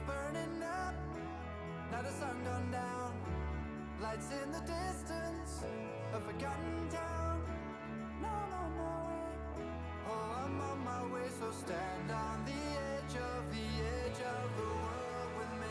burning up, now the sun gone down. Lights in the distance, a forgotten town. No, no, no way. Oh, I'm on my way, so stand on the edge of the world with me.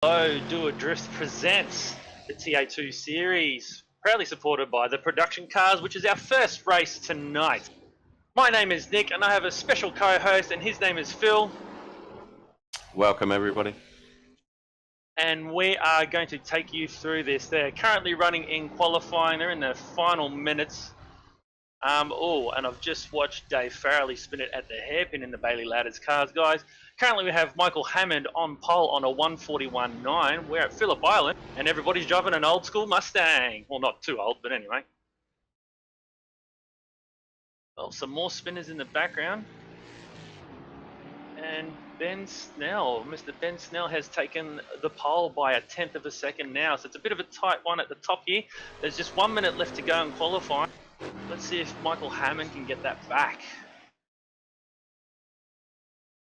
Hello, Doadrift presents the TA2 series, proudly supported by the Production Cars, which is our first race tonight. My name is Nick, and I have a special co-host, and his name is Phil. Welcome, everybody. And we are going to take you through this. They're currently running in qualifying. They're in the final minutes. And I've just watched Dave Farrelly spin it at the hairpin in the Bailey Ladders cars, guys. Currently, we have Michael Hammond on pole on a 141.9. We're at Phillip Island, and everybody's driving an old school Mustang. Well, not too old, but anyway. Well, some more spinners in the background. And Ben Snell, Mr. Ben Snell has taken the pole by 1/10 of a second now. So it's a bit of a tight one at the top here. There's just 1 minute left to go in qualifying. Let's see if Michael Hammond can get that back.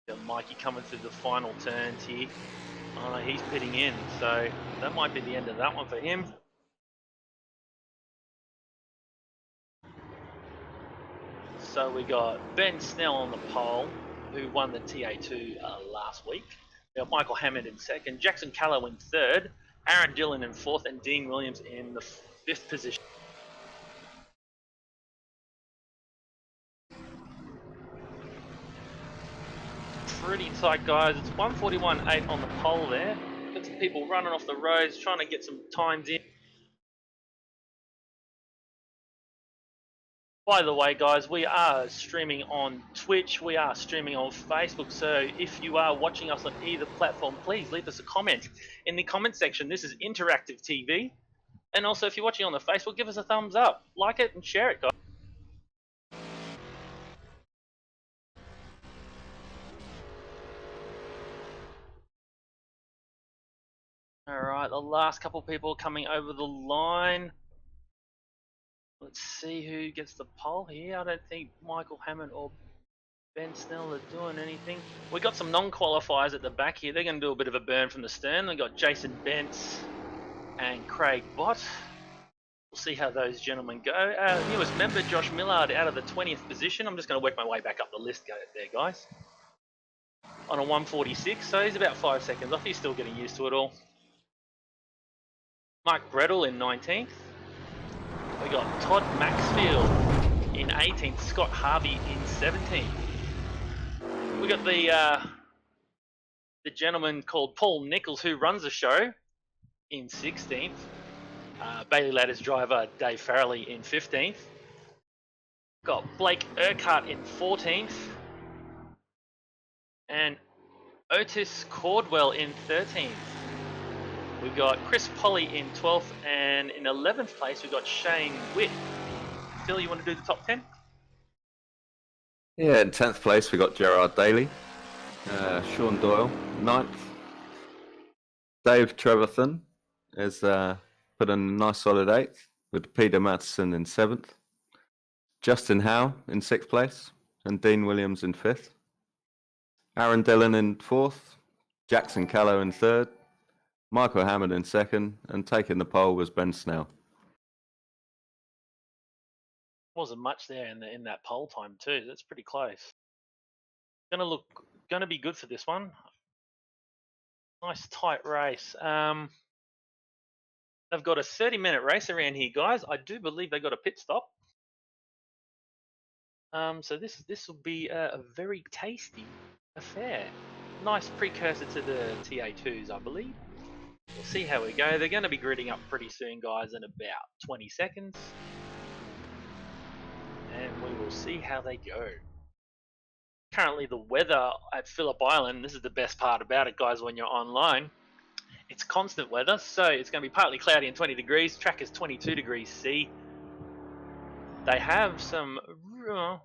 Got Mikey coming through the final turns here. Oh, he's pitting in, so that might be the end of that one for him. So we got Ben Snell on the pole, who won the TA2 last week. We got Michael Hammond in second, Jackson Callow in third, Aaron Dillon in fourth, and Dean Williams in the fifth position. Pretty tight, guys. It's 141.8 on the pole there. Got some people running off the roads trying to get some times in. By the way, guys, we are streaming on Twitch, we are streaming on Facebook, so if you are watching us on either platform, please leave us a comment in the comment section. This is interactive TV. And also, if you're watching on the Facebook, give us a thumbs up, like it and share it, guys. Alright, the last couple people coming over the line. Let's see who gets the pole here. I don't think Michael Hammond or Ben Snell are doing anything. We got some non-qualifiers at the back here. They're going to do a bit of a burn from the stern. We got Jason Bentz and Craig Bott. We'll see how those gentlemen go. Newest member Josh Millard out of the 20th position. I'm just going to work my way back up the list there, guys. On a 146, so he's about 5 seconds off. He's still getting used to it all. Mark Bredel in 19th. We got Todd Maxfield in 18th, Scott Harvey in 17th. We got the gentleman called Paul Nichols who runs the show in 16th. Bailey Ladders driver Dave Farrelly in 15th. Got Blake Urquhart in 14th. And Otis Cordwell in 13th. We've got Chris Polly in 12th, and in 11th place we've got Shane Witt. Phil, you want to do the top 10? Yeah, in 10th place we got Gerard Daly, Sean Doyle, 9th. Dave Trevathan has put in a nice solid 8th, with Peter Matheson in 7th. Justin Howe in 6th place, and Dean Williams in 5th. Aaron Dillon in 4th, Jackson Callow in 3rd, Michael Hammond in 2nd, and taking the pole was Ben Snell. Wasn't much there in that pole time too. That's pretty close. Gonna be good for this one. Nice tight race. They've got a 30-minute race around here, guys. I do believe they got a pit stop. So this will be a very tasty affair. Nice precursor to the TA2s, I believe. We'll see how we go. They're going to be gridding up pretty soon, guys, in about 20 seconds. And we will see how they go. Currently, the weather at Phillip Island, this is the best part about it, guys, when you're online. It's constant weather, so it's going to be partly cloudy and 20 degrees. Track is 22 degrees C. They have some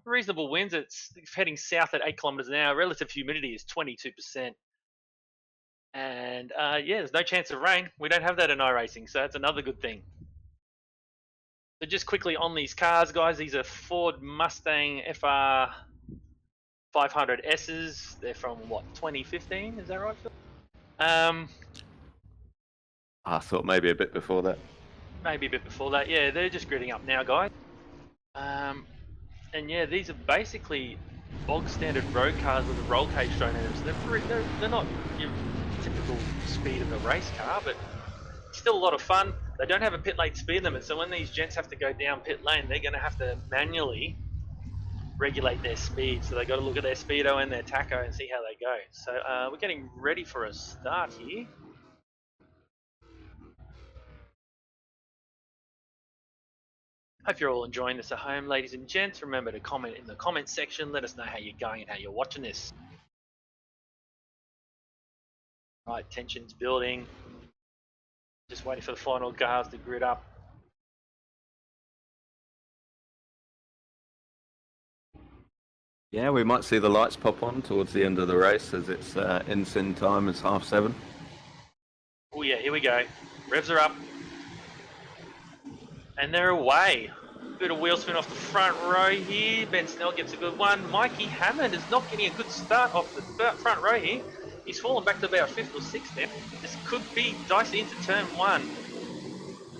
reasonable winds. It's heading south at 8 kilometers an hour. Relative humidity is 22%. And yeah, there's no chance of rain. We don't have that in iRacing, so that's another good thing. So just quickly on these cars, guys, these are Ford Mustang FR 500Ss. They're from, what, 2015? Is that right, Phil? I thought maybe a bit before that. Maybe a bit before that. Yeah, they're just gridding up now, guys. And yeah, these are basically bog standard road cars with a roll cage thrown in them. So they're not your typical speed of a race car, but still a lot of fun. They don't have a pit lane speed limit, so when these gents have to go down pit lane, they're going to have to manually regulate their speed. So they've got to look at their speedo and their tacho and see how they go. So we're getting ready for a start here. Hope you're all enjoying this at home, ladies and gents. Remember to comment in the comment section. Let us know how you're going and how you're watching this. Right, tension's building. Just waiting for the final cars to grid up. Yeah, we might see the lights pop on towards the end of the race as it's ensign time is 7:30. Oh yeah, here we go. Revs are up. And they're away. Bit of wheel spin off the front row here. Ben Snell gets a good one. Mikey Hammond is not getting a good start off the front row here. He's fallen back to about 5th or 6th now. This could be dicey into turn 1.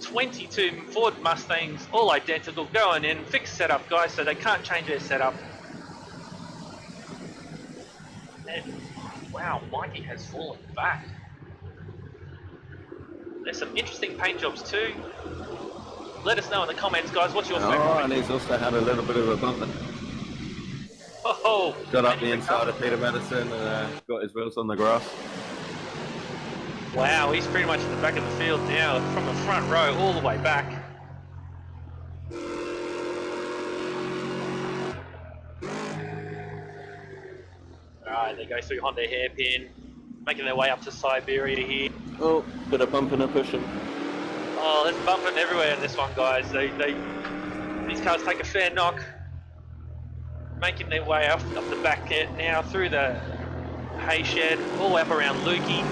22 Ford Mustangs, all identical, going in. Fixed setup, guys, so they can't change their setup. And wow, Mikey has fallen back. There's some interesting paint jobs too. Let us know in the comments, guys. What's your favorite? Oh, and he's also had a little bit of a bumper. Oh, got up the inside of Peter Madison and got his wheels on the grass. Wow, he's pretty much at the back of the field now, from the front row all the way back. Alright, they go through Honda Hairpin, making their way up to Siberia here. Oh, bit of bumping and pushing. Oh, there's bumping everywhere in this one, guys. These cars take a fair knock, making their way up the back end now through the hay shed, all the way up around Lukey.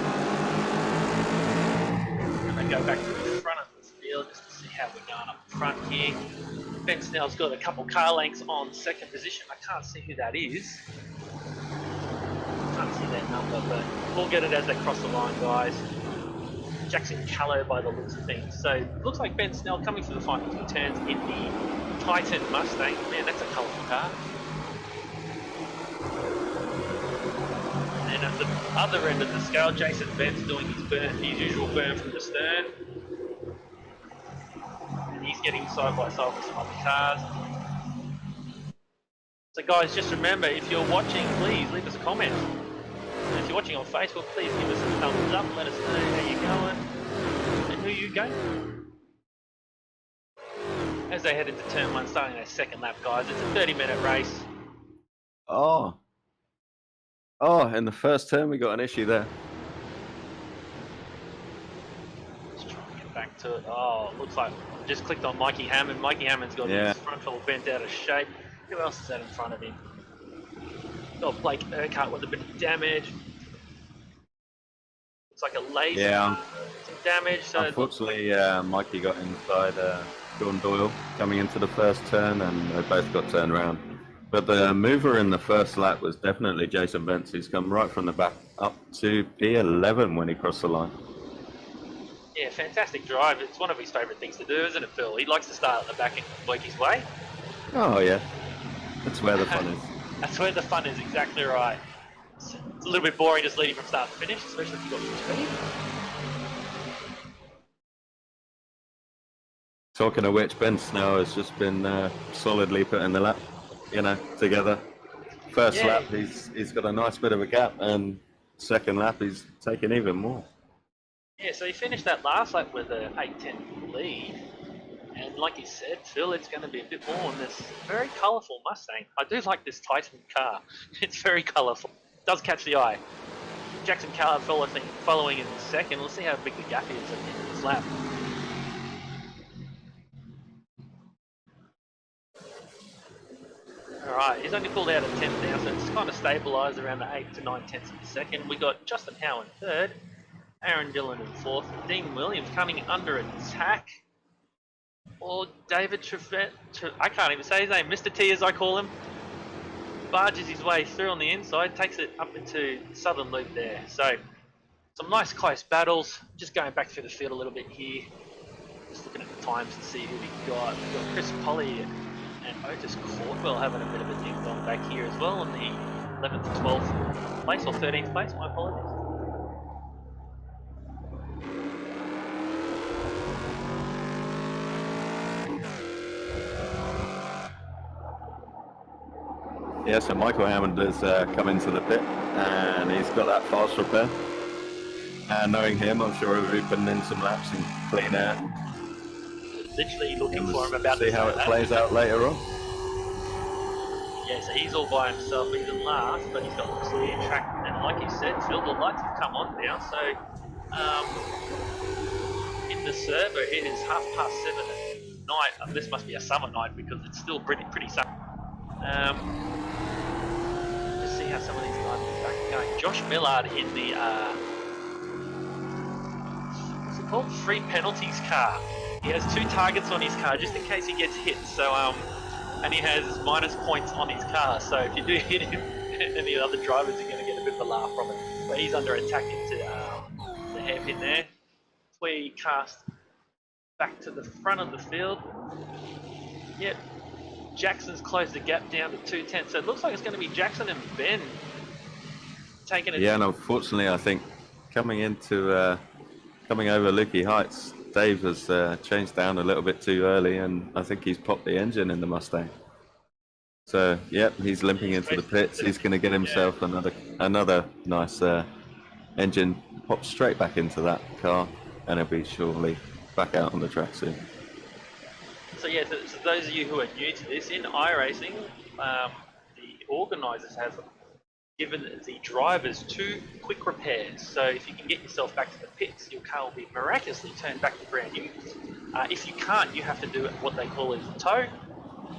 And they go back to the front of this field just to see how we're going up front here. Ben Snell's got a couple car lengths on second position. I can't see who that is. Can't see their number, but we'll get it as they cross the line, guys. Jackson Callow by the looks of things. So looks like Ben Snell coming through the final 2 turns in the Titan Mustang. Man, that's a colourful car. And at the other end of the scale, Jason Vance doing his usual burn from the stern. And he's getting side by side with some other cars. So guys, just remember, if you're watching, please leave us a comment. And if you're watching on Facebook, please give us a thumbs up, let us know how you're going and who you go. As they head into turn 1, starting their second lap, guys. It's a 30-minute race. Oh, in the first turn we got an issue there. Let's try and get back to it. Oh, looks like I just clicked on Mikey Hammond. Mikey Hammond's got his front all bent out of shape. Who else is that in front of him? Got Blake Urquhart with a bit of damage. Looks like a laser. Yeah. Some damage. So unfortunately, Mikey got inside John Doyle coming into the first turn, and they both got turned around. But the mover in the first lap was definitely Jason Vance. He's come right from the back up to P11 when he crossed the line. Yeah, fantastic drive. It's one of his favourite things to do, isn't it, Phil? He likes to start at the back and work his way. Oh, yeah. That's where the fun is. That's where the fun is, exactly right. It's a little bit boring just leading from start to finish, especially if you've got good speed. Talking of which, Ben Snell has just been solidly putting the lap, together. First lap, he's got a nice bit of a gap, and second lap, he's taken even more. Yeah, so he finished that last lap with a 8:10 lead. And like you said, Phil, it's going to be a bit more on this very colourful Mustang. I do like this Titan car. It's very colourful. It does catch the eye. Jackson Carville, I think, following in second. We'll see how big the gap is at the end of this lap. Alright, he's only pulled out at 10th now, so it's kind of stabilised around the 8 to 9 tenths of a second. We got Justin Howe in third, Aaron Dillon in fourth, Dean Williams coming under attack. Or David Trevette, I can't even say his name, Mr. T as I call him, barges his way through on the inside, takes it up into Southern Loop there. So, some nice close battles. Just going back through the field a little bit here. Just looking at the times to see who we got. We've got Chris Polly and Otis Caldwell having a bit of a ding dong back here as well in the 11th to 12th place, or 13th place, my apologies. Yeah, so Michael Hammond has come into the pit and he's got that fast repair. And knowing him, I'm sure he'll be putting in some laps and clean air. Literally looking for him about to see how it plays out later on. Yeah, so he's all by himself. He's in last, but he's got the clear track. And like you said, Phil, the lights have come on now. So in the server, it is 7:30 at night. This must be a summer night because it's still pretty sunny. Just see how some of these guys are back going. Josh Millard in the what's it called? Free penalties car. He has 2 targets on his car just in case he gets hit. So and he has minus points on his car. So if you do hit him, any other drivers are going to get a bit of a laugh from it. But he's under attack into the hairpin there. We cast back to the front of the field. Yep. Jackson's closed the gap down to 2 tenths. So it looks like it's going to be Jackson and Ben taking it. Yeah, and unfortunately, I think coming over Lukey Heights, Dave has changed down a little bit too early, and I think he's popped the engine in the Mustang. So, yep, he's limping into the pits. He's going to get himself another nice engine, pop straight back into that car, and he'll be surely back out on the track soon. So yeah, so those of you who are new to this, in iRacing, the organisers have given the drivers 2 quick repairs. So if you can get yourself back to the pits, your car will be miraculously turned back to brand new. If you can't, you have to do what they call a tow,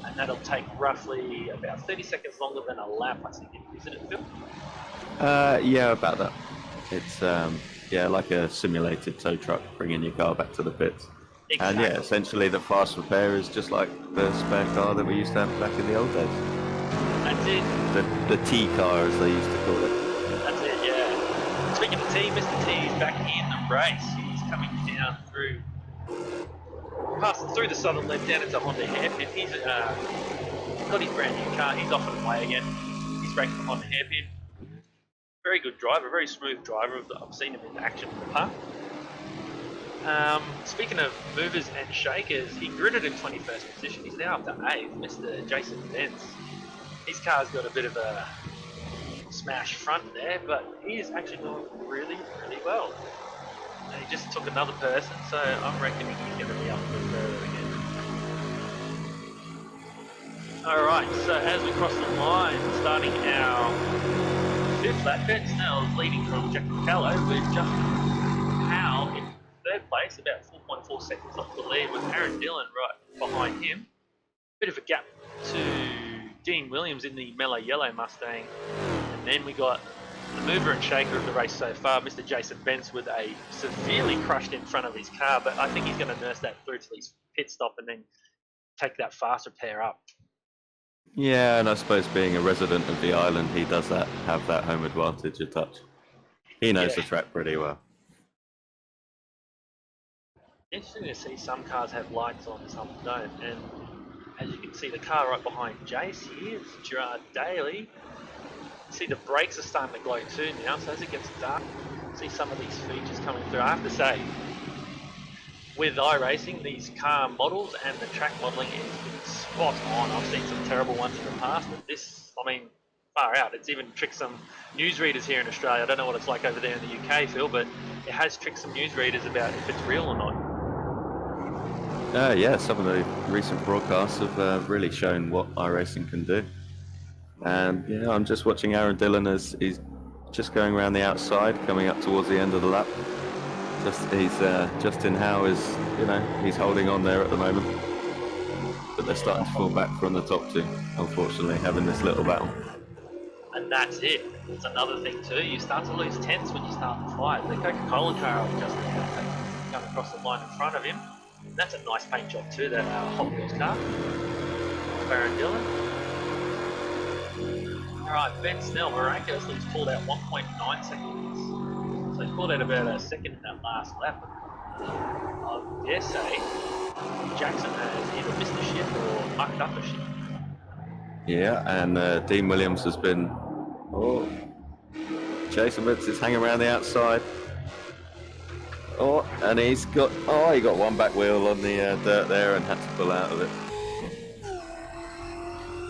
and that'll take roughly about 30 seconds longer than a lap, I think, isn't it, Phil? Yeah, about that. It's like a simulated tow truck bringing your car back to the pits. Exactly. And yeah, essentially the fast repair is just like the spare car that we used to have back in the old days. That's it. The T car, as they used to call it. That's it, yeah. Speaking of T, Mr. T is back in the race. He's coming down through the southern loop down into Honda Hairpin. He's got his brand new car. He's off and away again. He's racing the Honda Hairpin. Very good driver, very smooth driver. I've seen him in action in the past. Speaking of movers and shakers, he gridded in 21st position. He's now up to 8th, Mr. Jason Benz. His car's got a bit of a smash front there, but he is actually doing really, really well. And he just took another person, so I'm reckoning he's going to be up a bit further again. Alright, so as we cross the line, starting our 5th lap, Ben Snell's leading from Jack Callow with Justin Howe in 3rd place, about 4.4 seconds off the lead, with Aaron Dillon right behind him. Bit of a gap to Dean Williams in the mellow yellow Mustang. And then we got the mover and shaker of the race so far, Mr. Jason Benz, with a severely crushed in front of his car, but I think he's going to nurse that through till his pit stop and then take that fast repair up. Yeah, and I suppose being a resident of the island, he does have that home advantage a touch. He knows the track pretty well. Interesting to see some cars have lights on, some don't, and as you can see, the car right behind Jace here is Gerard Daly. You see the brakes are starting to glow too now, so as it gets dark, see some of these features coming through. I have to say, with iRacing, these car models and the track modelling is spot on. I've seen some terrible ones in the past, but this, I mean, far out. It's even tricked some newsreaders here in Australia. I don't know what it's like over there in the UK, Phil, but it has tricked some newsreaders about if it's real or not. Yeah, some of the recent broadcasts have really shown what iRacing can do. And yeah, I'm just watching Aaron Dillon as he's just going around the outside, coming up towards the end of the lap. Justin Howe is, he's holding on there at the moment. But they're starting to fall back from the top two, unfortunately, having this little battle. And that's it. It's another thing too. You start to lose tenths when you start the fight. The Coca-Cola car just going across the line in front of him. That's a nice paint job too, that Hot Wheels car. Aaron Dillon. Alright, Ben Snell miraculously has pulled out 1.9 seconds. So he pulled out about a second in that last lap. I dare say Jackson has either missed a shift or mucked up a shift. Yeah, and Dean Williams has been... Oh, Jason Witz is hanging around the outside. Oh, and he got one back wheel on the dirt there and had to pull out of it.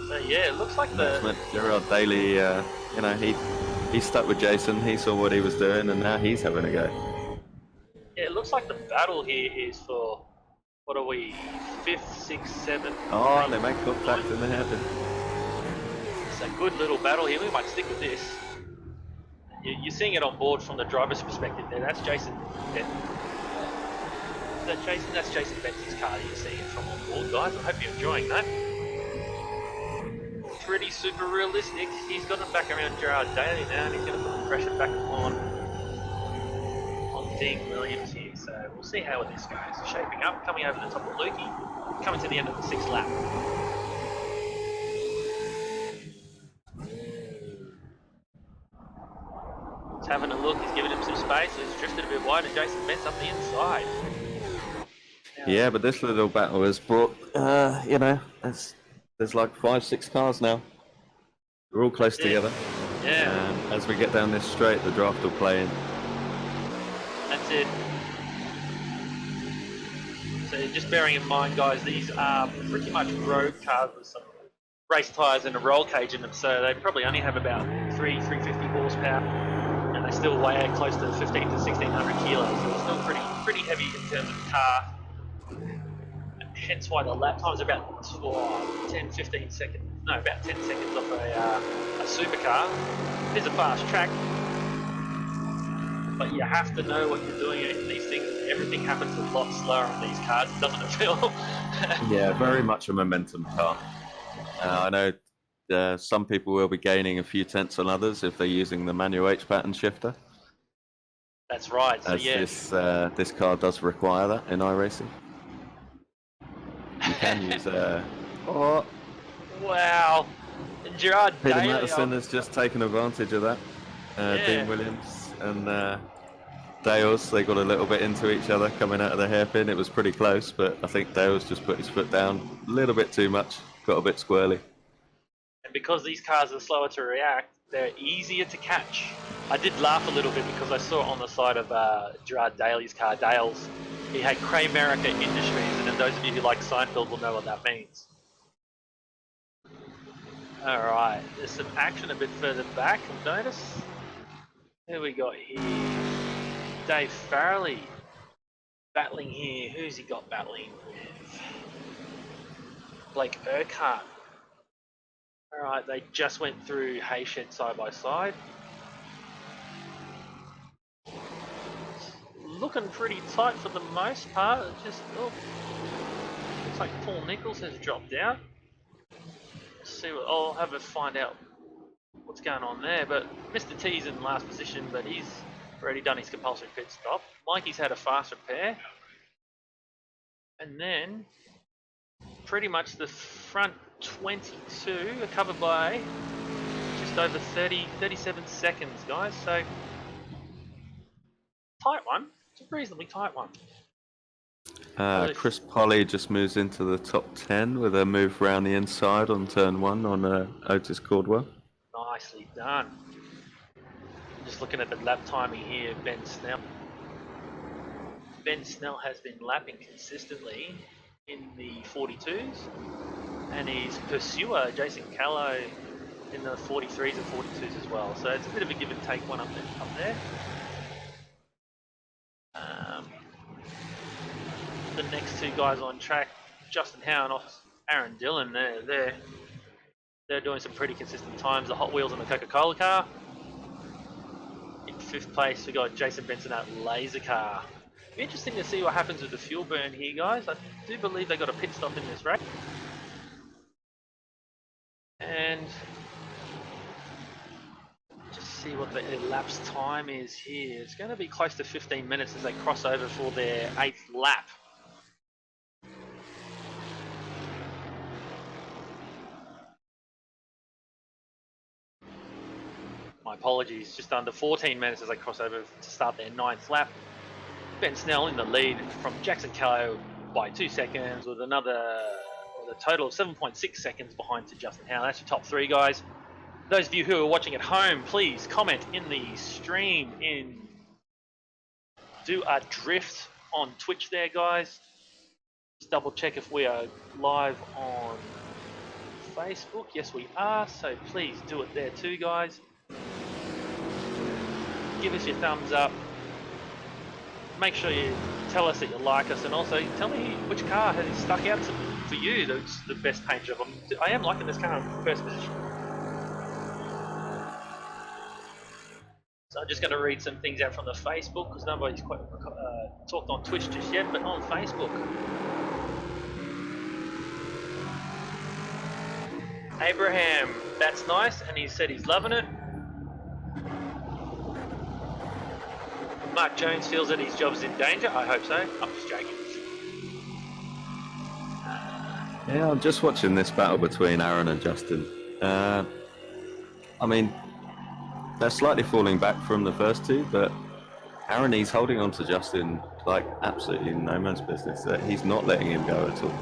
So yeah, it looks like Gerard Daly, he stuck with Jason. He saw what he was doing, and now he's having a go. Yeah, it looks like the battle here is for, what are we, 5th, 6th, 7th? Oh, they make contact in the hairpin. It's a good little battle here. We might stick with this. You're seeing it on board from the driver's perspective there. That's Jason. Is that Jason? That's Jason Benson's car. You're seeing it from on board, guys. I hope you're enjoying that. Pretty super realistic. He's got him back around Gerard Daly now, and he's going to put the pressure back on Dean Williams here. So we'll see how this goes. Shaping up, coming over the top of Lukey, coming to the end of the 6th lap. He's having a look, he's giving him some space, so he's drifted a bit wide, and Jason Bent's up the inside. Yeah, but this little battle has brought, there's like 5-6 cars now. We're all close together. Yeah. And as we get down this straight, the draft will play in. That's it. So just bearing in mind, guys, these are pretty much road cars with some race tyres and a roll cage in them, so they probably only have about 350 horsepower, and they still weigh close to 15 to 1600 kilos, so it's still pretty heavy in terms of car. Hence why the lap times are about 10-15 seconds, no, about 10 seconds off a supercar. It is a fast track, but you have to know what you're doing. These things, everything happens a lot slower on these cars, doesn't it, Phil? Yeah, very much a momentum car. I know some people will be gaining a few tenths on others if they're using the manual H pattern shifter. That's right. So as yeah, this car does require that in iRacing. You can use wow. And Gerard Peter Daly, Matteson has just taken advantage of that. Dean Williams and Dales, they got a little bit into each other coming out of the hairpin. It was pretty close, but I think Dales just put his foot down a little bit too much, got a bit squirrely. And because these cars are slower to react, they're easier to catch. I did laugh a little bit because I saw on the side of Gerard Daly's car, Dale's, he had Kramerica Industries, and then those of you who like Seinfeld will know what that means. Alright, there's some action a bit further back, you'll notice. Who we got here? Dave Farrelly battling here. Who's he got battling with? Blake Urquhart. Alright, they just went through Hayshed side by side. Looking pretty tight for the most part. Just looks like Paul Nichols has dropped out. Let's see what I'll have to find out what's going on there. But Mr. T's in last position, but he's already done his compulsory pit stop. Mikey's had a fast repair. And then pretty much the front 22 are covered by just over 37 seconds, guys. So tight one. It's a reasonably tight one. Chris Polly just moves into the top 10 with a move around the inside on turn 1 on Otis Caldwell. Nicely done. Just looking at the lap timing here, Ben Snell. Ben Snell has been lapping consistently in the 42s, and his pursuer, Jason Callow, in the 43s and 42s as well. So it's a bit of a give and take one up there. The next two guys on track, Justin Howe and Aaron Dillon, they're doing some pretty consistent times. The Hot Wheels and the Coca-Cola car. In 5th place, we got Jason Benson at Laser Car. Be interesting to see what happens with the fuel burn here, guys. I do believe they got a pit stop in this race. And just see what the elapsed time is here. It's going to be close to 15 minutes as they cross over for their 8th lap. My apologies, just under 14 minutes as they cross over to start their 9th lap. Ben Snell in the lead from Jackson Callow by 2 seconds with a total of 7.6 seconds behind to Justin Howe. That's your top 3 guys. Those of you who are watching at home, please comment in the stream in Doadrift on Twitch there, guys. Just double check if we are live on Facebook. Yes, we are, so please do it there too, guys. Give us your thumbs up. Make sure you tell us that you like us, and also tell me which car has stuck out for you that's the best paint job. I am liking this car in first position. So I'm just going to read some things out from the Facebook because nobody's quite talked on Twitch just yet, but on Facebook. Abraham, that's nice, and he said he's loving it. Mark Jones feels that his job's in danger. I hope so. I'm just joking. Yeah, I'm just watching this battle between Aaron and Justin. I mean, they're slightly falling back from the first two, but Aaron, he's holding on to Justin like absolutely no man's business. He's not letting him go at all.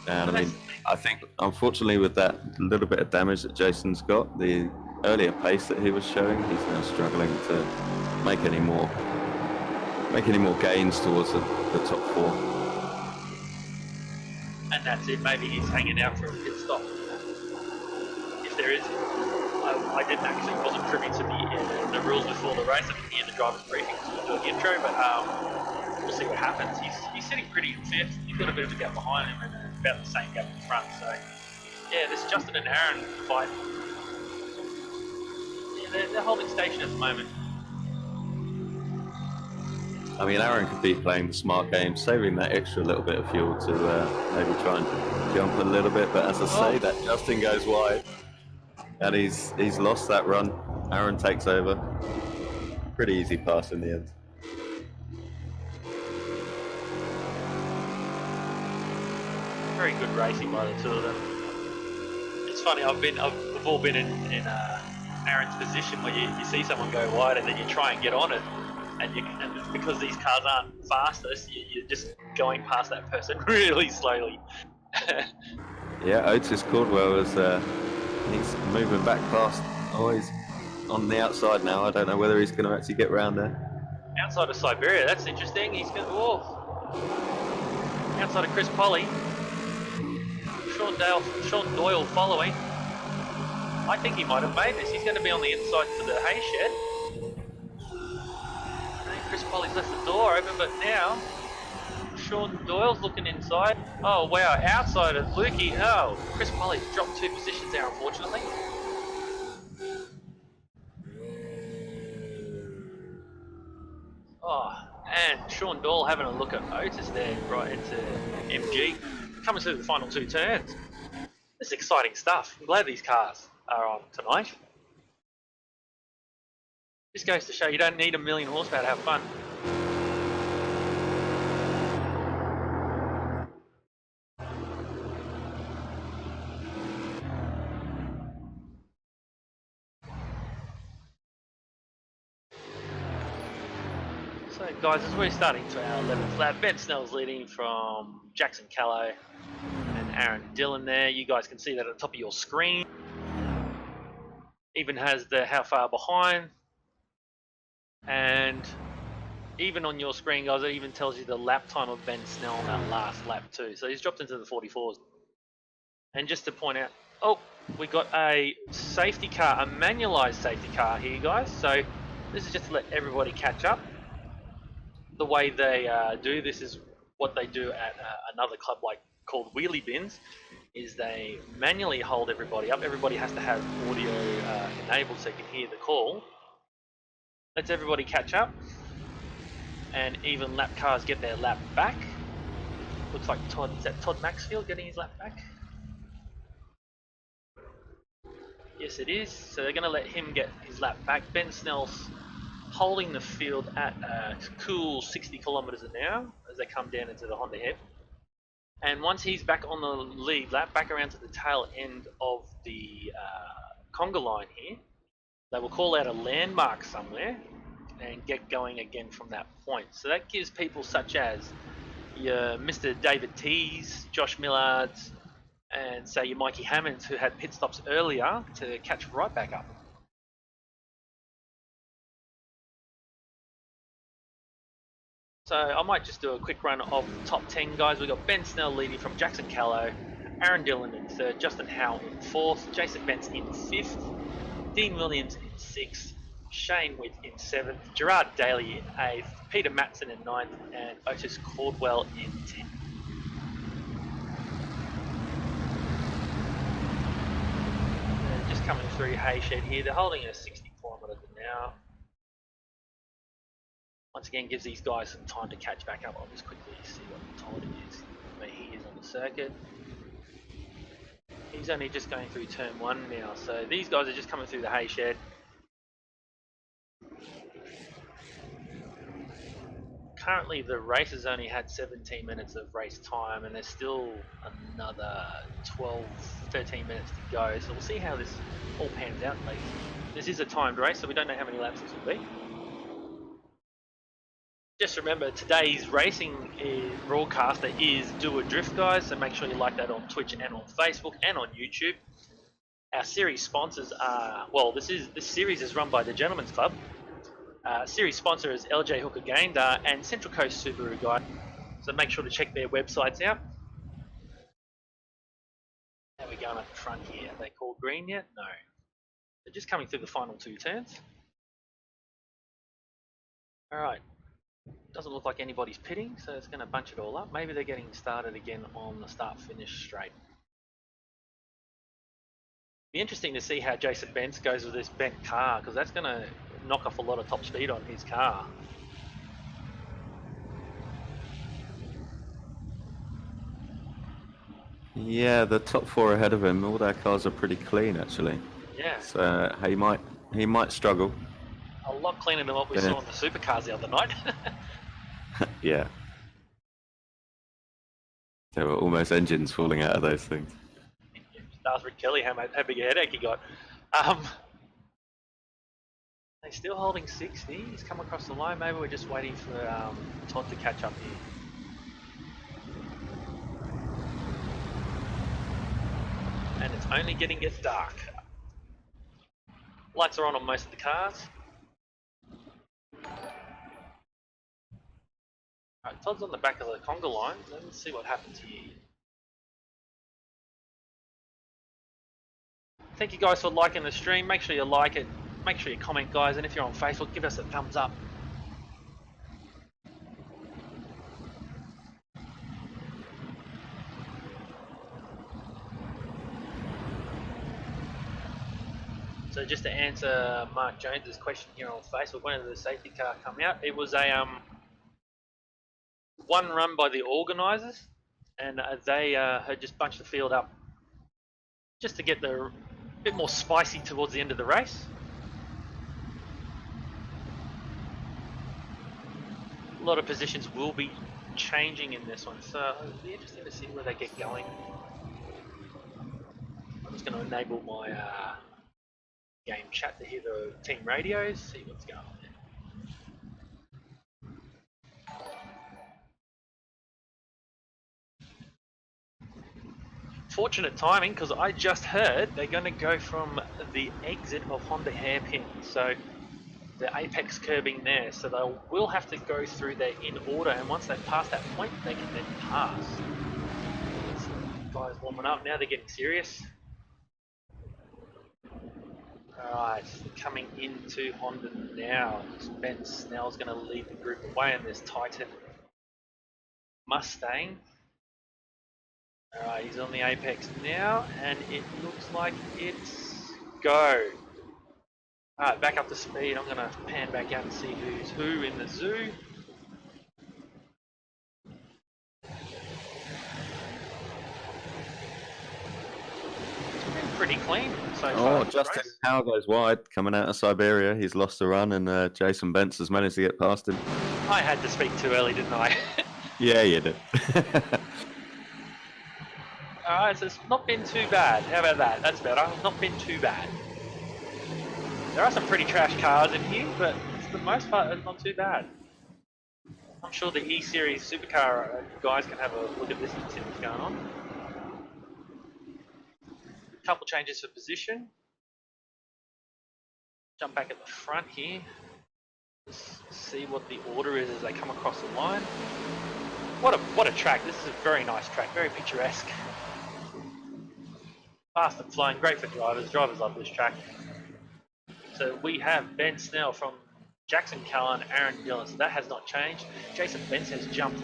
And I mean, I think unfortunately with that little bit of damage that Jason's got, the earlier pace that he was showing, he's now struggling to make any more gains towards the top 4. And that's it. Maybe he's hanging out for a pit stop. If there is, I didn't actually wasn't privy to the rules before the race. I didn't hear the driver's briefing to the intro, but we'll see what happens. He's sitting pretty in 5th. He's got a bit of a gap behind him and about the same gap in front. So yeah, this Justin and Aaron fight. They're holding station at the moment. I mean, Aaron could be playing the smart game, saving that extra little bit of fuel to maybe try and jump a little bit. But as I say, that Justin goes wide, and he's lost that run. Aaron takes over. Pretty easy pass in the end. Very good racing by the two of them. It's funny. We've all been in Aaron's position where you see someone go wide and then you try and get on it, and because these cars aren't fastest, you're just going past that person really slowly. Yeah, Otis Caldwell is he's moving back past. Oh, he's on the outside now. I don't know whether he's going to actually get round there. Outside of Siberia, that's interesting. He's going to outside of Chris Polly. Sean Doyle following. I think he might have made this. He's going to be on the inside to the hay shed. I think Chris Polly's left the door open, but now Sean Doyle's looking inside. Oh wow, outside of Lukey. Oh, Chris Polly dropped 2 positions there, unfortunately. Oh, and Sean Doyle having a look at Otis there, right into MG. Coming through the final 2 turns. This is exciting stuff. I'm glad these cars are on tonight. This goes to show you don't need 1,000,000 horsepower to have fun. So guys, as we're starting to our 11th lap, Ben Snell's leading from Jackson Callow and Aaron Dillon there. You guys can see that at the top of your screen. Even has the how far behind, and even on your screen, guys, it even tells you the lap time of Ben Snell on that last lap too. So he's dropped into the 44s. And just to point out, Oh, we got a safety car, a manualised safety car here, guys. So this is just to let everybody catch up. The way they do this is what they do at another club like called Wheelie Bins, is they manually hold everybody up. Everybody has to have audio enabled so you can hear the call. Lets everybody catch up, and even lap cars get their lap back. Looks like Todd, is that Todd Maxfield getting his lap back? Yes, it is. So they're going to let him get his lap back. Ben Snell's holding the field at a cool 60 kilometers an hour as they come down into the Honda Head. And once he's back on the lead lap, back around to the tail end of the conga line here, they will call out a landmark somewhere and get going again from that point. So that gives people such as your Mr. David Tees, Josh Millards, and say your Mikey Hammonds, who had pit stops earlier, to catch right back up. So I might just do a quick run of the top 10 guys. We've got Ben Snell leading from Jackson Callow, Aaron Dillon in third, Justin Howell in fourth, Jason Bentz in fifth, Dean Williams in sixth, Shane Witt in seventh, Gerard Daly in eighth, Peter Matson in ninth, and Otis Caldwell in 10th. Just coming through Hayshed here, they're holding at 60 kilometres an hour. Once again, gives these guys some time to catch back up. I'll just quickly see what Todd is, where he is on the circuit. He's only just going through turn 1 now, so these guys are just coming through the Hayshed. Currently the race has only had 17 minutes of race time, and there's still another 13 minutes to go, so we'll see how this all pans out. This is a timed race, so we don't know how many laps this will be. Just remember, today's racing broadcaster is Doadrift, guys, so make sure you like that on Twitch and on Facebook and on YouTube. Our series sponsors are, well, this series is run by the Gentlemen's Club. Series sponsor is LJ Hooker Gaindar and Central Coast Subaru Guide, so make sure to check their websites out. How are we going up the front here? Are they called green yet? No. They're just coming through the final 2 turns. Alright. Doesn't look like anybody's pitting, so it's going to bunch it all up. Maybe they're getting started again on the start-finish straight. Be interesting to see how Jason Bentz goes with this bent car, because that's going to knock off a lot of top speed on his car. Yeah, the top 4 ahead of him, all their cars are pretty clean actually. Yeah. So he might struggle. A lot cleaner than what we saw in the supercars the other night. Yeah. There were almost engines falling out of those things. Ask Rick Kelly how big a headache he got. They're still holding 60. He's come across the line. Maybe we're just waiting for Todd to catch up here. And it's only getting dark. Lights are on most of the cars. Alright, Todd's on the back of the conga line. Let's see what happens here. Thank you guys for liking the stream. Make sure you like it. Make sure you comment, guys. And if you're on Facebook, give us a thumbs up. So just to answer Mark Jones's question here on Facebook, when did the safety car come out? It was a one run by the organisers, and they had just bunched the field up just to get the bit more spicy towards the end of the race. A lot of positions will be changing in this one, so it'll be interesting to see where they get going. I'm just going to enable my game chat to hear the team radios, see what's going on there. Fortunate timing, because I just heard they're going to go from the exit of Honda Hairpin, so the apex curbing there, so they will have to go through there in order, and once they pass that point, they can then pass. Guys warming up now, they're getting serious. Alright, coming into Honda now. Ben Snell's going to lead the group away in this Titan Mustang. Alright, he's on the apex now, and it looks like it's go. Alright, back up to speed. I'm going to pan back out and see who's who in the zoo. It's been pretty clean so far. Oh, Justin Howe goes wide coming out of Siberia. He's lost the run, and Jason Bentz has managed to get past him. I had to speak too early, didn't I? Yeah, you did. Alright, so it's not been too bad. How about that? That's better. Not been too bad. There are some pretty trash cars in here, but for the most part, it's not too bad. I'm sure the eSeries supercar guys can have a look at this and see what's going on. A couple changes for position. Jump back at the front here. Just see what the order is as they come across the line. What a track. This is a very nice track, very picturesque. Fast and flowing, great for drivers. Drivers love this track. So we have Ben Snell from Jackson Callan, Aaron Dillon. So that has not changed. Jason Bentz has jumped.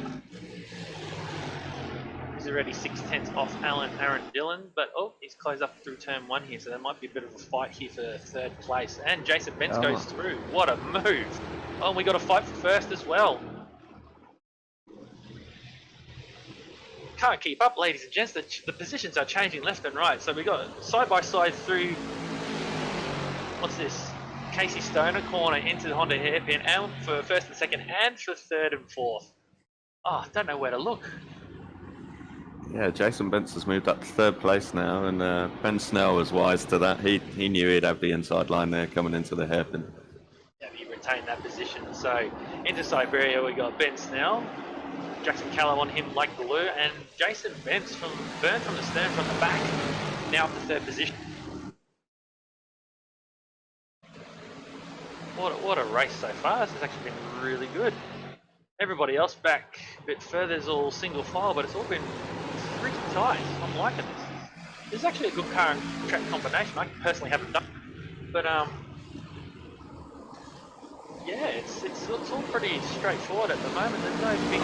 He's already 6/10 off Aaron Dillon, but he's closed up through turn 1 here, so there might be a bit of a fight here for 3rd place. And Jason Bentz goes through. What a move! Oh, and we got a fight for 1st as well. Can't keep up, ladies and gents. The positions are changing left and right. So we got side by side through. What's this? Casey Stoner corner into the Honda hairpin, and for 1st and 2nd, and for 3rd and 4th. Oh, don't know where to look. Yeah, Jason Bentz has moved up to 3rd place now, and Ben Snell was wise to that. He knew he'd have the inside line there coming into the hairpin. Yeah, he retained that position. So into Siberia we got Ben Snell, Jackson Callan on him like glue, and Jason Bentz burned from the stern from the back, now up to 3rd position. What a race so far. This has actually been really good. Everybody else back a bit further is all single file, but it's all been pretty tight. I'm liking this. This is actually a good car and track combination. I personally haven't done it, but yeah, it's all pretty straightforward at the moment. There's no big.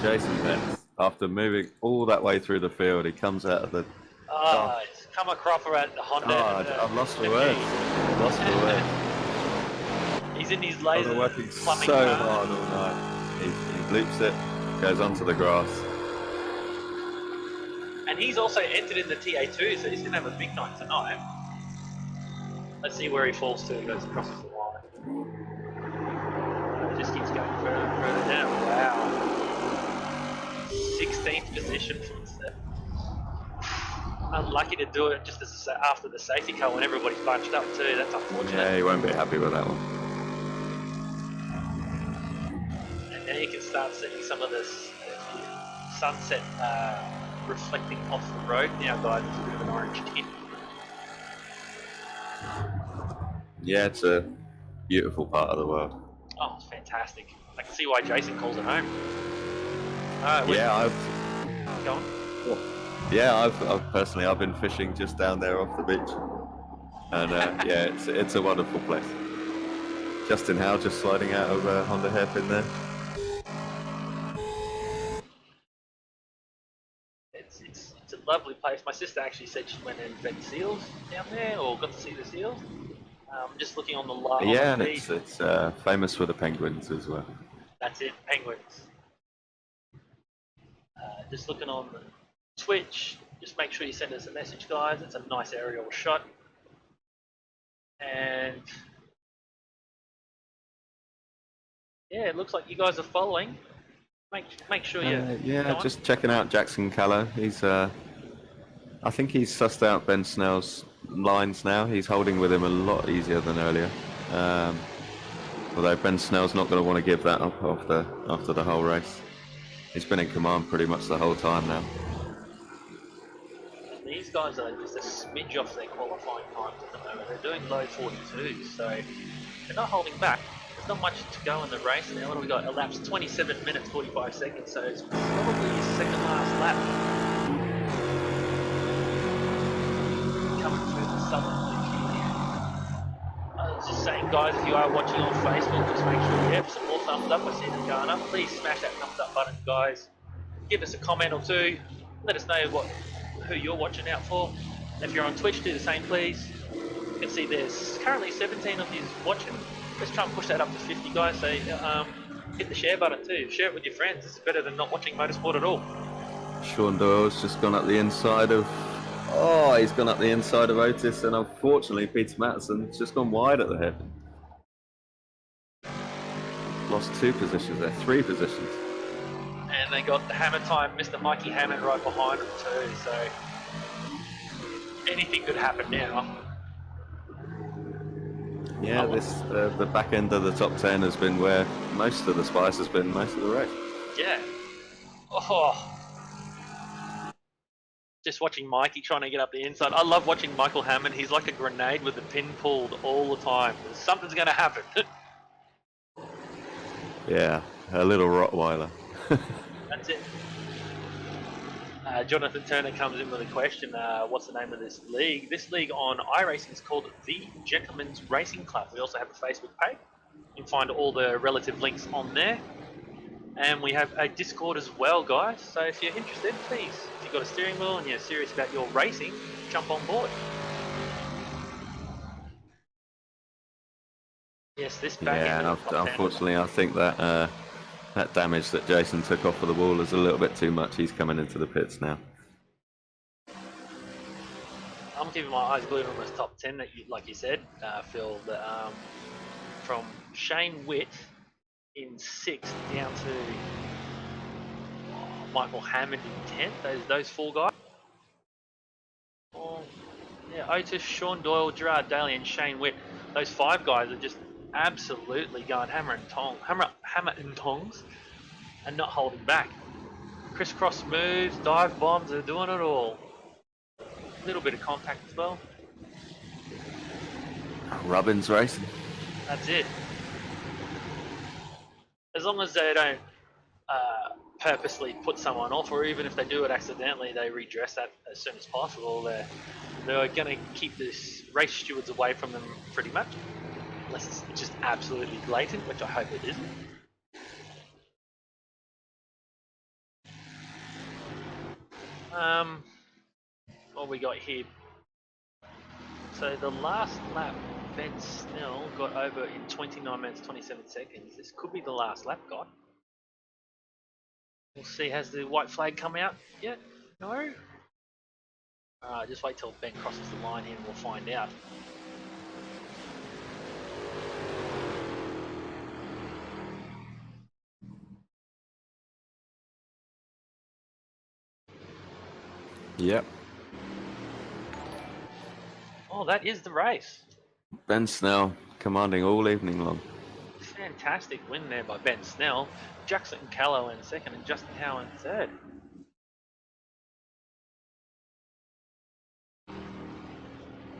Jason Bentz, after moving all that way through the field, he comes out of the. It's come across at the Honda. I've lost the word. He's in his laser working plumbing so car. hard all night. He leaps it, goes onto the grass. And he's also entered in the TA2, so he's going to have a big night tonight. Let's see where he falls to. He goes across the line. It just keeps going further and further down. Wow. 16th position from 7th. Unlucky to do it just after the safety car when everybody's bunched up too. That's unfortunate. Yeah, he won't be happy with that one. And now you can start seeing some of this sunset reflecting off the road now, guys. It's a bit of an orange tint. Yeah, it's a beautiful part of the world. Oh, it's fantastic. I can see why Jason calls it home. Go on. Yeah, I've personally been fishing just down there off the beach, and yeah, it's a wonderful place. Justin Howe just sliding out of Honda hairpin there. It's a lovely place. My sister actually said she went and fed seals down there, or got to see the seals. Just looking on the live. Yeah, and it's famous for the penguins as well. That's it, penguins. Just looking on the Twitch, just make sure you send us a message, guys. It's a nice aerial shot. And yeah, it looks like you guys are following. Make sure you just checking out Jackson Callan. He's I think he's sussed out Ben Snell's lines now. He's holding with him a lot easier than earlier. Although Ben Snell's not going to want to give that up after the whole race. He's been in command pretty much the whole time now. These guys are just a smidge off their qualifying times at the moment. They're doing low 42, so they're not holding back. There's not much to go in the race now. What do we got? Elapsed 27 minutes 45 seconds, so it's probably his second last lap. Coming I was just saying, guys, if you are watching on Facebook, just make sure you have some more thumbs up. I see them going up. Please smash that thumbs up button, guys. Give us a comment or two. Let us know who you're watching out for. If you're on Twitch, do the same, please. You can see there's currently 17 of you watching. Let's try and push that up to 50, guys. So hit the share button too. Share it with your friends. It's better than not watching motorsport at all. Sean Doyle's just gone up the inside of... Oh, he's gone up the inside of Otis, and unfortunately Peter Mattison's just gone wide at the head. Lost 2 positions there, 3 positions. And they got the hammer time, Mr. Mikey Hammond right behind them too, so anything could happen now. Yeah, the back end of the top 10 has been where most of the spice has been most of the race. Yeah. Oh. Just watching Mikey trying to get up the inside. I love watching Michael Hammond. He's like a grenade with the pin pulled all the time. Something's going to happen. Yeah, a little Rottweiler. That's it. Jonathan Turner comes in with a question. What's the name of this league? This league on iRacing is called the Gentlemen's Racing Club. We also have a Facebook page. You can find all the relative links on there. And we have a Discord as well, guys. So if you're interested, please, if you've got a steering wheel and you're serious about your racing, jump on board. Yes, this back end of the top 10. Unfortunately, I think that that damage that Jason took off of the wall is a little bit too much. He's coming into the pits now. I'm keeping my eyes glued on this top 10 that, like you said, Phil, from Shane Witt in 6th down to Michael Hammond in 10th. Those 4 guys. Oh, yeah, Otis, Sean Doyle, Gerard Daly, and Shane Witt. Those 5 guys are just absolutely going hammer and tongs, and not holding back. Crisscross moves, dive bombs, they're doing it all. A little bit of contact as well. Robbins racing. That's it. As long as they don't purposely put someone off, or even if they do it accidentally, they redress that as soon as possible. They're going to keep this race stewards away from them pretty much, unless it's just absolutely blatant, which I hope it isn't. What we got here? So the last lap, Ben Snell got over in 29 minutes 27 seconds. This could be the last lap, guy. We'll see. Has the white flag come out yet? No? Just wait till Ben crosses the line here and we'll find out. Yep. Oh, that is the race. Ben Snell commanding all evening long. Fantastic win there by Ben Snell. Jackson Callow in 2nd and Justin Howe in 3rd.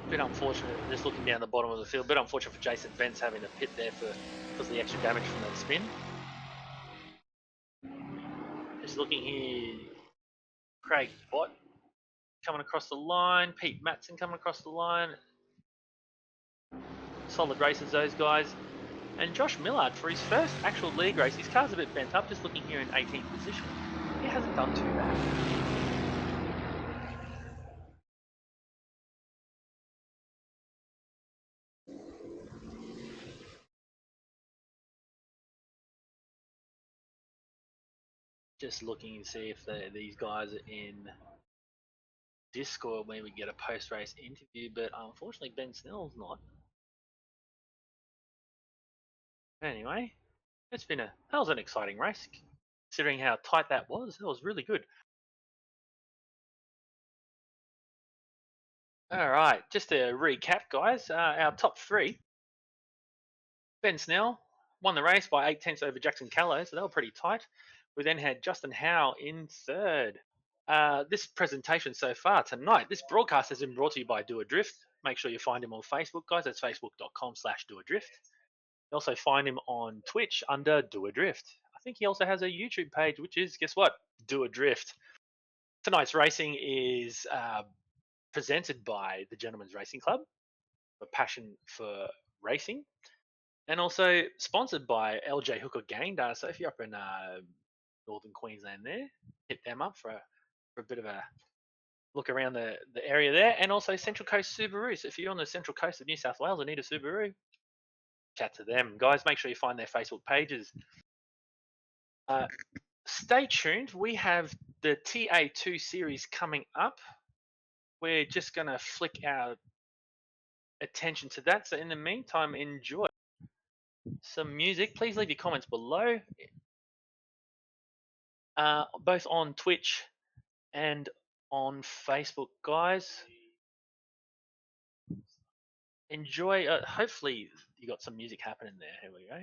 Bit unfortunate, just looking down the bottom of the field, bit unfortunate for Jason Vance having to pit there because of the extra damage from that spin. Just looking here, Craig Bott coming across the line, Pete Matson coming across the line. Solid races, those guys. And Josh Millard, for his first actual league race, his car's a bit bent up, just looking here in 18th position. He hasn't done too bad. Just looking to see if these guys are in Discord, maybe get a post-race interview, but unfortunately Ben Snell's not. Anyway, that was an exciting race, considering how tight that was. That was really good. All right, just to recap, guys, our top 3. Ben Snell won the race by 8 tenths over Jackson Callow, so they were pretty tight. We then had Justin Howe in 3rd. This presentation so far tonight, this broadcast has been brought to you by Doadrift. Make sure you find him on Facebook, guys. That's facebook.com/Doadrift. You also find him on Twitch under Doadrift. I think he also has a YouTube page, which is, guess what? Doadrift. Tonight's racing is presented by the Gentlemen's Racing Club, a passion for racing, and also sponsored by LJ Hooker Game Day. So if you're up in northern Queensland there, hit them up for a bit of a look around the area there. And also Central Coast Subaru. So if you're on the Central Coast of New South Wales and need a Subaru, chat to them. Guys, make sure you find their Facebook pages. Stay tuned. We have the TA2 series coming up. We're just going to flick our attention to that. So in the meantime, enjoy some music. Please leave your comments below, both on Twitch and on Facebook, guys. Enjoy. Hopefully you got some music happening there. Here we go.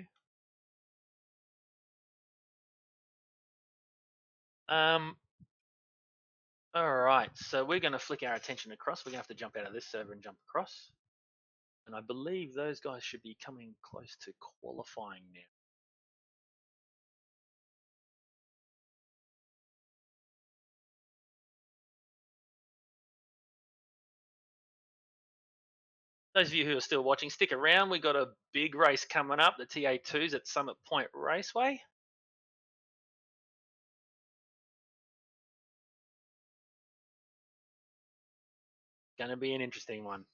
All right, so we're going to flick our attention across. We're going to have to jump out of this server and jump across. And I believe those guys should be coming close to qualifying now. Those of you who are still watching, stick around. We've got a big race coming up, the TA2s at Summit Point Raceway. Going to be an interesting one.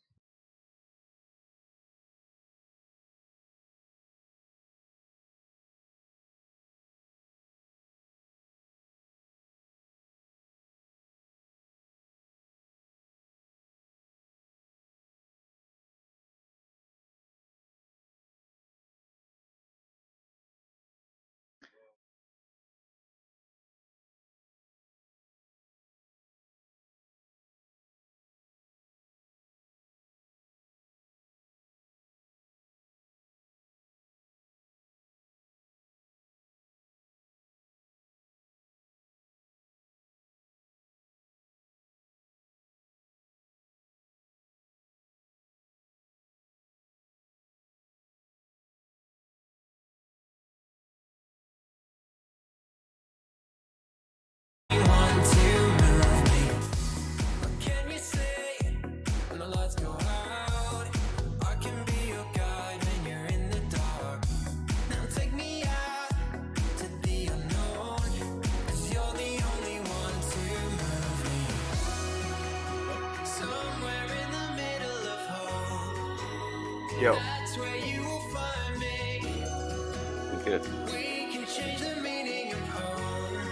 Yo. That's where you will find me. Good. We can change the meaning of home.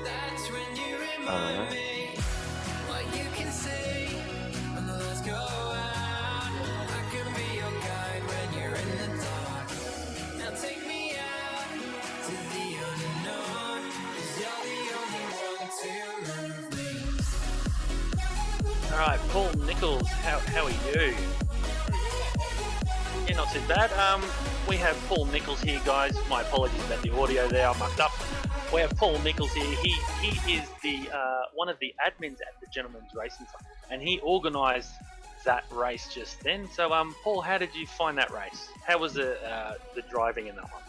That's when you remind me what you can say when the lights go out. I can be your guide when you're in the dark. Now take me out to the unknown, 'cause you're the only one to move me. All right, Paul Nichols, how are you? Yeah, not too bad. We have Paul Nichols here, guys. My apologies about the audio there. I mucked up. We have Paul Nichols here. He is the one of the admins at the Gentlemen's Racing Club, and he organised that race just then. So, Paul, how did you find that race? How was the driving in that one?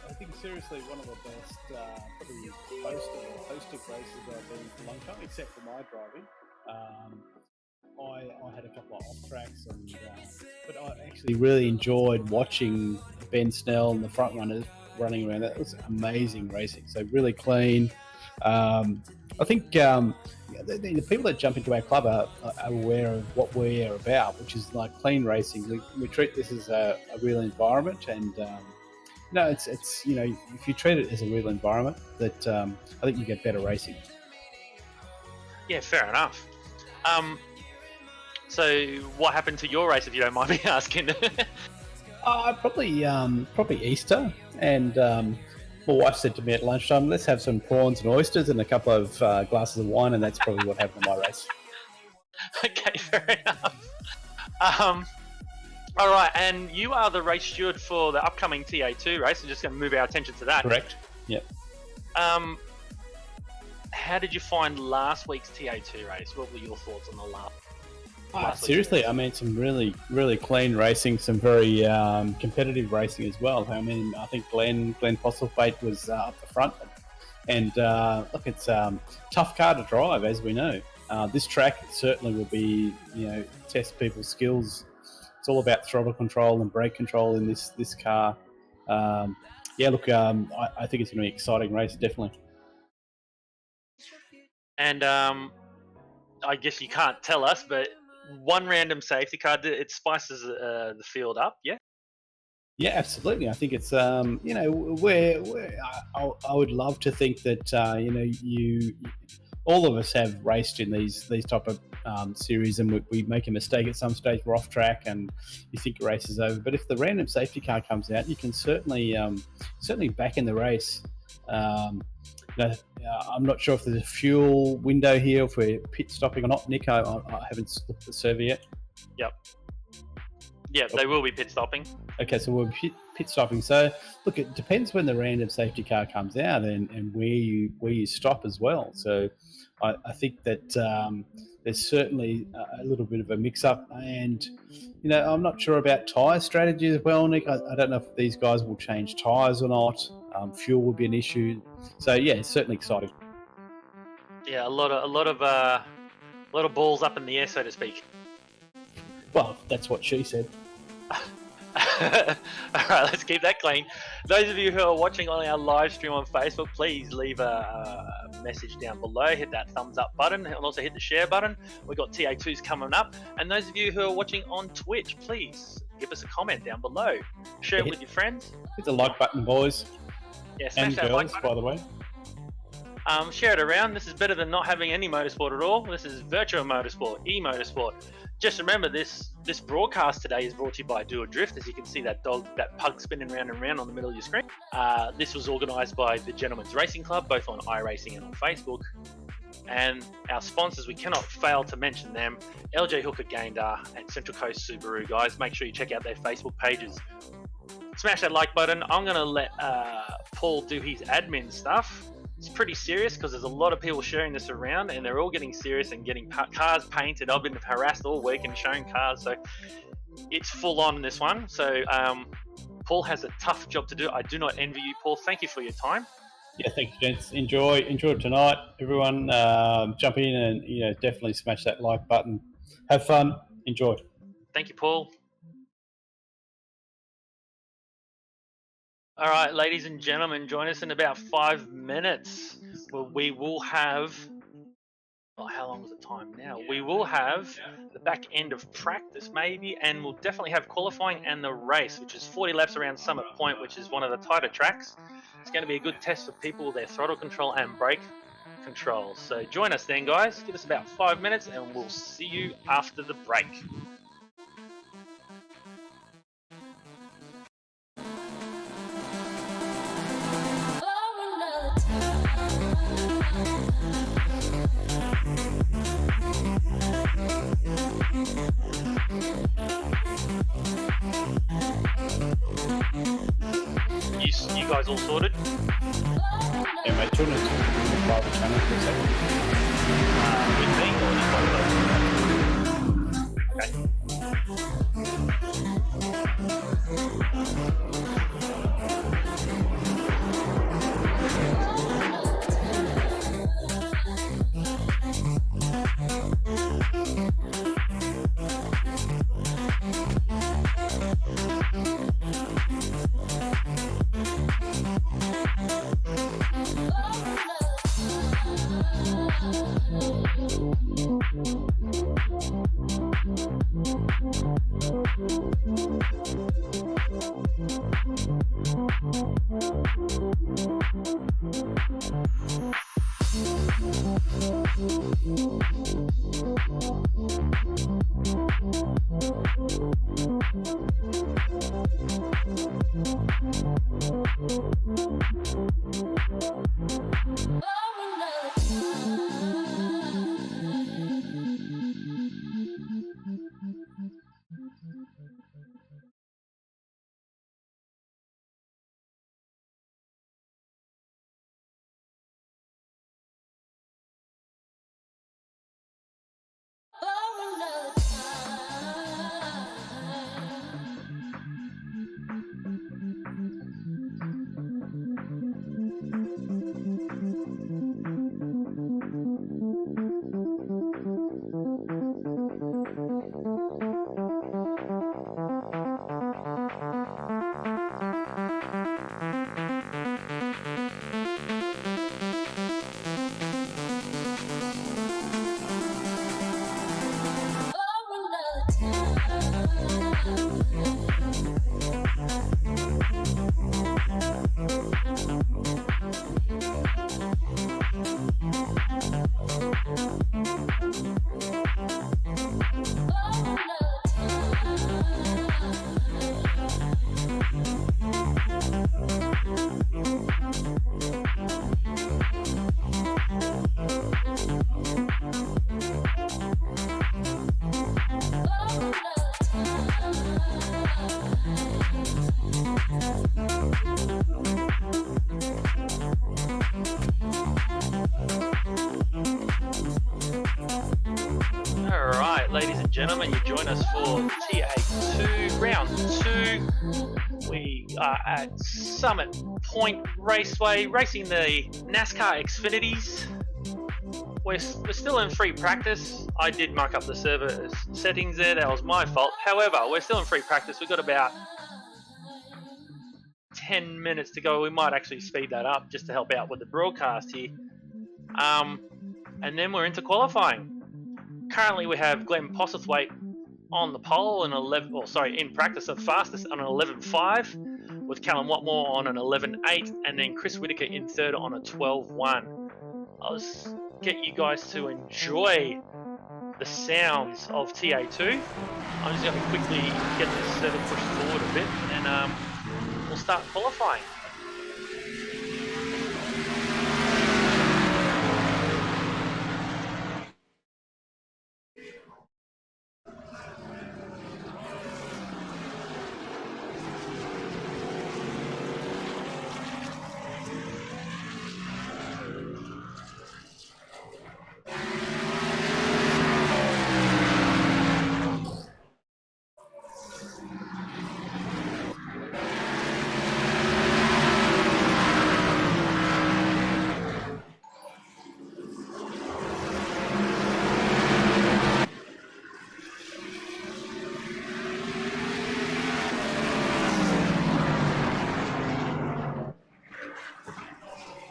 I think seriously one of the best probably hosted races I've been for a long time, except for my driving. I had a couple of off tracks, but I actually really enjoyed watching Ben Snell and the front runners running around. That was amazing racing. So really clean. I think the people that jump into our club are aware of what we are about, which is like clean racing. We treat this as a real environment, and it's if you treat it as a real environment, that I think you get better racing. Yeah, fair enough. So what happened to your race, if you don't mind me asking? Probably Easter, and my wife said to me at lunchtime, let's have some prawns and oysters and a couple of glasses of wine, and that's probably what happened in my race. Okay, fair enough. All right, and you are the race steward for the upcoming TA2 race. I'm just going to move our attention to that. Correct. Yep. How did you find last week's TA2 race? What were your thoughts on the last seriously, I mean, some really, really clean racing, some very competitive racing as well. I mean, I think Glenn Postlethwaite was up the front, and look, it's a tough car to drive, as we know. This track certainly will be, test people's skills. It's all about throttle control and brake control in this car. I think it's going to be an exciting race, definitely. And I guess you can't tell us, but one random safety car, it spices the field up, yeah? Yeah, absolutely. I think it's where I would love to think that you all of us have raced in these type of series, and we make a mistake at some stage. We're off track, and you think your race is over. But if the random safety car comes out, you can certainly back in the race. I'm not sure if there's a fuel window here, if we're pit stopping or not. Nick, I haven't looked at the survey yet. Yep. Yeah, they will be pit stopping. Okay, so we're pit stopping. So, look, it depends when the random safety car comes out and where you stop as well. So, I think that there's certainly a little bit of a mix-up. And, I'm not sure about tyre strategy as well, Nick. I don't know if these guys will change tyres or not. Fuel will be an issue. So, yeah, it's certainly exciting. Yeah, a lot of balls up in the air, so to speak. Well, that's what she said. Alright, let's keep that clean. Those of you who are watching on our live stream on Facebook, please leave a message down below. Hit that thumbs up button and also hit the share button. We've got TA2s coming up. And those of you who are watching on Twitch, please give us a comment down below. Share it with your friends. Hit the like button, boys. Yeah, smash and that girls, like button. by the way. Share it around. This is better than not having any motorsport at all. This is virtual motorsport, e-motorsport. Just remember, this broadcast today is brought to you by Doadrift. As you can see, that pug spinning round and round on the middle of your screen. This was organised by the Gentlemen's Racing Club, both on iRacing and on Facebook. And our sponsors, we cannot fail to mention them, LJ Hooker Gaindar and Central Coast Subaru. Guys, make sure you check out their Facebook pages. Smash that like button. I'm going to let Paul do his admin stuff. It's pretty serious because there's a lot of people sharing this around and they're all getting serious and getting cars painted. I've been harassed all week and showing cars, so it's full on in this one. So Paul has a tough job to do. I do not envy you, Paul. Thank you for your time. Yeah, thanks, gents. Enjoy it tonight, everyone. Jump in and definitely smash that like button. Have fun. Enjoy. Thank you, Paul. All right, ladies and gentlemen, join us in about 5 minutes. Where we will have. Oh, how long is the time now? We will have the back end of practice, maybe, and we'll definitely have qualifying and the race, which is 40 laps around Summit Point, which is one of the tighter tracks. It's going to be a good test for people, their throttle control and brake control. So join us then, guys. Give us about 5 minutes, and we'll see you after the break. You guys all sorted? Yeah, mate, do you want to talk to the private channel for a second? With me or just one Alright, ladies and gentlemen, you join us for TA2, round 2. We are at Summit Point Raceway, racing the NASCAR Xfinities. We're still in free practice. I did muck up the server settings there, that was my fault. However, we're still in free practice. We've got about 10 minutes to go. We might actually speed that up just to help out with the broadcast here. And then we're into qualifying. Currently we have Glenn Postlethwaite on the pole in practice at fastest on an 11.5, with Callum Watmore on an 11.8, and then Chris Whitaker in third on a 12.1. I'll just get you guys to enjoy the sounds of TA2. I'm just going to quickly get this server pushed forward a bit, and we'll start qualifying.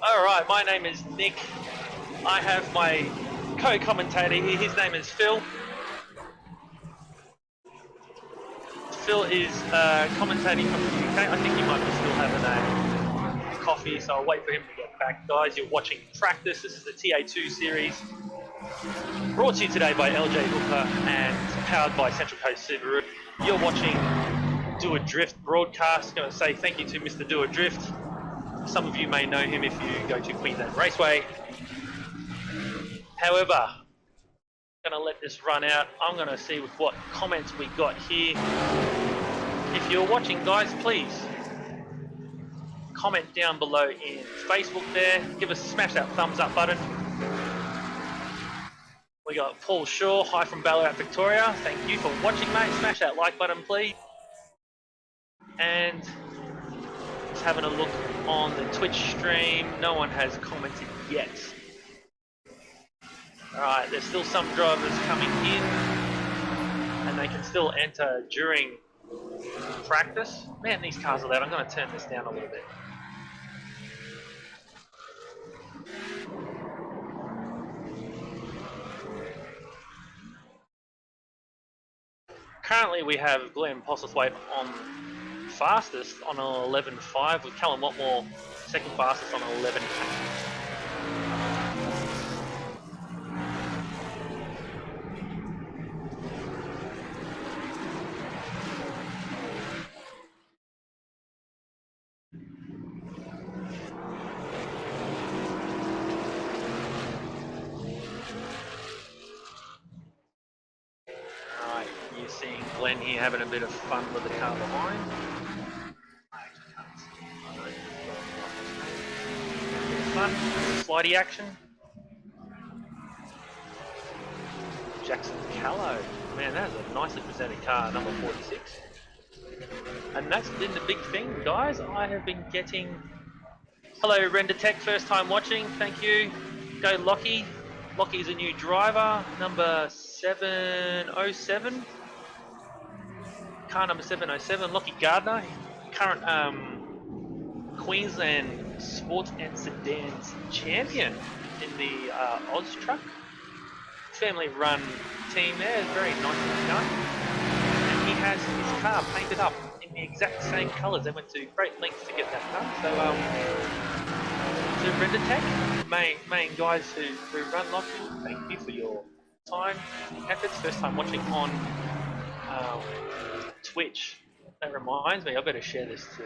Alright, my name is Nick. I have my co-commentator here, his name is Phil. Phil is commentating from the UK. I think he might be still having a coffee, so I'll wait for him to get back. Guys, you're watching practice. This is the TA2 series, brought to you today by LJ Hooker and powered by Central Coast Subaru. You're watching Doadrift broadcast. Going to say thank you to Mr. Doadrift. Some of you may know him if you go to Queensland Raceway. However, I'm going to let this run out. I'm going to see what comments we got here. If you're watching, guys, please comment down below in Facebook there. Smash that thumbs up button. We got Paul Shaw, hi from Ballarat, Victoria. Thank you for watching, mate. Smash that like button, please. And just having a look on the Twitch stream. No one has commented yet. Alright, there's still some drivers coming in, and they can still enter during practice. Man, these cars are loud. I'm going to turn this down a little bit. Currently we have Glenn Postlethwaite on fastest on an 11.5, with Callum Watmore second fastest on an 11.8. Alright, you're seeing Glenn here having a bit of fun with the car behind. Fun, slidey action. Jackson Callow, man, that is a nicely presented car, number 46. And that's been the big thing, guys. I have been getting. Hello, Render Tech, first time watching. Thank you. Go Lockie. Lockie is a new driver, number 707. Car number 707. Lockie Gardner, current Queensland Sports and Sedans champion in the Oz truck. Family run team there, it's very nice car. And he has his car painted up in the exact same colours. They went to great lengths to get that done. So, Render Tech, main guys who run Lockheed, thank you for your time and efforts. First time watching on Twitch. That reminds me, I better share this to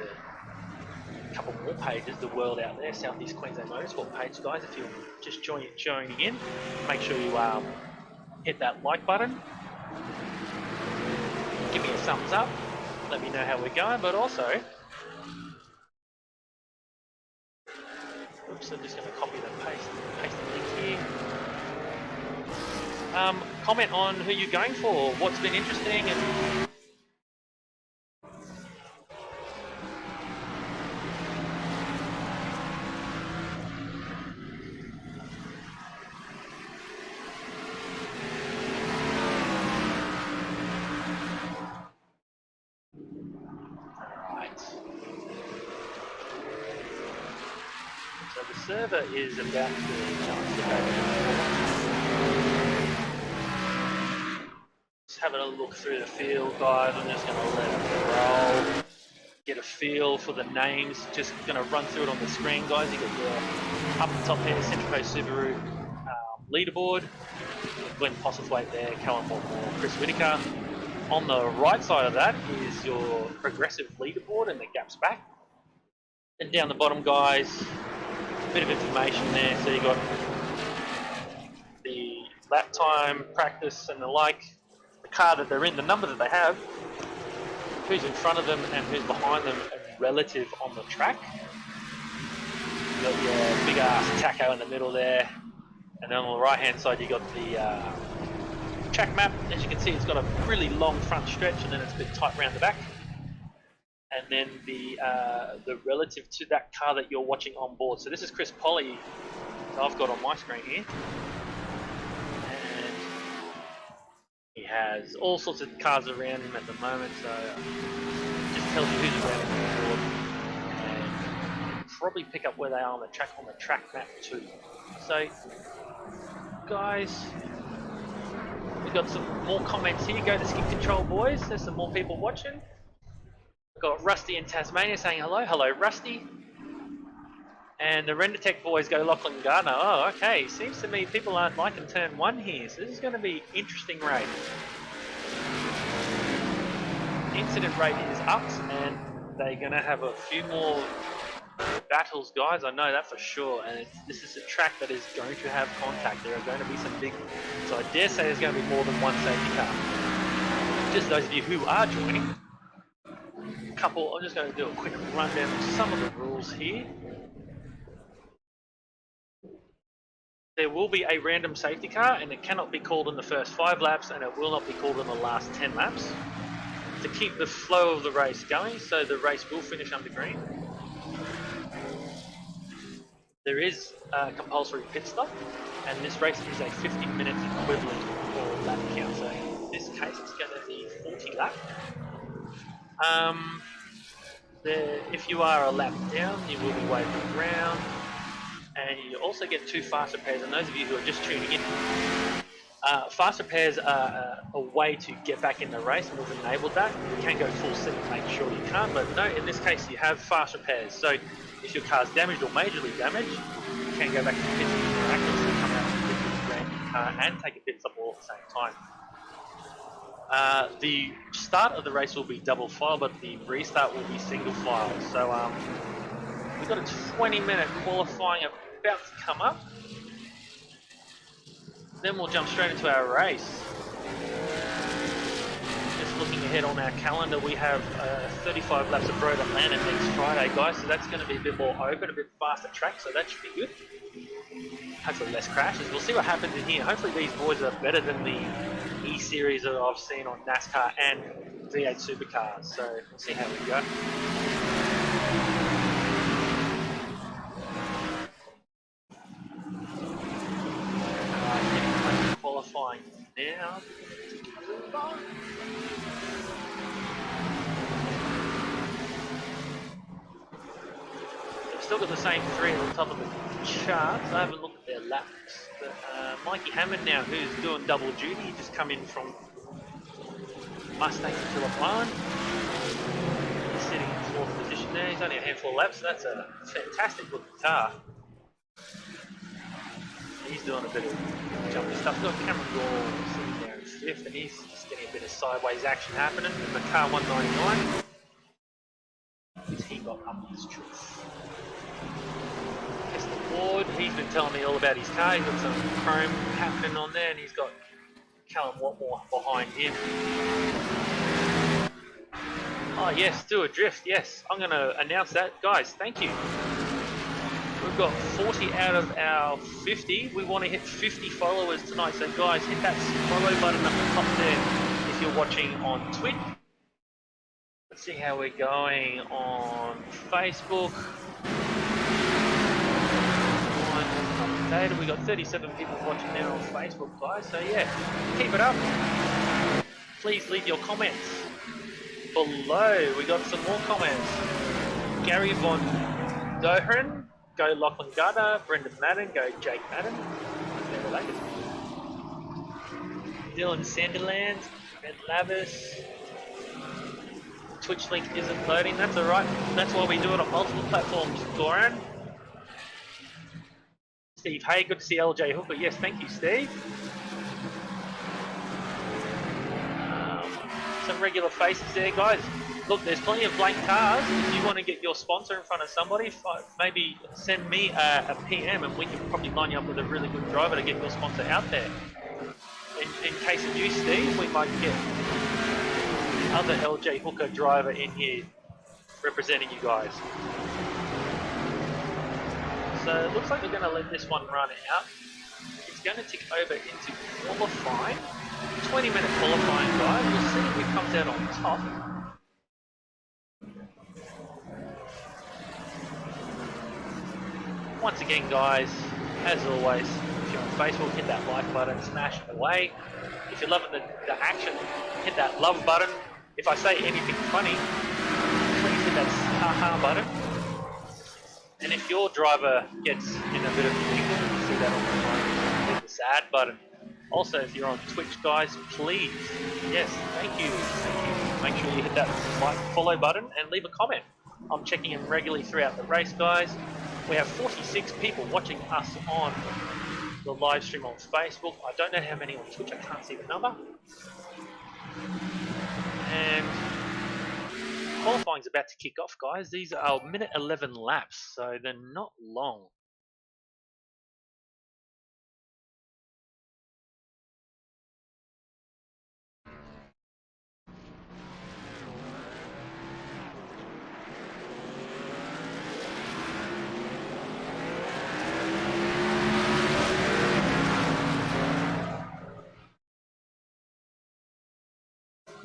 a couple more pages, the world out there, Southeast Queensland Motorsport page, guys. If you're just joining in, make sure you hit that like button. Give me a thumbs up. Let me know how we're going, but also, oops, I'm just going to copy the paste the link here. Comment on who you're going for, what's been interesting, and so the server is about to just having a look through the field, guys. I'm just going to let it roll. Get a feel for the names. Just going to run through it on the screen, guys. You got your up the top here, Central Coast Subaru leaderboard. Glenn Postlethwaite there, Callum Mortimer, Chris Whitaker. On the right side of that is your progressive leaderboard and the gaps back. And down the bottom, guys, a bit of information there. So you got the lap time, practice, and the like, the car that they're in, the number that they have, who's in front of them and who's behind them, and relative on the track. You got your big ass tacho in the middle there, and then on the right hand side you got the track map. As you can see, it's got a really long front stretch, and then it's a bit tight around the back. And then the relative to that car that you're watching on board. So this is Chris Polly, that I've got on my screen here, and he has all sorts of cars around him at the moment. So just tells you who's around the board, and probably pick up where they are on the track map too. So guys, we've got some more comments here. Go to Skip Control, boys. There's some more people watching. We've got Rusty in Tasmania saying hello. Hello, Rusty. And the Rendertech boys go Lachlan Gardner. Oh, okay. Seems to me people aren't liking turn 1 here, so this is going to be interesting race. Incident rate is up, and they're going to have a few more battles, guys. I know that for sure. And this is a track that is going to have contact. There are going to be some big. So I dare say there's going to be more than one safety car. Just those of you who are joining. I'm just going to do a quick rundown of some of the rules here. There will be a random safety car, and it cannot be called in the first 5 laps, and it will not be called in the last 10 laps. To keep the flow of the race going, so the race will finish under green. There is a compulsory pit stop, and this race is a 50-minute equivalent for lap count. So in this case, it's going to be 40 laps. If you are a lap down, you will be waved on ground, and you also get 2 faster pairs. And those of you who are just tuning in, faster pairs are a way to get back in the race, and we've enabled that. You can go full set and make sure you can't, but no, in this case you have faster pairs. So if your car's damaged or majorly damaged, you can go back to the pits and miraculously come out with a brand new car and take a pit stop all at the same time. The start of the race will be double file, but the restart will be single file. So we've got a 20-minute qualifying about to come up. Then we'll jump straight into our race. Just looking ahead on our calendar, we have 35 laps of Road Atlanta next Friday, guys. So that's going to be a bit more open, a bit faster track, so that should be good. Hopefully less crashes. We'll see what happens in here. Hopefully these boys are better than the eSeries that I've seen on NASCAR and V8 supercars. So we'll see how we go. Qualifying now. They've still got the same 3 at the top of the charts. I haven't looked at their laps, but Mikey Hammond now, who's doing double duty, just come in from Mustangs to Phillip Island. He's sitting in 4th position there. He's only a handful of laps, so that's a fantastic looking car. doing a bit of jumpy stuff. We've got Cameron Gore sitting there in 5th, and he's just getting a bit of sideways action happening in the car 199. He got up his truth. Kester Ward, he's been telling me all about his car. He's got some chrome happening on there, and he's got Callum Watmore behind him. Oh yes, Doadrift, yes. I'm going to announce that. Guys, thank you. We've got 40 out of our 50. We want to hit 50 followers tonight. So guys, hit that follow button up the top there if you're watching on Twitch. Let's see how we're going on Facebook. Updated. We got 37 people watching now on Facebook, guys. So yeah, keep it up. Please leave your comments below. We got some more comments. Gary Von Dohren, go Lachlan Gardner. Brendan Madden, go Jake Madden. They're related. Dylan Sanderland, Ben Lavis. Twitch link isn't loading. That's alright. That's why we do it on multiple platforms, Goran. Steve, hey, good to see LJ Hooker. Yes, thank you, Steve. Some regular faces there, guys. Look, there's plenty of blank cars. If you want to get your sponsor in front of somebody, maybe send me a PM and we can probably line you up with a really good driver to get your sponsor out there. In case of you, Steve, we might get the other LJ Hooker driver in here representing you guys. So it looks like we're going to let this one run out. It's going to tick over into qualifying. 20-minute qualifying, guys. We'll see who comes out on top. Once again, guys, as always, if you're on Facebook, hit that like button, smash it away. If you're loving the action, hit that love button. If I say anything funny, please hit that haha button. And if your driver gets in a bit of a wiggle, you see that on the phone, hit the sad button. Also, if you're on Twitch, guys, please, yes, thank you. Make sure you hit that like, follow button and leave a comment. I'm checking in regularly throughout the race, guys. We have 46 people watching us on the live stream on Facebook. I don't know how many on Twitch, I can't see the number. And qualifying's about to kick off, guys. These are minute 11 laps, so they're not long.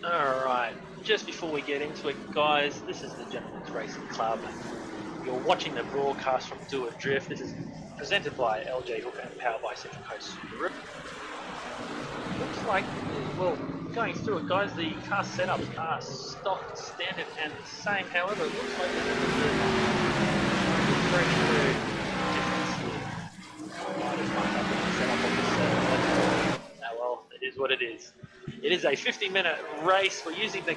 Alright, just before we get into it, guys, this is the Gentlemen's Racing Club. You're watching the broadcast from Doadrift. This is presented by LJ Hooker and powered by Central Coast Europe. Looks like, well, going through it, guys, the car setups are stock, standard, and the same. However, it looks like there's a fresh difference here. I might have fucked up with the setup of the setup. Oh well, it is what it is. It is a 50-minute race. We're using the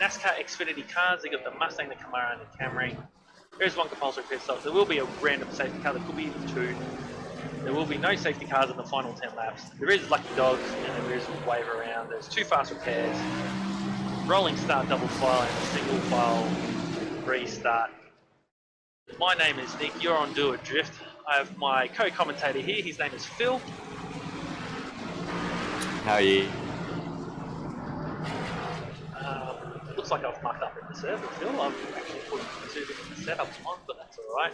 NASCAR Xfinity cars. They got the Mustang, the Camaro, and the Camry. There is one compulsory pit stop. There will be a random safety car. There could be even two. There will be no safety cars in the final 10 laps. There is lucky dogs and there is wave around. There's 2 fast repairs, rolling start double file, and a single file restart. My name is Nick. You're on Doadrift. I have my co-commentator here. His name is Phil. How are you? Looks like I've mucked up in the server, Phil. I've actually put 2 different setups on, but that's alright.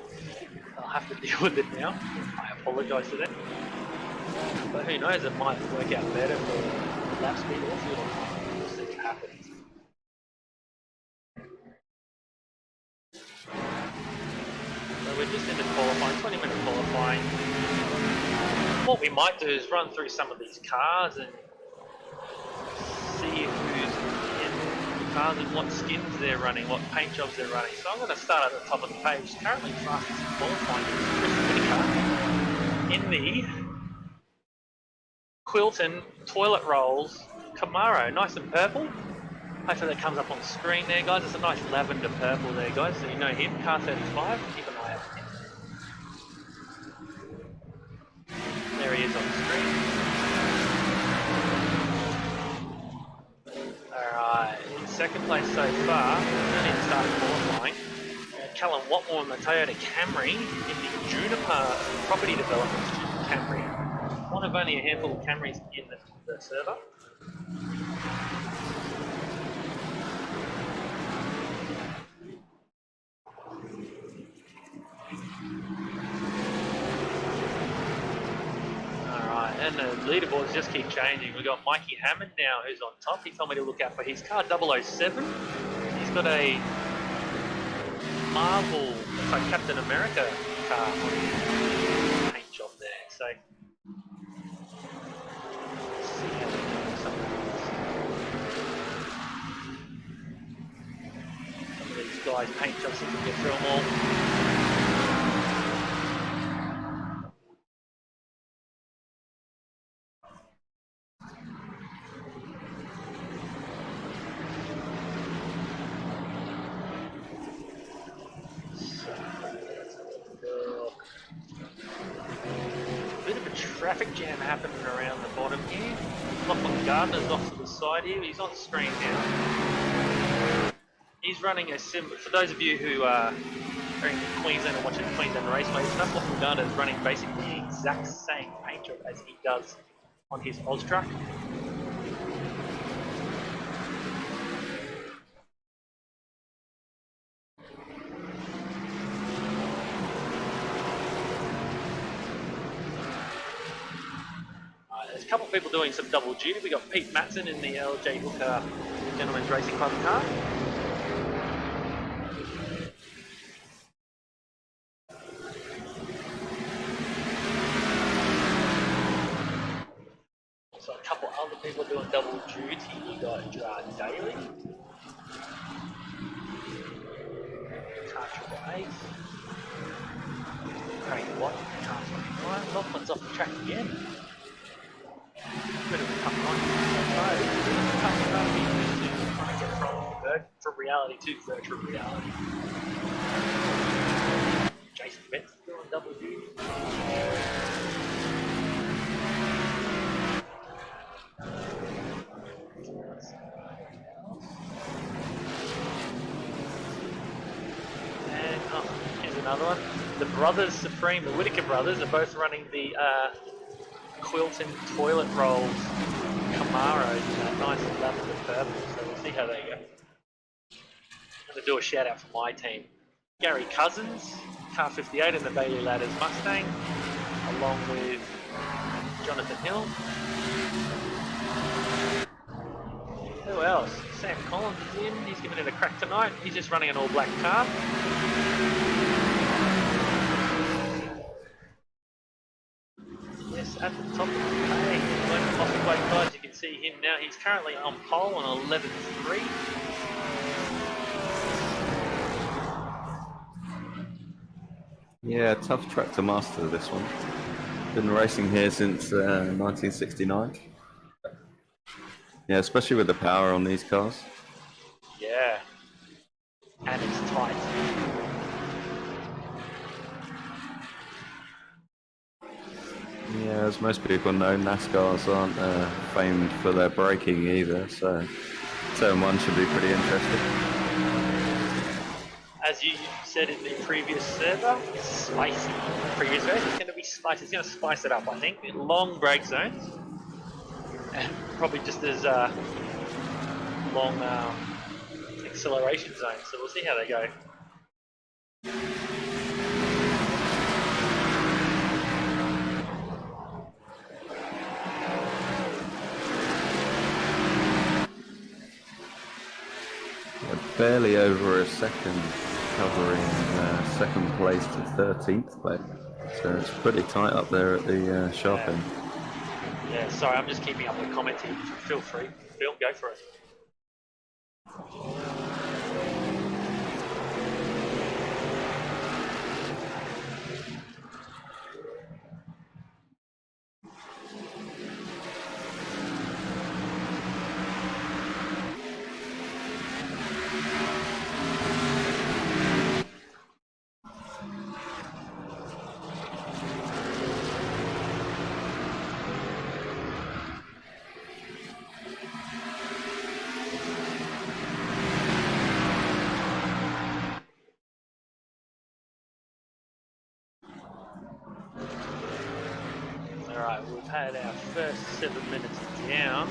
I'll have to deal with it now. I apologise to them. But who knows, it might work out better for lap speed or fuel economy. We'll see what happens. So we're just into qualifying, 20-minute qualifying. What we might do is run through some of these cars and see who's cars and what skins they're running, what paint jobs they're running. So I'm going to start at the top of the page. Currently fastest qualifying is in the Quilton Toilet Rolls Camaro. Nice and purple. Hopefully that comes up on screen there, guys. It's a nice lavender purple there, guys. So you know him, car 35. Keep an eye out for him. There he is second place so far. Only the start qualifying. Callum Watmore in the Toyota Camry in the Juniper property development Camry. One of only a handful of Camrys in the server. Alright, and the leaderboards just keep changing. We've got Mikey Hammond now who's on top. He told me to look out for his car, 007. He's got a Marvel, like Captain America car on his paint job there. So, let's see how they do some of these guys' paint jobs, if we can get through them all. Traffic jam happening around the bottom here. Lachlan Gardner's off to the side here. He's on screen now. He's running a sim. For those of you who are in Queensland and watching Queensland Raceway, Lachlan Gardner's running basically the exact same paint job as he does on his Oz truck. There's a couple of people doing some double duty. We got Pete Matson in the LJ Hooker Gentlemen's Racing Club car. So a couple other people doing double duty. We got Gerard Daly, car 888, Craig Watt, car 29. Lachlan's off the track again. Bit of a tough one. Tough trying to get from reality to virtual reality. Jason Betts doing double duty. And here's another one. The Brothers Supreme, the Whittaker brothers, are both running the Quilton toilet rolls Camaro in that nice lavender purple, so we'll see how they go. I'm going to do a shout out for my team. Gary Cousins, car 58 in the Bailey Ladders Mustang, along with Jonathan Hill. Who else? Sam Collins is in, he's giving it a crack tonight. He's just running an all black car. Yes, at the top of the page, Off-the-Way guys, you can see him now. He's currently on pole on 11.3. Yeah, tough track to master, this one. Been racing here since 1969. Yeah, especially with the power on these cars. Yeah, and it's tight. Yeah, as most people know, NASCARs aren't famed for their braking either, so turn one should be pretty interesting. As you said in the previous server, it's spicy. The previous race, it's going to be spicy. It's going to spice it up, I think. Long brake zones, and probably just as long acceleration zones. So we'll see how they go. Barely over a second, covering second place to 13th place. So it's pretty tight up there at the sharp end. Yeah, sorry, I'm just keeping up with commenting. Feel free. Phil, go for it. had our first 7 minutes down.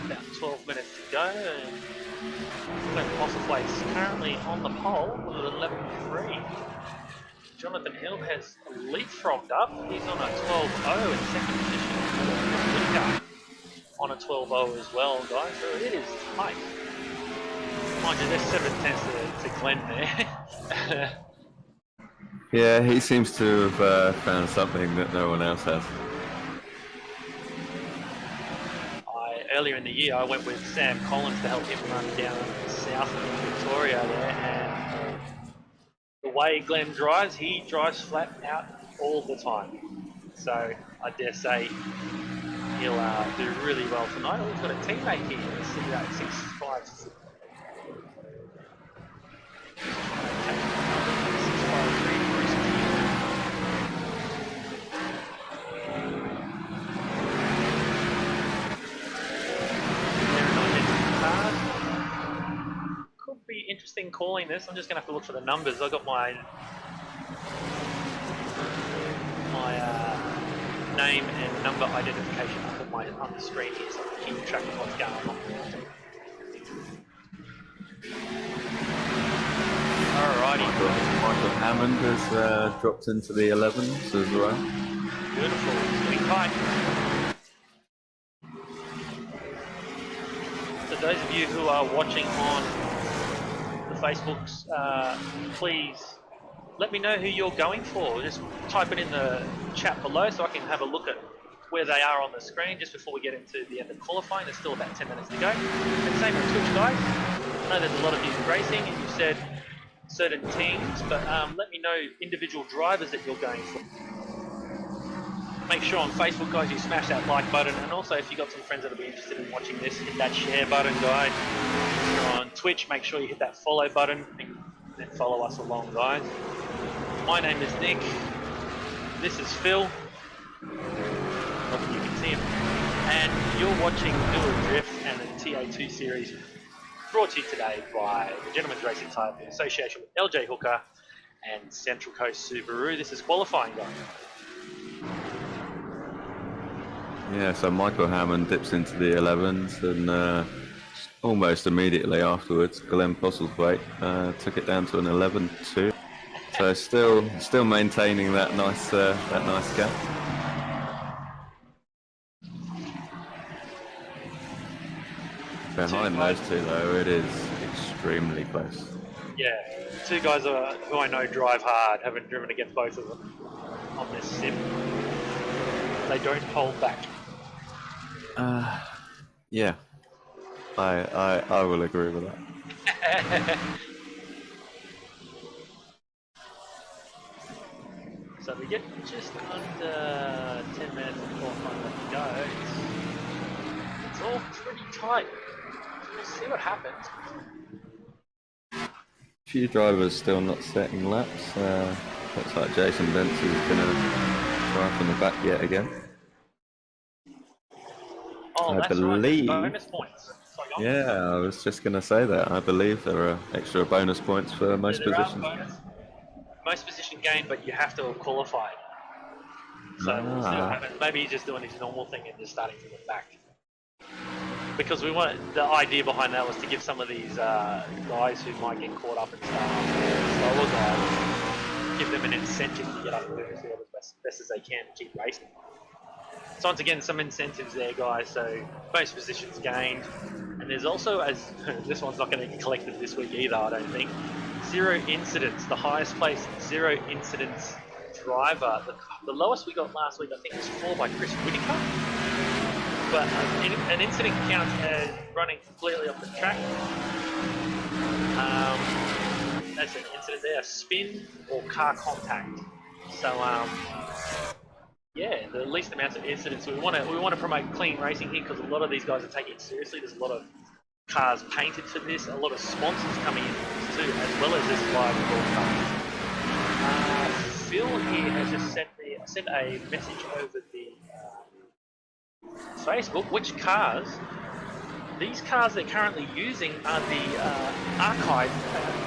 About 12 minutes to go. And Glenn Postlethwaite's currently on the pole with an 11.3. Jonathan Hill has leapfrogged up. He's on a 12.0 in second position. Whitaker on a 12.0 as well, guys. So it is tight. Mind you, there's 7 tenths to Glenn there. Yeah, he seems to have found something that no one else has. Earlier in the year, I went with Sam Collins to help him run down south of Victoria there, and the way Glenn drives, he drives flat out all the time. So I dare say he'll do really well tonight. We've got a teammate here. Let's see that 6.5. 6.53 Bruce Keane. Could be interesting calling this. I'm just going to have to look for the numbers. I've got my name and number identification up on the screen here, so I can keep track of what's going on. Alrighty. Michael Hammond has dropped into the 11s as well. Beautiful. It's getting tight. So those of you who are watching on the Facebooks, please let me know who you're going for. Just type it in the chat below so I can have a look at where they are on the screen just before we get into the end of qualifying. There's still about 10 minutes to go. And same on Twitch, guys. I know there's a lot of you racing and you said certain teams, but let me know individual drivers that you're going for. Make sure on Facebook, guys, you smash that like button, and also if you've got some friends that will be interested in watching this, hit that share button, guys. If you're on Twitch, make sure you hit that follow button and then follow us along, guys. My name is Nick. This is Phil. Hope you can see him. And you're watching Doadrift and the TA2 series, brought to you today by the Gentleman's Racing Tyre in association with LJ Hooker and Central Coast Subaru. This is qualifying, guys. Yeah, so Michael Hammond dips into the 11s, and almost immediately afterwards, Glenn Postlethwaite took it down to an 11.2. So still maintaining that nice gap. Behind those two, though, it is extremely close. Yeah, two guys who I know drive hard, haven't driven against both of them on this sim. They don't hold back. Yeah, I will agree with that. So we get just under 10 minutes before final to go. It's all pretty tight. We'll see what happens. Few drivers still not setting laps. Looks like Jason Bentz is going to drive from the back yet again. Oh, I that's believe. Right. Bonus points. Yeah, I was just going to say that. I believe there are extra bonus points for most positions. Most position gain, but you have to have qualified. So we'll see what happens. Maybe he's just doing his normal thing and just starting from the back. Because the idea behind that was to give some of these guys who might get caught up and slower guys, give them an incentive to get up and move the field as best as they can to keep racing. So once again, some incentives there, guys. So most positions gained, and there's also, as this one's not going to get collected this week either, I don't think. 0 incidents, the highest place 0 incidents driver. The lowest we got last week, I think, was 4 by Chris Whitaker. But an incident counts as running completely off the track. That's an incident there, a spin or car contact. So yeah, the least amount of incidents. We want to promote clean racing here because a lot of these guys are taking it seriously. There's a lot of cars painted for this, a lot of sponsors coming in too, as well as this live broadcast. Phil here has just sent a message over the Facebook. Which cars? These cars they're currently using are the archive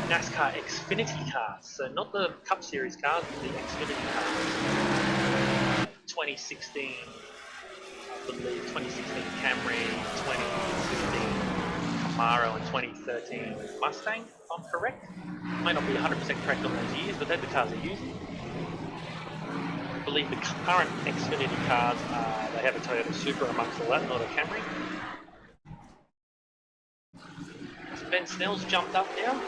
NASCAR Xfinity cars. So not the Cup Series cars, but the Xfinity cars. 2016, I believe 2016 Camry, 2015 Camaro, and 2013 Mustang, if I'm correct. Might not be 100% correct on those years, but they're the cars they're using. I believe the current Xfinity cars, they have a Toyota Supra amongst all that, not a Camry. So Ben Snell's jumped up now.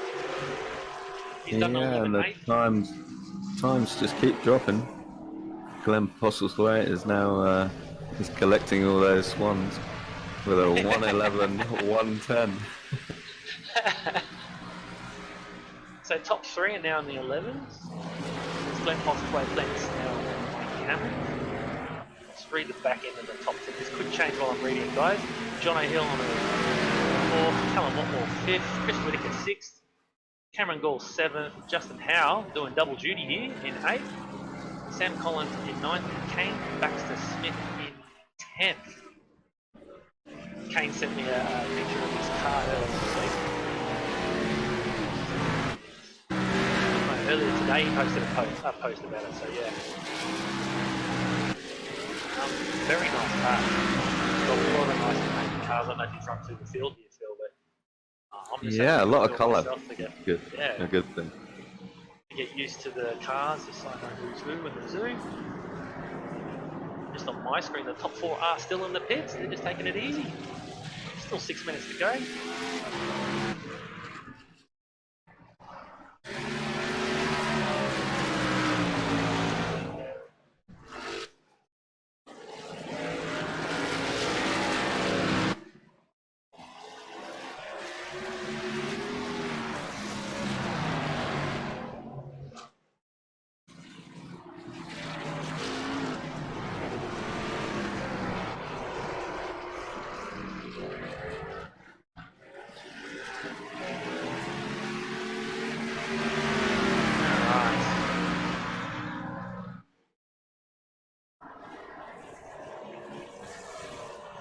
He's done Yeah, and the 11.8. times just keep dropping. Glenn Postlethwaite is now is collecting all those ones with a 111, 110. So top three are now in the 11s. It's Glenn Postlethwaite, Glenn Snell, and Mike Cameron. Let's read the back end of the top 10. This could change while I'm reading it, guys. John O'Hill on a 4th, Callum Watmore 5th, Chris Whittaker 6th, Cameron Gall 7th, Justin Howe doing double duty here in 8th, Sam Collins in 9th, Kane Baxter Smith in 10th. Kane sent me a picture of his car earlier this week. Earlier today he posted a post about it, so yeah. Very nice car. Got a lot of nice painted cars. I don't know if he's run through the field here, Phil, but I'm just Yeah, a lot of colour. Good. Yeah, A good thing. to get used to the cars, the Cyclone Zoo and the Zoo. Just on my screen, the top 4 are still in the pits. They're just taking it easy. Still 6 minutes to go.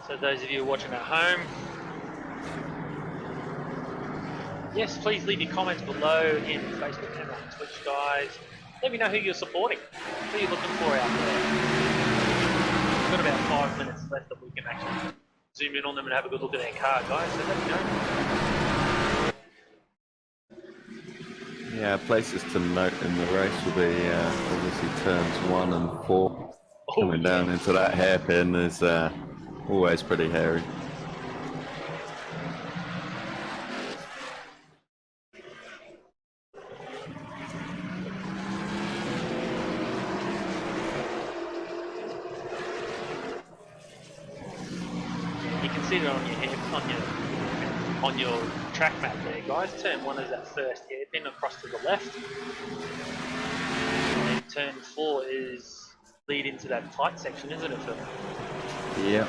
So those of you watching at home, yes, please leave your comments below in Facebook and on Twitch, guys. Let me know who you're supporting, who you're looking for out there. We've got about 5 minutes left that we can actually zoom in on them and have a good look at their car, guys, so let me know. Yeah, places to note in the race will be obviously turns 1 and 4. Coming down into that hairpin is always pretty hairy. You can see it on your track map there, guys. Turn 1 is that first hairpin across to the left, and then turn 4 is lead into that tight section, isn't it, Phil? Yep.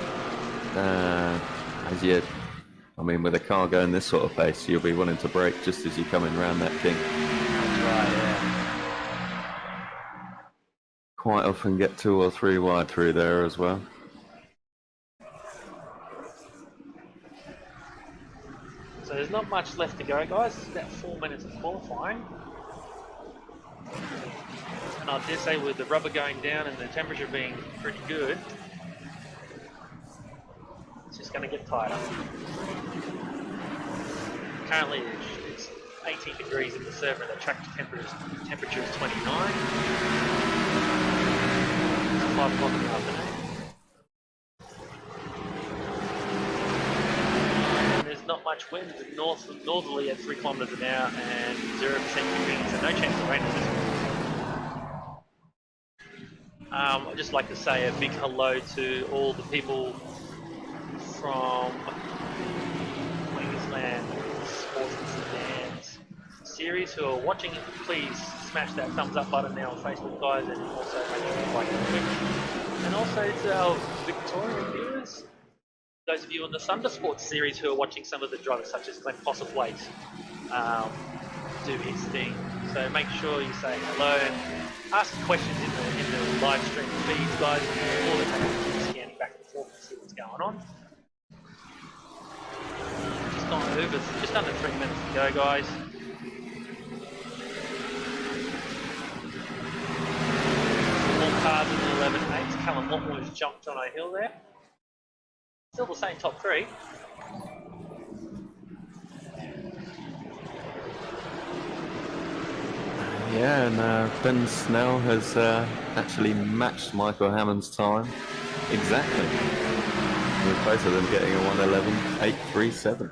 I mean, with a car going this sort of pace, you'll be wanting to brake just as you're coming round that kink. That's right, yeah. Quite often get 2 or 3 wide through there as well. So there's not much left to go, guys. It's about 4 minutes of qualifying. And I dare say with the rubber going down and the temperature being pretty good, it's just going to get tighter. Currently it's 18 degrees in the server and the track temperature is 29. It's 5 o'clock in the afternoon. Not much wind, northerly at 3 kilometers an hour and 0% humidity, so no chance of rain in this one. I'd just like to say a big hello to all the people from Queensland Sports and Sedans series who are watching. Please smash that thumbs up button now on Facebook, guys, and also make sure you like the Twitch. And also to our Victorian viewers, those of you on the Thunder Sports series who are watching some of the drivers such as Glenn Postlethwaite do his thing. So make sure you say hello and ask questions in the live stream feeds, guys, before the time scanning back and forth to see what's going on. Just gone over, just under 3 minutes to go, guys. All cars in the 11.8. Callum Watmore's jumped on a hill there. Still the same top three. Yeah, and Ben Snell has actually matched Michael Hammond's time exactly, with both of them getting a 1:11.837.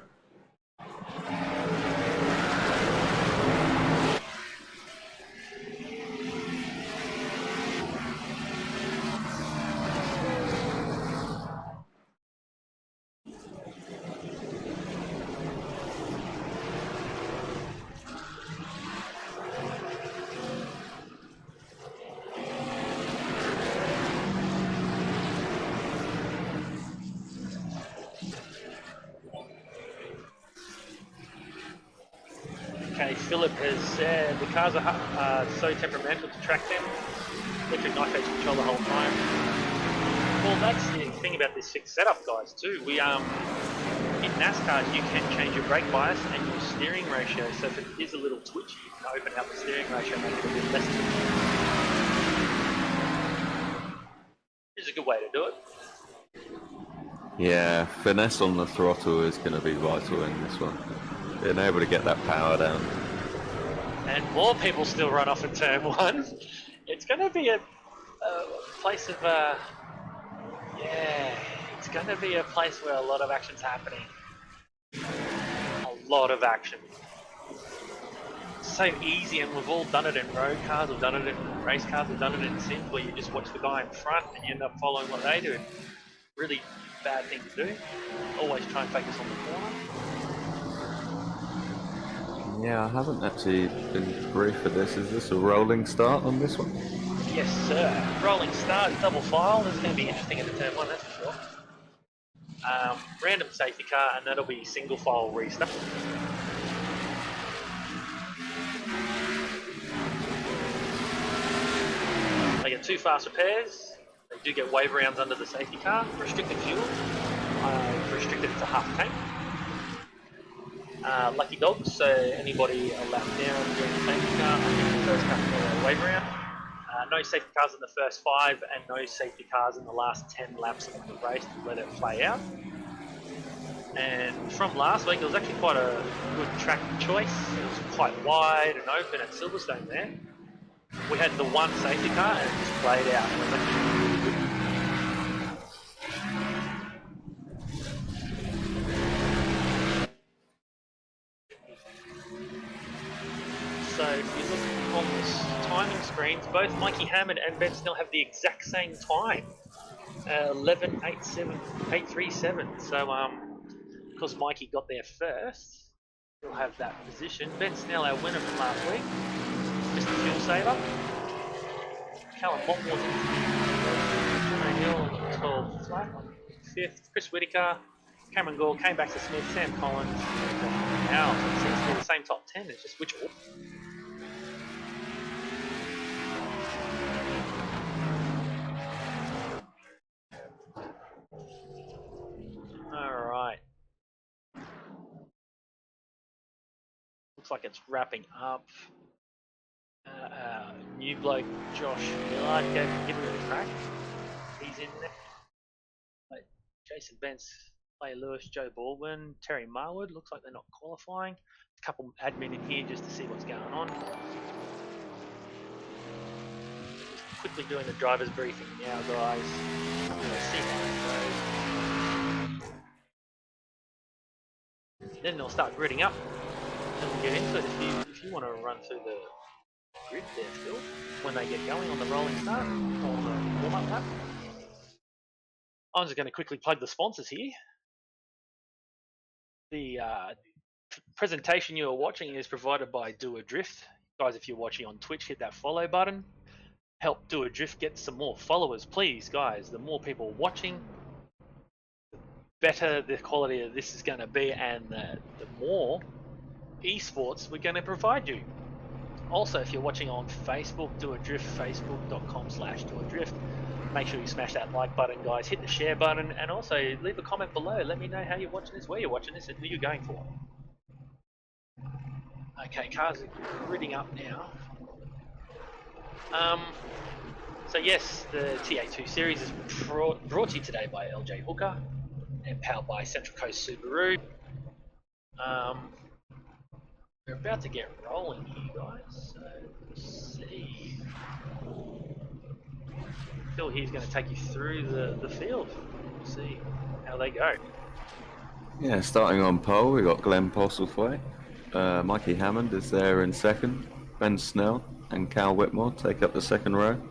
Okay, Phillip has said the cars are so temperamental to track them. Electric knife edge control the whole time. Well, that's the thing about this fixed setup, guys, too. We in NASCAR, you can change your brake bias and your steering ratio. So if it is a little twitchy, you can open up the steering ratio and make it a bit less twitchy. It's a good way to do it. Yeah, finesse on the throttle is going to be vital in this one. Being able to get that power down. And more people still run off in turn one. It's going to be a place of, yeah, it's going to be a place where a lot of action's happening. A lot of action. It's so easy, and we've all done it in road cars, we've done it in race cars, we've done it in sims, where you just watch the guy in front and you end up following what they do. Really bad thing to do. Always try and focus on the corner. Yeah, I haven't actually been briefed for this. Is this a rolling start on this one? Yes, sir. Rolling start, double file. This is going to be interesting in the turn one, that's for sure. Random safety car, and that'll be single file restart. They get 2 fast repairs. They do get wave rounds under the safety car. Restricted fuel. Restricted to half tank. Lucky dogs, so anybody a lap down during the safety car, I think the first car for a wave round. No safety cars in the first 5, and no safety cars in the last 10 laps of the race to let it play out. And from last week, it was actually quite a good track choice. It was quite wide and open at Silverstone there. We had the one safety car and it just played out. It was actually really good. So if you look on the timing screens, both Mikey Hammond and Ben Snell have the exact same time. 11.837. So because Mikey got there first, he'll have that position. Ben Snell, our winner from last week, Mr. Fuel Saver. Callum Watmore's in John Hill, 12 flat. 5th, Chris Whitaker, Cameron Gore came back to Smith, Sam Collins. Now it seems to be the same top 10, it's just which order. Alright. Looks like it's wrapping up. New bloke Josh Millard gave him a crack. He's in there. Jason Bence, Clay Lewis, Joe Baldwin, Terry Marwood. Looks like they're not qualifying. A couple admin in here just to see what's going on. Just quickly doing the driver's briefing now, guys. See how it goes. Then they'll start gridding up. Then we'll get into it. If you want to run through the grid there, Phil, when they get going on the rolling start, on the warm-up lap. I'm just going to quickly plug the sponsors here. The presentation you are watching is provided by Doadrift. Guys, if you're watching on Twitch, hit that follow button. Help Doadrift get some more followers, please, guys. The more people watching, the better the quality of this is going to be, and the more esports we're going to provide you. Also, if you're watching on Facebook, Doadrift, facebook.com/Doadrift. Make sure you smash that like button, guys. Hit the share button, and also leave a comment below. Let me know how you're watching this, where you're watching this, and who you're going for. Okay, cars are gridding up now. So yes, the TA2 series is brought to you today by LJ Hooker and powered by Central Coast Subaru. We're about to get rolling here, guys. So let's see. Phil here's going to take you through the field. We'll see how they go. Yeah, starting on pole, we got Glenn Postlethwaite. Mikey Hammond is there in second. Ben Snell and Cal Whitmore take up the second row.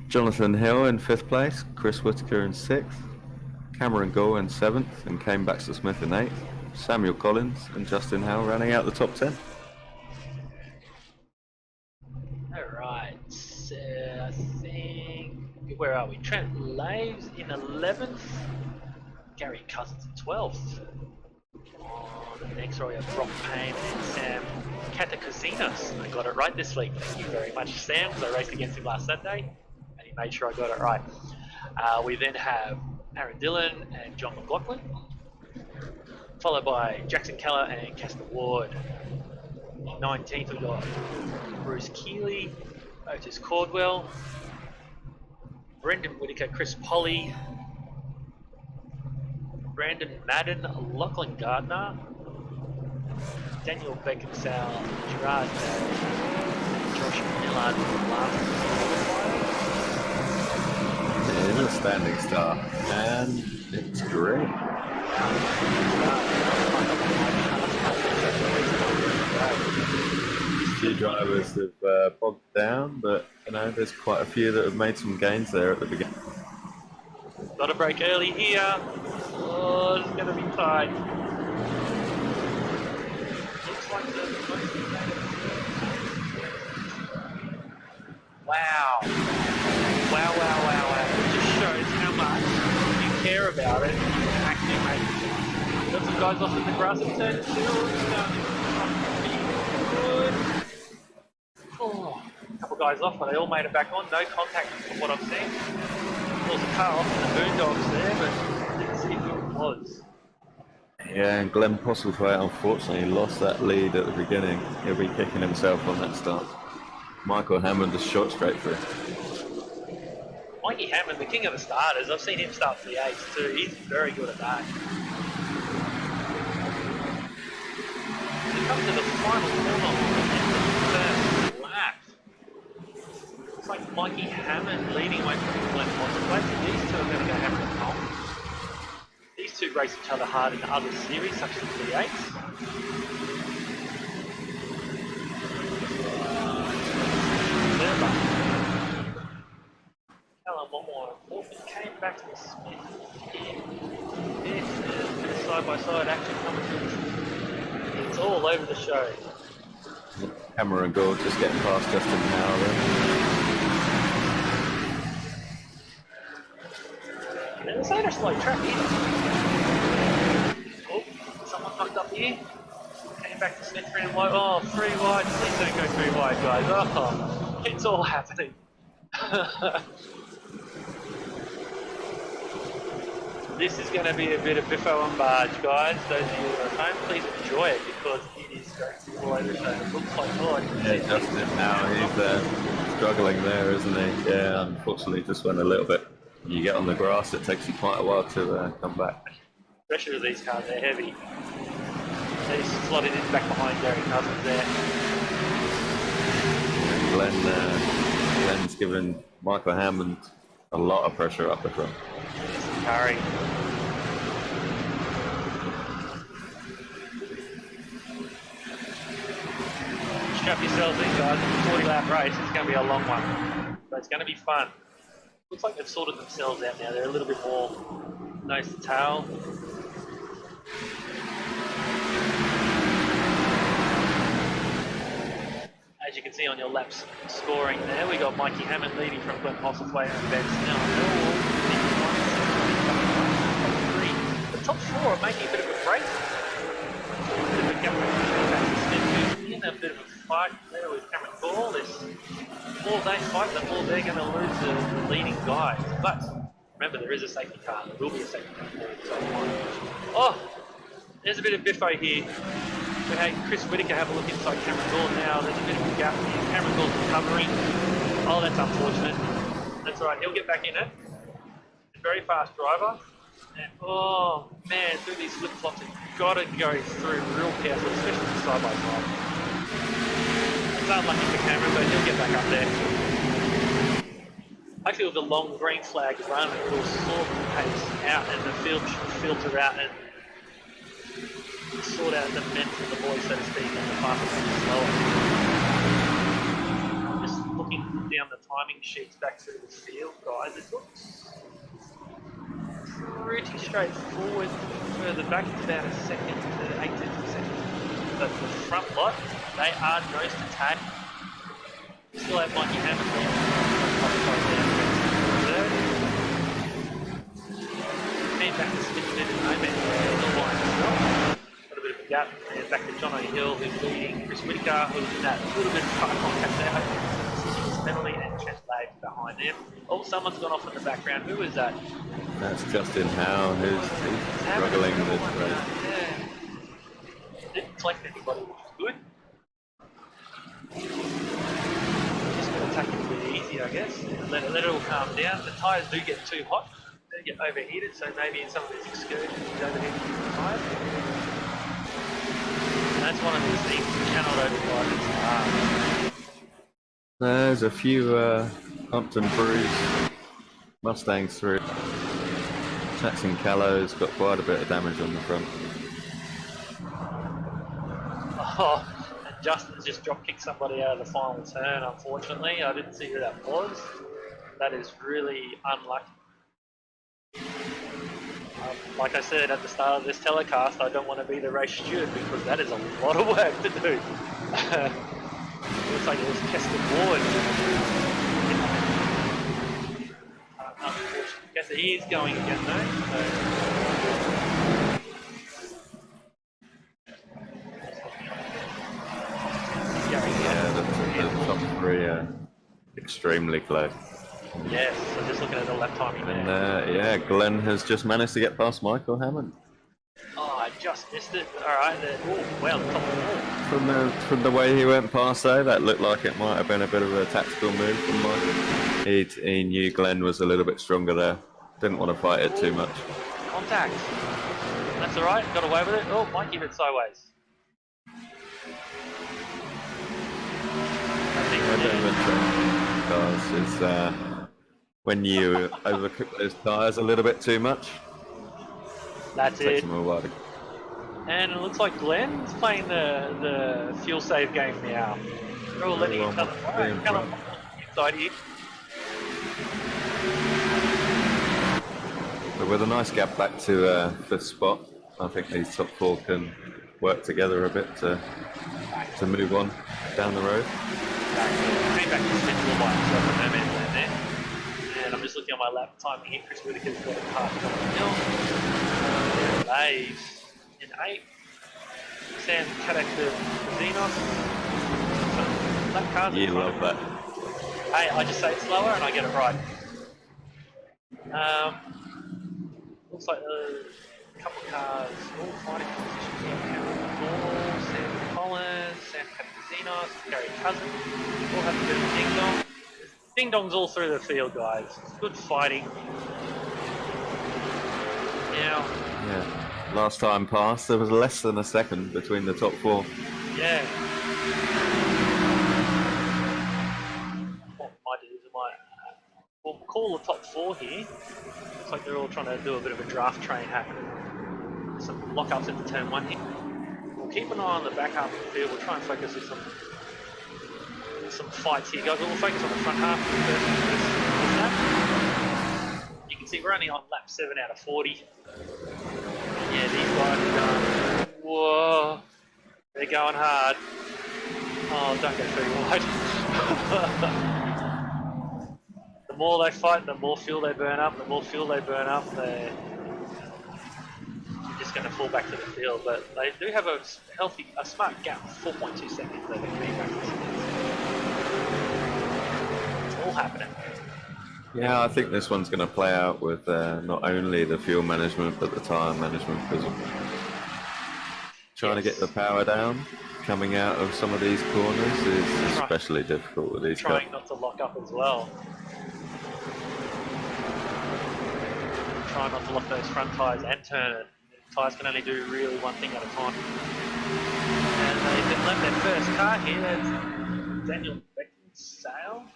Jonathan Hill in fifth place. Chris Whitaker in sixth. Cameron Gore in seventh, and Kane Baxter-Smith in eighth. Samuel Collins and Justin Howe running out the top 10. Alright, so I think, where are we? Trent Laves in 11th, Gary Cousins in 12th. On the next row we have Brock Payne and Sam Katakasinos. I got it right this week, thank you very much Sam, because I raced against him last Saturday and he made sure I got it right. We then have Aaron Dillon and John McLaughlin, followed by Jackson Keller and Casper Ward. 19th we got Bruce Keeley, Otis Cordwell, Brendan Whitaker, Chris Polly, Brandon Madden, Lachlan Gardner, Daniel Beckinsale, Gerard Barry, Josh Millard from the last It is a standing start, and it's great. Few drivers have bogged down, but you know there's quite a few that have made some gains there at the beginning. Got a break early here. Oh, it's going to be tight. Looks like wow. Wow. It just shows how much you care about it and you actually make it. Got some guys off in the grass at turn 2. It's pretty good. Oh, a couple guys off, but they all made it back on. No contact from what I've seen. There was a car off in the Boondocks there, but I didn't see who it was. Yeah, and Glenn Postlethwaite unfortunately lost that lead at the beginning. He'll be kicking himself on that start. Michael Hammond just shot straight through. Mikey Hammond, the king of the starters, I've seen him start for the eights too. He's very good at that. We come to the final corner of the first lap. It's like Mikey Hammond leading away from Glenn Postlethwaite. These two are going to go have a comp. These two race each other hard in other series, such as the V8s. Callum one more. Came back to the Smith. This is a bit of side-by-side action coming through. It's all over the show. Cameron Gore just getting past Justin Howe there. And it's not a slow track either. Oh, someone fucked up here. Came back to Smith, 3 wide. Oh, 3 wide. Please don't go 3 wide, guys. Oh, it's all happening. This is going to be a bit of biffo and barge, guys. Those of you at home, please enjoy it because it is going to be all over the show. It looks like Yeah, Justin Howe, he's struggling there, isn't he? Yeah, unfortunately, just went a little bit. You get on the grass, it takes you quite a while to come back. Especially with these cars, they're heavy. He's slotted in back behind Gary Cousins there. Glenn's given Michael Hammond a lot of pressure up the front. Curry. Strap yourselves in, guys. It's a 40-lap race. It's going to be a long one, but it's going to be fun. Looks like they've sorted themselves out now. They're a little bit more nose to tail. As you can see on your laps scoring there, we got Mikey Hammond leading from Glenn Postlethwaite and Ben Snell. The top 4 are making a bit of a break. In a bit of a fight there with Cameron Gore. There's more they fight, the more they're going to lose the leading guys. But remember, there is a safety car. There will be a safety car. Oh, there's a bit of biffo here. We had Chris Whitaker have a look inside Cameron Gore now. There's a bit of a gap here. Cameron Gore's recovering. Oh, that's unfortunate. That's all right. He'll get back in it. He's a very fast driver. And, oh man, through these flip flops, you've got to go through real careful, especially the side by side. It's unlucky for Cameron, but he'll get back up there. Hopefully with the long green flag run, it will sort the pace out and the field should filter out and sort out the men from the boys, so to speak, and the faster and the slower. Just looking down the timing sheets back through the field, guys, it looks pretty straightforward. Further back, it's about a second to 8 tenths of a second. But the front lot, they are nose to tail. Still have Mikey Hammond there. Came back to spin in no man the line as well. Got a bit of a gap. And back to John O'Hill, who's leading. Chris Whitaker, who's in that little bit of car contact there. Penalty and Chet Lave behind them. Oh, someone's gone off in the background. Who is that? That's Justin Howe, who's struggling with this race. Yeah. Didn't collect anybody, which is good. Just going to take it a bit easy, I guess. And let it all calm down. The tyres do get too hot. They get overheated, so maybe in some of these excursions, you overheat the tyres. And that's one of those things you cannot override. It's hard. There's a few bumped and bruised Mustangs through. Jackson Callow's got quite a bit of damage on the front. Oh, and Justin's just drop kicked somebody out of the final turn, unfortunately. I didn't see who that was. That is really unlucky. Like I said at the start of this telecast, I don't want to be the race steward because that is a lot of work to do. Looks like it was tested forward. Unfortunately, I guess he is going again though. Yeah, the top three are extremely close. Yes, so just looking at the lap timing And there. yeah, Glenn has just managed to get past Michael Hammond. Oh, I just missed it. Alright, oh, well, top four. From the way he went past though, that looked like it might have been a bit of a tactical move from Michael. He knew Glenn was a little bit stronger there. Didn't want to fight it too much. Contact. That's alright, got away with it. Oh, might give it sideways. I think Because it's when you overcook those tyres a little bit too much, that's it takes it. them a while to... And it looks like Glenn's playing the fuel save game now. They're all letting each other inside here. But with a nice gap back to fifth spot, I think these top four can work together a bit to move on down the road. Came back to Central by himself in no man's land there. And I'm just looking at my lap timing here. Chris Whitaker's got a car coming down. Laves in 8. Sam Kadak to Xenos. Lap cars. You love that. Hey, I just say it slower and I get it right. Looks like a couple of cars all fighting competition here. Cameron Ball, Sam Collins, Sam Xenos, Gary Cousin. All have a bit of ding dong. Ding dongs all through the field, guys. Good fighting. Now. Yeah. Last time past, there was less than a second between the top four. Yeah. What might do is we'll call the top four here. Looks like they're all trying to do a bit of a draft train happening. Some lockups into turn 1 here. We'll keep an eye on the back half of the field. We'll try and focus on some fights here, guys. We'll focus on the front half of the first lap. You can see we're only on lap 7 out of 40. Yeah, these guys are going, whoa, they're going hard. Oh, don't go too wide. The more they fight, the more fuel they burn up. The more fuel they burn up, they're just going to fall back to the field. But they do have a smart gap, 4.2 seconds. They're going to be back to the field. It's all happening. Yeah, I think this one's going to play out with not only the fuel management, but the tyre management, because trying to get the power down, coming out of some of these corners is especially difficult with these cars. Trying not to lock up as well. try not to lock those front tyres and turn it. Tyres can only do really one thing at a time. And they've left their first car here. That's Daniel Beckinsale.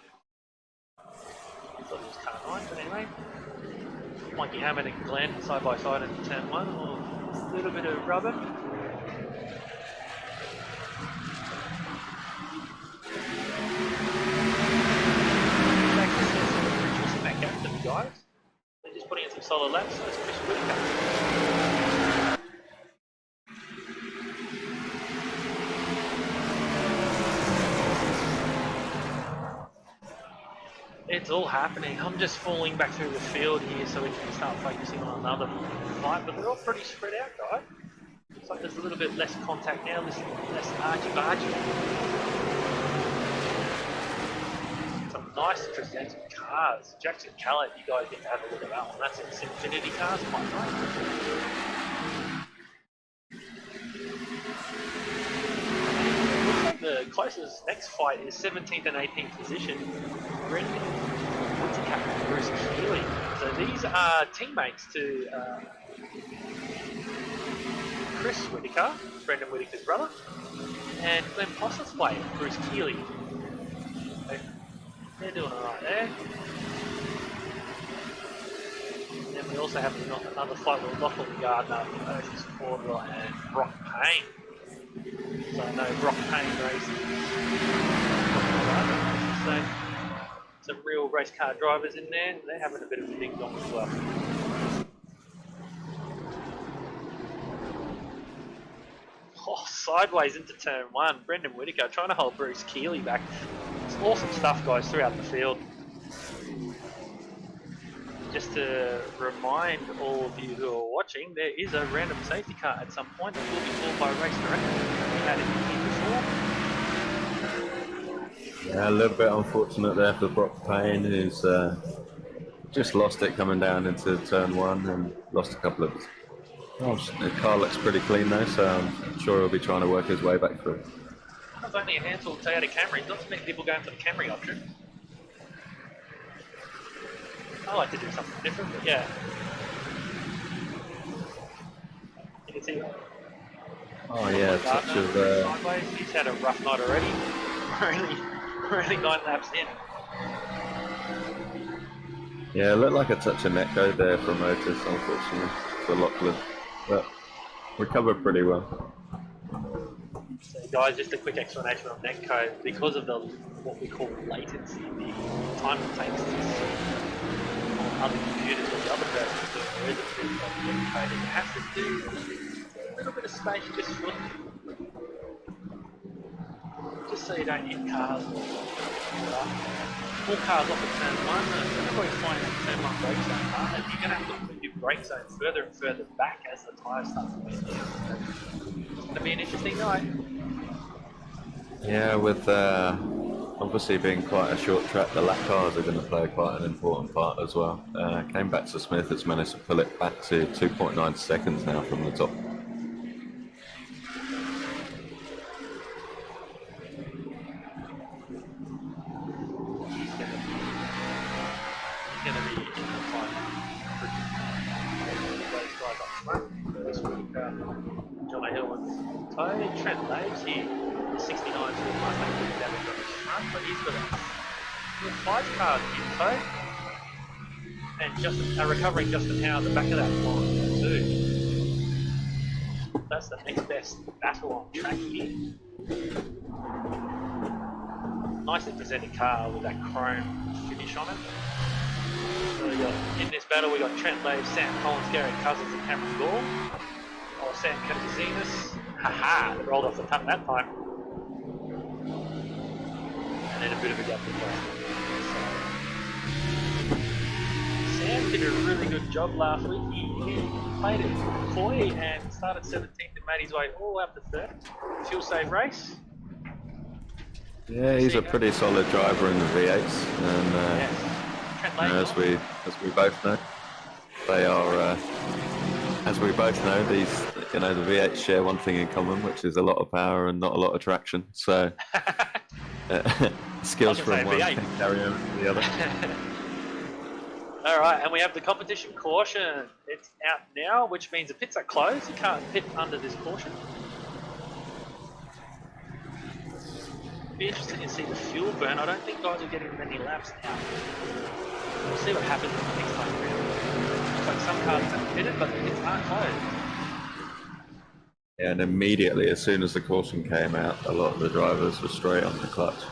I thought it was car 9, but anyway. Mikey Hammond and Glenn side by side in turn 1. A little bit of rubber. Reducing that gap to the guys. They're just putting in some solid laps. That's Chris Whitaker. It's all happening. I'm just falling back through the field here so we can start focusing on another fight, but they're all pretty spread out, guys. Looks like there's a little bit less contact now, less argy-bargy. Some nice presented cars. Jackson Calais, you guys get to have a look at that one. That's xfinity cars, quite nice. The closest next fight is 17th and 18th position. Brendan Whitaker and Bruce Keeley. So these are teammates to Chris Whitaker, Brendan Whitaker's brother, and Glenn Postlethwaite, Bruce Keeley. So they're doing alright there. And then we also have another fight with Lachlan Gardner, Otis Cordwell, and Brock Payne. So I know Brock Payne racing. So some real race car drivers in there. They're having a bit of a ding dong as well. Oh, sideways into turn 1. Brendan Whitaker trying to hold Bruce Keeley back. It's awesome stuff, guys, throughout the field. Just to remind all of you who are watching, there is a random safety car at some point that will be called by race director. We had it here before. Yeah, a little bit unfortunate there for Brock Payne, who's just lost it coming down into turn 1 and lost a couple of... the car looks pretty clean though, so I'm sure he'll be trying to work his way back through. There's only a handful of Toyota Camrys, not too many people going for the Camry option. I like to do something different, but yeah. You can see. Oh yeah, touch of. Sideways. He's had a rough night already. We're only 9 laps in. Yeah, it looked like a touch of netcode there from Otis, unfortunately, for Lachlan, but recovered pretty well. So guys, just a quick explanation on netcode. Because of the what we call latency, the time it takes to see other computers or the other versions doing there is a bit of netcode, and you have to do a little bit of space just so you don't hit cars or pull cars off at turn 1. Everybody's finding that turn 1 brake zone hard, and you're going to have to put your brake zone further and further back as the tyres start to wear down. It's going to be an interesting night. Yeah, with obviously being quite a short track, the lap cars are going to play quite an important part as well. Came back to Smith, has managed to pull it back to 2.9 seconds now from the top. Trent Laves here, 69 to the Mustang, damage on his front, but he's got a 5 car in tow, and recovering Justin Howe at the back of that line too. That's the next best battle on track here. Nicely presented car with that chrome finish on it. So in this battle we got Trent Laves, Sam Collins, Garrett Cousins, and Cameron Gore. Oh, Sam Kazinas. Haha, it rolled off the tongue that time. And then a bit of a gap to go. So, Sam did a really good job last week. He played it coy and started 17th and made his way all up to 3rd. Fuel save race. Yeah, he's a pretty solid driver in the V8s, and as we both know, they are. As we both know, the V8s share one thing in common, which is a lot of power and not a lot of traction. So skills from one can carry over to the other. Alright, and we have the competition caution. It's out now, which means the pits are closed. You can't pit under this caution. Be interesting to see the fuel burn. I don't think guys are getting many laps out. We'll see what happens next time around. Looks like some cars have pitted, but the pits aren't closed. Yeah, and immediately, as soon as the caution came out, a lot of the drivers were straight on the clutch,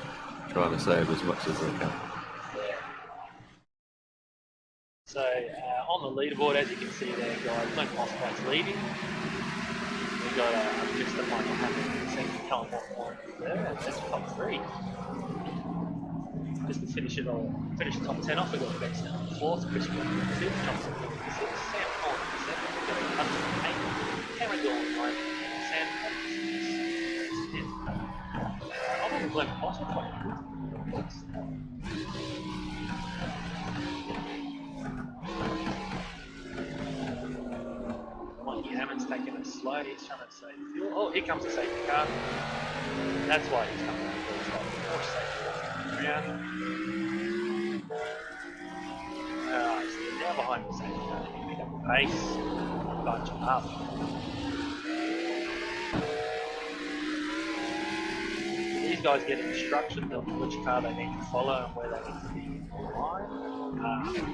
trying to save as much as they can. So on the leaderboard, as you can see there, guys, no Mossback's leading. We've got Mr. Michael Hammond and second, Callum Moore there, and that's top 3. Just to finish it all, finish the top 10 off, we've got Ben Snell in 4th, Chris Williams in 5th, Johnson in 6th, Sam Collins in 7th, we've got Hudson in 8th, Cameron Dawn in 9th, and Sam Collins in 10th. I think Glenn Foster quite good. Mikey Hammond's taking it slow, he's trying to save fuel. Oh, here comes the safety car. That's why he's coming out really slow. More safety car coming around. Alright, so they're now behind the safety car. They pick up the pace. Bunch up. These guys get instructions on which car they need to follow and where they need to be in line.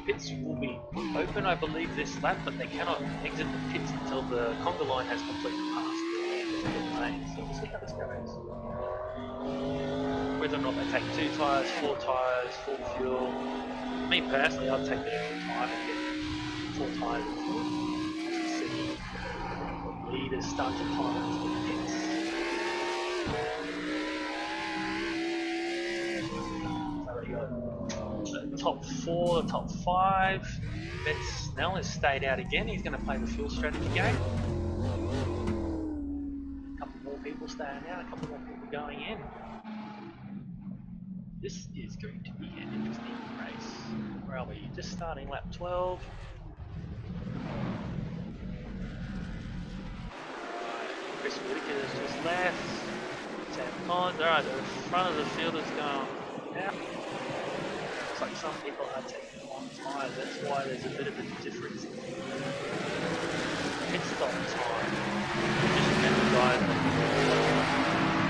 Pits will be open, I believe, this lap, but they cannot exit the pits until the conga line has completely passed the end of the lane. So we'll see how this goes. Whether or not they take 2 tyres, 4 tyres, full fuel. Me personally, I'd take the extra time and get 4 tyres and fuel. As you see, the leaders start to climb into the pits. The top 4, the top 5. Ben Snell has stayed out again. He's going to play the fuel strategy game. A couple more people staying out, a couple more people going in. This is going to be an interesting race. Where are we? Just starting lap 12. Chris Whitaker has just left. Sam Collins. Alright, the front of the field is going out. Looks like some people are taking on tyre, that's why there's a bit of a difference in pit stop time. Just remember, guys, that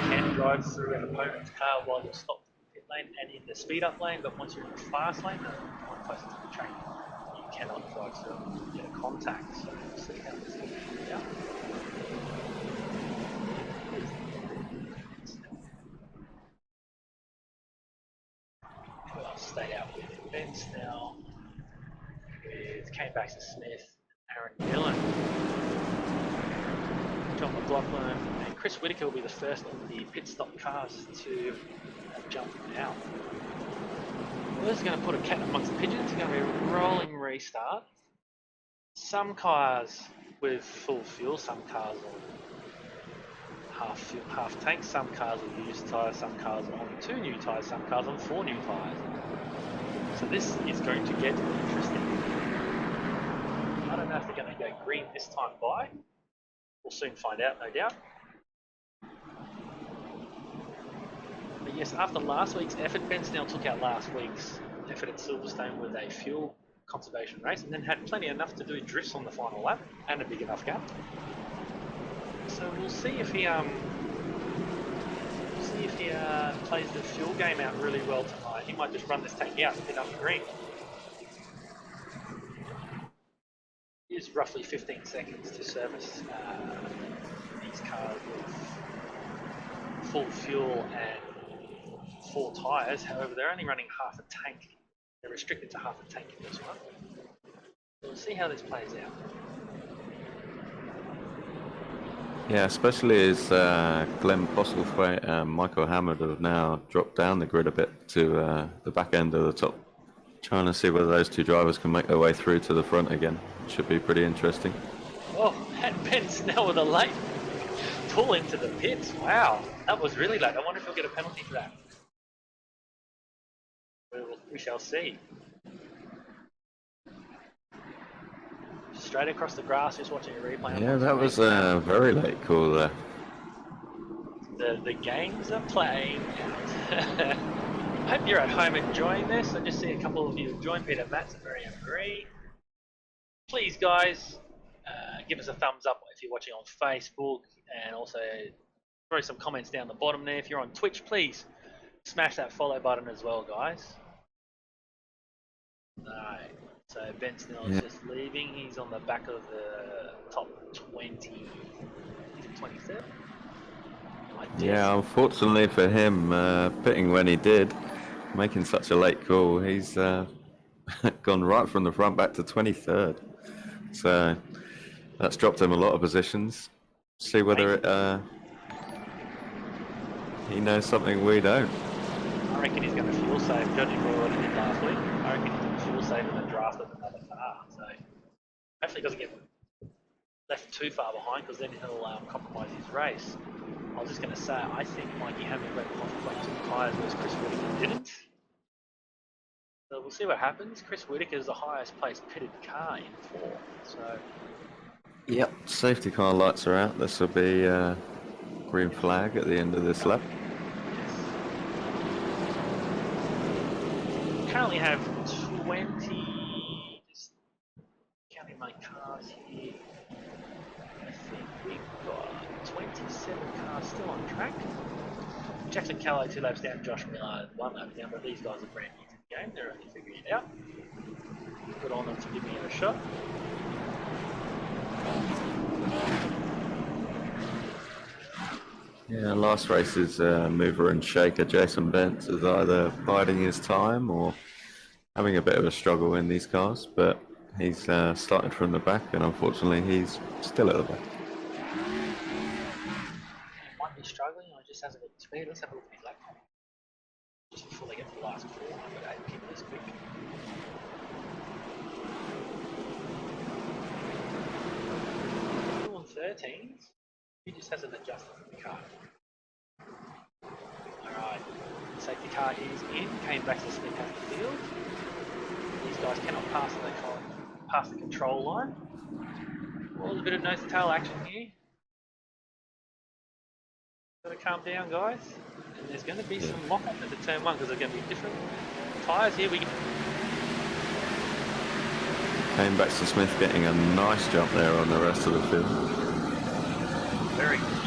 you can drive through an opponent's car while you're stopped in the pit lane and in the speed up lane, but once you're in the fast lane, the one closer to the track, you cannot drive through and get a contact. So we'll see how this goes out. I'll stay out with Ben Snell, with Kane Baxter-Smith, Aaron Dillon, John McLaughlin, and Chris Whitaker will be the first of the pit stop cars to jump out. Well, this is going to put a cat amongst the pigeons. It's going to be a rolling restart. Some cars with full fuel, some cars on half fuel, half tank, some cars with used tyres, some cars on 2 new tyres, some cars on 4 new tyres. So this is going to get interesting. I don't know if they're going to go green this time by. We'll soon find out, no doubt. But yes, after last week's effort, Ben Snell took out last week's effort at Silverstone with a fuel conservation race and then had plenty enough to do drifts on the final lap and a big enough gap. So we'll see if he plays the fuel game out really well tonight. He might just run this tank out and hit up the green. It is roughly 15 seconds to service these cars with full fuel and 4 tyres. However, they're only running half a tank. They're restricted to half a tank in this one. So we'll see how this plays out. Yeah, especially as Glenn Postlethwaite and Michael Hammond have now dropped down the grid a bit to the back end of the top. Trying to see whether those 2 drivers can make their way through to the front again. Should be pretty interesting. Oh, and Ben Snell with a late pull into the pits. Wow, that was really late. I wonder if he'll get a penalty for that. We shall see. Straight across the grass, just watching a replay. Yeah, that was a very late call there. The games are playing out. Hope you're at home enjoying this. I just see a couple of you have joined. Peter, Matt, and Miriam Marie. Please, guys, give us a thumbs up if you're watching on Facebook, and also throw some comments down the bottom there. If you're on Twitch, please smash that follow button as well, guys. Alright, so Ben Snell is just leaving. He's on the back of the top 20, 23rd. Yeah, unfortunately for him, pitting when he did, making such a late call, he's gone right from the front back to 23rd. So that's dropped him a lot of positions. See whether he knows something we don't. I reckon he's going to fuel save, judging by what he did last week. I reckon he's going to fuel save in the draft of another car. So hopefully he doesn't get left too far behind, because then he'll compromise his race. I was just going to say, I think Mikey Hammond went off 22 tyres, whereas Chris Whittaker didn't. So we'll see what happens. Chris Whittaker is the highest placed pitted car in 4. So yep, safety car lights are out. This will be green flag at the end of this lap. We currently have 20, just counting my cars here, I think we've got 27 cars still on track. Jackson Callow 2 laps down, Josh Miller 1 lap down, but these guys are brand new to the game, they're only figuring it out. Good on them for giving it a shot. Yeah, last race's mover and shaker, Jason Bentz, is either biding his time or having a bit of a struggle in these cars, but he's started from the back, and unfortunately he's still at the back. He might be struggling, or just hasn't got the speed. Let's have a look at his lap time. Just before they get to the last 400, keep this quick. Doing 13s. He just hasn't adjusted for the car. Alright, safety car is in, came back to Smith at the field. These guys cannot pass the control line. Well, there's a bit of nose to tail action here. Gotta calm down, guys. And there's going to be some lock-up into turn 1, because there's going to be different tyres here. Came back to Smith getting a nice jump there on the rest of the field. Very good job.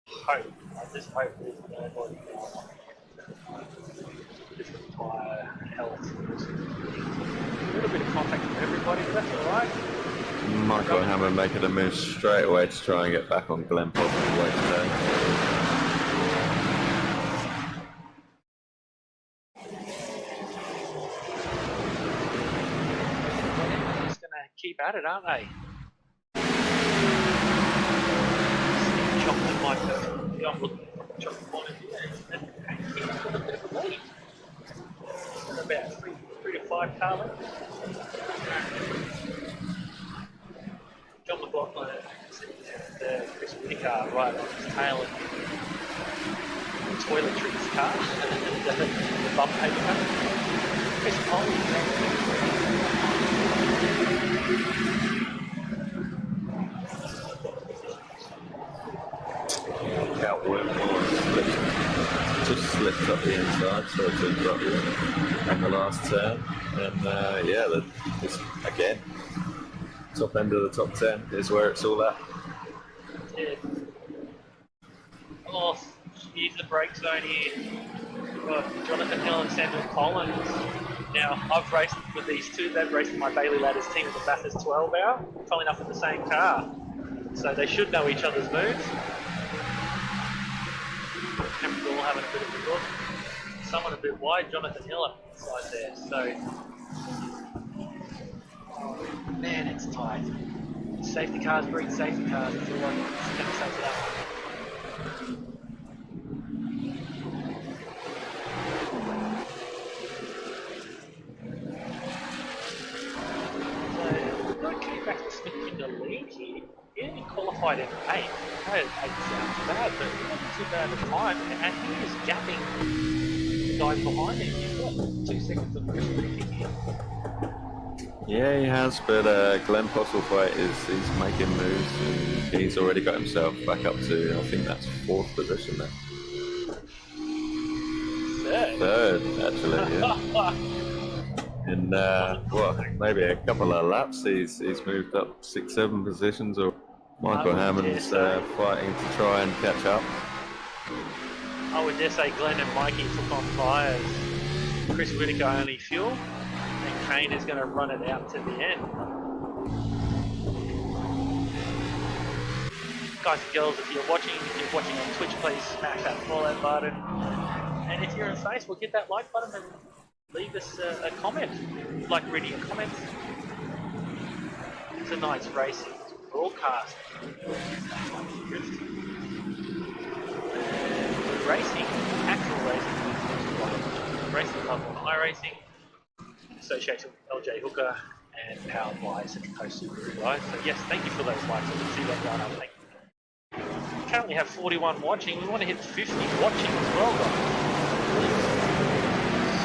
Hope. I just hope there's nobody different tyre health. A little bit of contact from everybody, but that's alright. Michael Hammond making a move straight away to try and get back on Glen Pop on the way today. They're just going to keep at it, aren't they? Chocolate might be, I'm looking from a chocolate point of view, and he's got a bit of a lead. He's got about 3 to 5 car lengths. John McLaughlin and Chris Whittaker right on his tail and the toiletries car, the bump paper. Chris Out Wormhole just slipped up the inside, so it's a drop in the last turn. And yeah, this again, top end of the top 10 is where it's all at. Yeah. Oh, here's the brake zone here. We've got Jonathan Hill and Samuel Collins. Now, I've raced with these two. They've raced with my Bailey Ladders team at the Bathurst 12 hour, funnily enough in the same car. So they should know each other's moves. Cameron's all having a bit of a look. Someone a bit wide, Jonathan Hill up inside there. So, man, it's tight. Safety cars breed safety cars. That's all I'm going to say to that one. So, not getting back to Smith in the lead here. He only qualified in 8th. Okay, 8 sounds bad, but it wasn't too bad at the time. And he is gapping the guys behind him. He's got 2 seconds of Chris Whittaker here. Yeah, he has, but Glenn Postlethwaite he's making moves, and he's already got himself back up to, I think that's 4th position there. Third, actually, yeah. In maybe a couple of laps, he's moved up 6-7 positions. Or Michael Hammond's fighting to try and catch up. I would dare say Glenn and Mikey took on tyres. Chris Whitaker only fuel, and Kane is going to run it out to the end. Guys and girls, if you're watching on Twitch, please smash that follow button. And if you're on Facebook, hit that like button and leave us a comment. Like reading comments. It's a nice racing broadcast. Racing, actual racing, racing club on iRacing, associated with LJ Hooker, and powered by Central Coast Subaru, guys. So yes, thank you for those likes. I can see that going up. Thank you. We currently have 41 watching. We want to hit 50 watching as well, guys. Please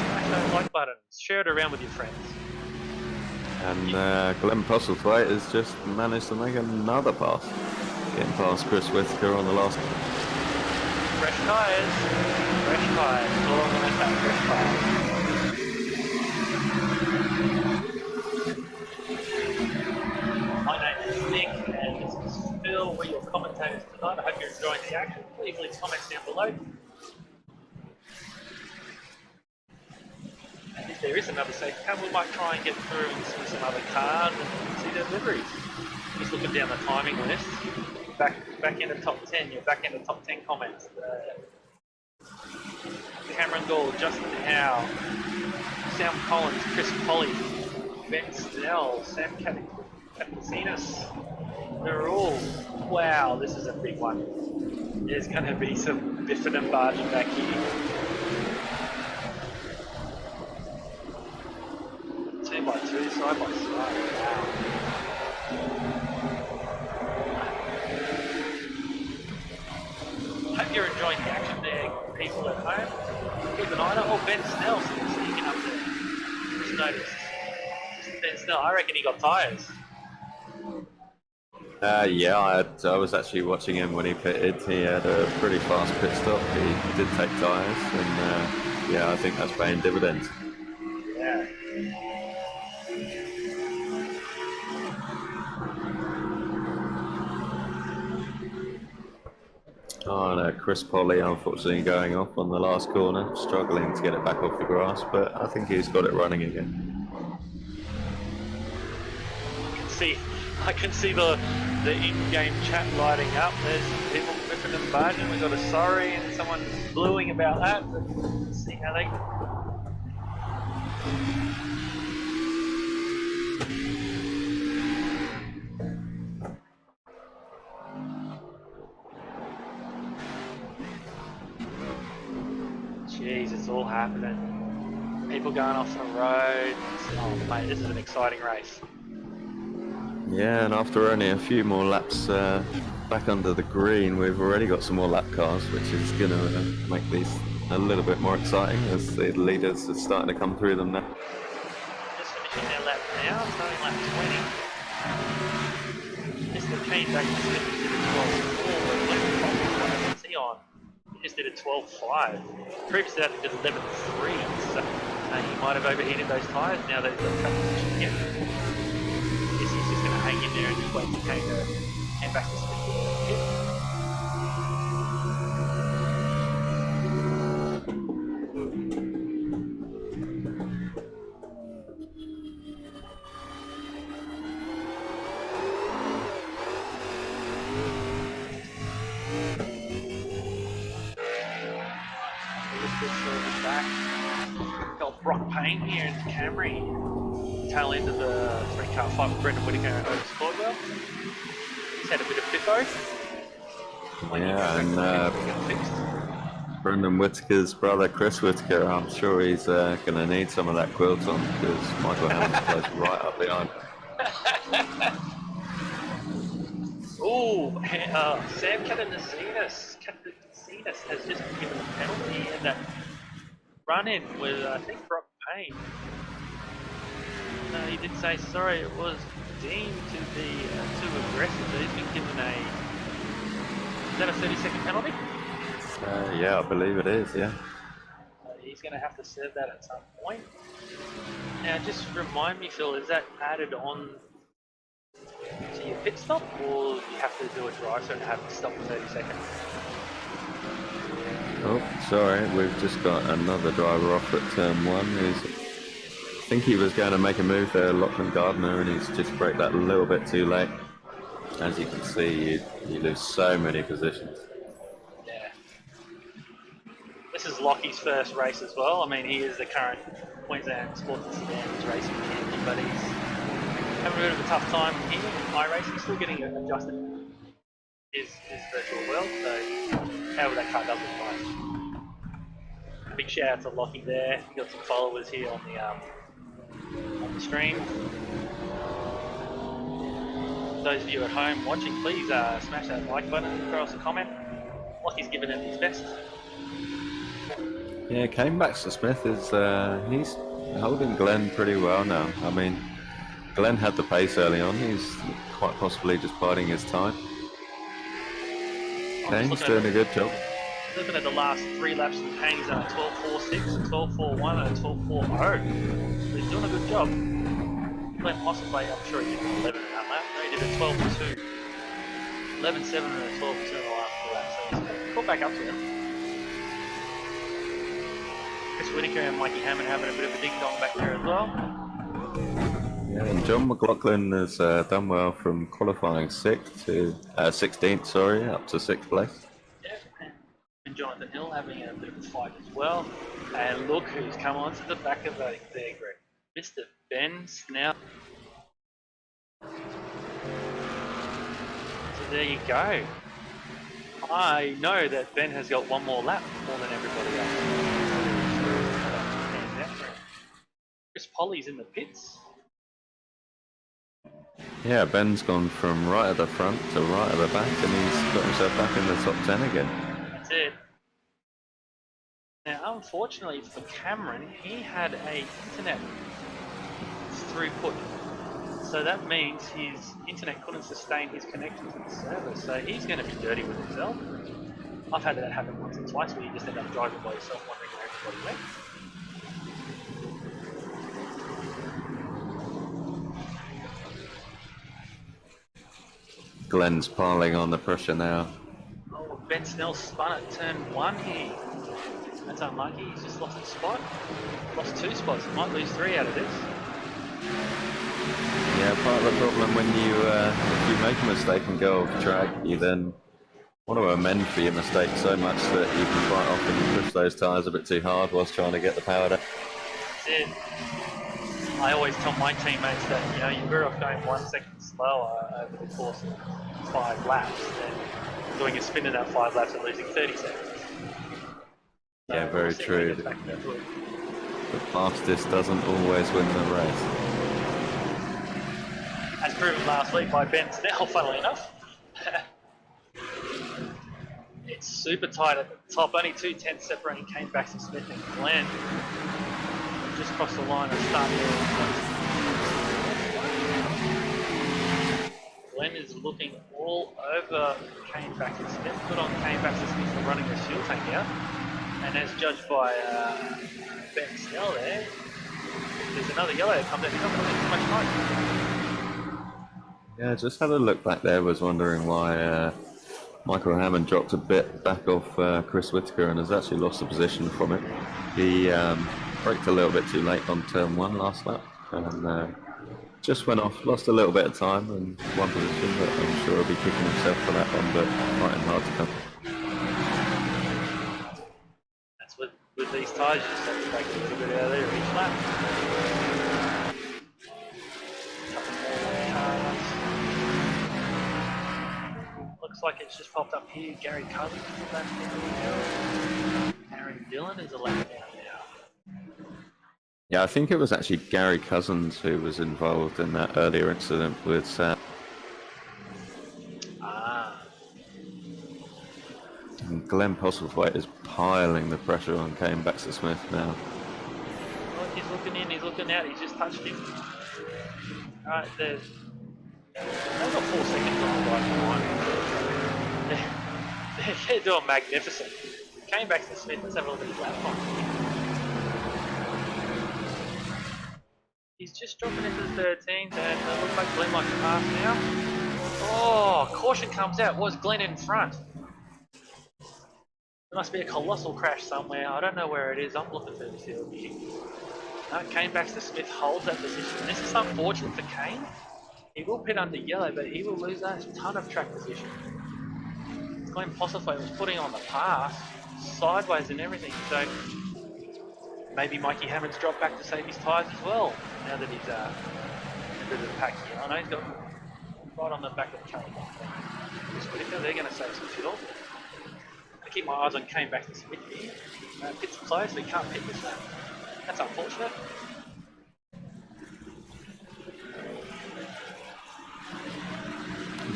smash that like button. Share it around with your friends. And Glenn Postlethwaite has just managed to make another pass, getting past Chris Whitaker on the last. Fresh tyres. Fresh tyres. All I'm going to say, fresh tyres. My name is Nick, and this is Phil. We're your commentators tonight. I hope you're enjoying the action. Please leave comments down below. And if there is another safety car, we might try and get through and see some other cars and see their liveries. Just looking down the timing list. Back in the top 10, you're back in the top 10 comments. Cameron Gall, Justin Howe, Sam Collins, Chris Polly, Ben Snell, Sam Kapicinas. They're all, wow, this is a big one. There's going to be some biffing and barging back here. 2x2, side by side, wow. Hope you're enjoying the action there, people at home. Keep an eye on it. Oh, Ben Snell sneaking up there. Just noticed. Ben Snell, I reckon he got tyres. Yeah, I was actually watching him when he pitted. He had a pretty fast pit stop. He did take tyres, and yeah, I think that's paying dividends. Yeah. Oh no, Chris Polly unfortunately going off on the last corner, struggling to get it back off the grass, but I think he's got it running again. I can see the in-game chat lighting up. There's people ripping and barging. We've got a sorry and someone bluing about that. Let's see how they... Jeez, it's all happening. People going off the road. Oh mate, this is an exciting race. Yeah, and after only a few more laps back under the green, we've already got some more lap cars, which is going to make these a little bit more exciting as the leaders are starting to come through them now. Just finishing their lap now, starting lap 20. Mr. Kane's actually did a 12.4, but what's he on? He just did a 12.5. Previously that did 11.3, so he might have overheated those tyres now that he's got track position again. I guess he's just going to hang in there and just wait for Kane to head back to the pit. Got Brock Payne here in Camry, tail end of the 3-car fight with Brendan Whitaker over Caldwell. He's had a bit of piffo. Yeah, and Brendan Whitaker's brother Chris Whitaker, I'm sure he's going to need some of that quilt on because Michael Hammond plays right up behind. Ooh, Sam Kapicinas has just given a penalty in that run-in with, I think, Brock Payne. he did say sorry. It was deemed to be too aggressive. So he's been given a. Is that a 30-second penalty? Yeah, I believe it is. Yeah. He's going to have to serve that at some point. Now, just remind me, Phil, is that added on to your pit stop, or you have to do a drive so you have to stop for 30 seconds? Oh, sorry, we've just got another driver off at turn 1. I think he was going to make a move there, Lachlan Gardner, and he's just braked that a little bit too late. As you can see, you lose so many positions. Yeah. This is Lockie's first race as well. I mean, he is the current Queensland Sports and Sedans racing champion, but he's having a bit of a tough time here in iRacing, still getting adjusted to his virtual world, so however that car does look nice. Big shout out to Lockie there. He got some followers here on the stream. Those of you at home watching, please smash that like button, throw us a comment. Lockie's giving it his best. Yeah, came back to Smith is he's holding Glenn pretty well now. I mean, Glenn had the pace early on. He's quite possibly just biding his time. Kane's doing a good job. Looking at the last 3 laps of Kane, he's done a 12.46, a 12.41 and a 12.40. So he's doing a good job. Glenn possibly, I'm sure he did an 11 in that lap. No, he did a 12.2. 11.7 and a 12.2 in the last 2 laps. So he's caught back up to him. Chris Whitaker and Mikey Hammond having a bit of a ding-dong back there as well. Yeah, and John McLaughlin has done well from qualifying 16th, sorry, up to 6th place. Yeah, and Jonathan Hill having a bit of a fight as well. And look who's come onto the back of there, Greg. Mr. Ben Snell. So there you go. I know that Ben has got one more lap more than everybody else. Chris Polly's in the pits. Yeah, Ben's gone from right at the front to right at the back, and he's got himself back in the top 10 again. That's it. Now, unfortunately for Cameron, he had a internet throughput. So that means his internet couldn't sustain his connection to the server. So he's going to be dirty with himself. I've had that happen once or twice where you just end up driving by yourself wondering where everybody went. Glenn's piling on the pressure now. Oh, Ben Snell spun at turn 1 here. That's unlucky. He's just lost a spot. Lost 2 spots. He might lose 3 out of this. Yeah, part of the problem when if you make a mistake and go off track, you then want to amend for your mistake so much that you can quite often push those tyres a bit too hard whilst trying to get the power down. That's it. I always tell my teammates that, you're better off going 1 second slower over the course of 5 laps than doing a spin in that 5 laps and losing 30 seconds. Yeah, very true. The fastest doesn't always win the race. As proven last week by Ben Snell, funnily enough. It's super tight at the top, only 2 tenths separating Kane Baxter Smith and Glenn. Just crossed the line and started. Glenn is looking all over Kane Baxter Smith. Good on Kane Baxter Smith for running the fuel tank out. And as judged by Ben Snell there, there's another yellow that comes out. He's not going to lose too much time. Yeah, just had a look back there, was wondering why Michael Hammond dropped a bit back off Chris Whitaker and has actually lost the position from it. He braked a little bit too late on turn 1 last lap and just went off, lost a little bit of time and 1 position, but I'm sure he'll be kicking himself for that one, but fighting hard to come. That's with these tyres, you just have to brake a little bit out of there each lap. Looks like it's just popped up here. Gary Cousins is a lap down. Aaron Dillon is a lap down now. Yeah, I think it was actually Gary Cousins who was involved in that earlier incident with Sam. And Glenn Postlethwaite is piling the pressure on Kane Baxter Smith now. Well, he's looking in, he's looking out, he's just touched him. Alright, they've got 4 seconds on the right line. They're doing magnificent. Came back to Smith, let's have a look at his lap time. He's just dropping into the 13th, and it looks like Glenn might pass now. Oh, caution comes out. Was Glenn in front? There must be a colossal crash somewhere. I don't know where it is. I'm looking through the field here. No, Kane Baxter Smith holds that position. This is unfortunate for Kane. He will pit under yellow, but he will lose a ton of track position. Glenn Postlethwaite was putting on the pass, sideways and everything, so maybe Mikey Hammond's dropped back to save his tyres as well, now that he's in a bit of the pack here. I know he's got right on the back of the car. They're going to save some fuel. I keep my eyes on Kane Baxter Smith here. Pit's close, we can't pit this lap. That's unfortunate.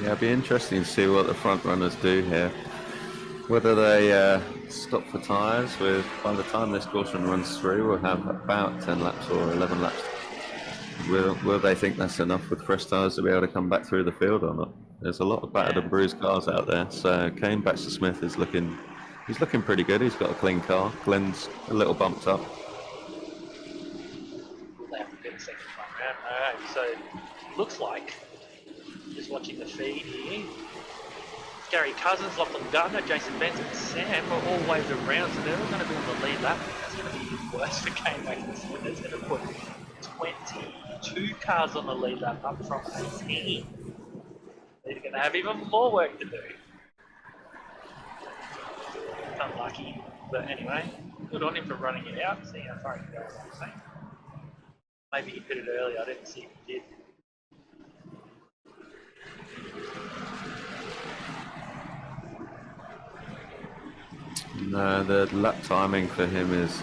Yeah, it'll be interesting to see what the front runners do here. Whether they stop for tyres, with by the time this caution runs through, we'll have about 10 laps or 11 laps. Will they think that's enough with fresh tyres to be able to come back through the field or not? There's a lot of battered and bruised cars out there, so Kane Baxter Smith is looking pretty good. He's got a clean car. Glenn's a little bumped up. They have to get a second time round. Alright, so looks like, just watching the feed here, Gary Cousins, Lachlan Gardner, Jason Benson, and Sam are all waved around, so they're all going to be on the lead lap. That's going to be worse for Kane Baxter Smith. It's going to put 22 cars on the lead lap up from 18. They're going to have even more work to do. It's unlucky, but anyway, good on him for running it out, seeing how far he can go. Maybe he pitted early, I didn't see if he did. No, the lap timing for him is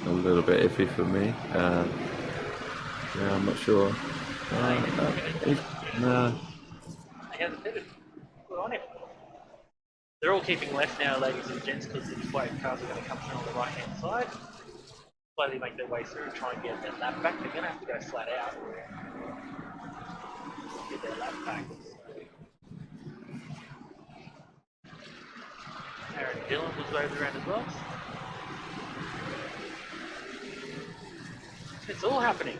a little bit iffy for me. Yeah, I'm not sure. No. He hasn't pitted. Good on him. They're all keeping left now, ladies and gents, because these wave cars are going to come through on the right-hand side. Slowly make their way through and try and get their lap back. They're going to have to go flat out. Get their lap back. Aaron Dillon was waved around as well. It's all happening.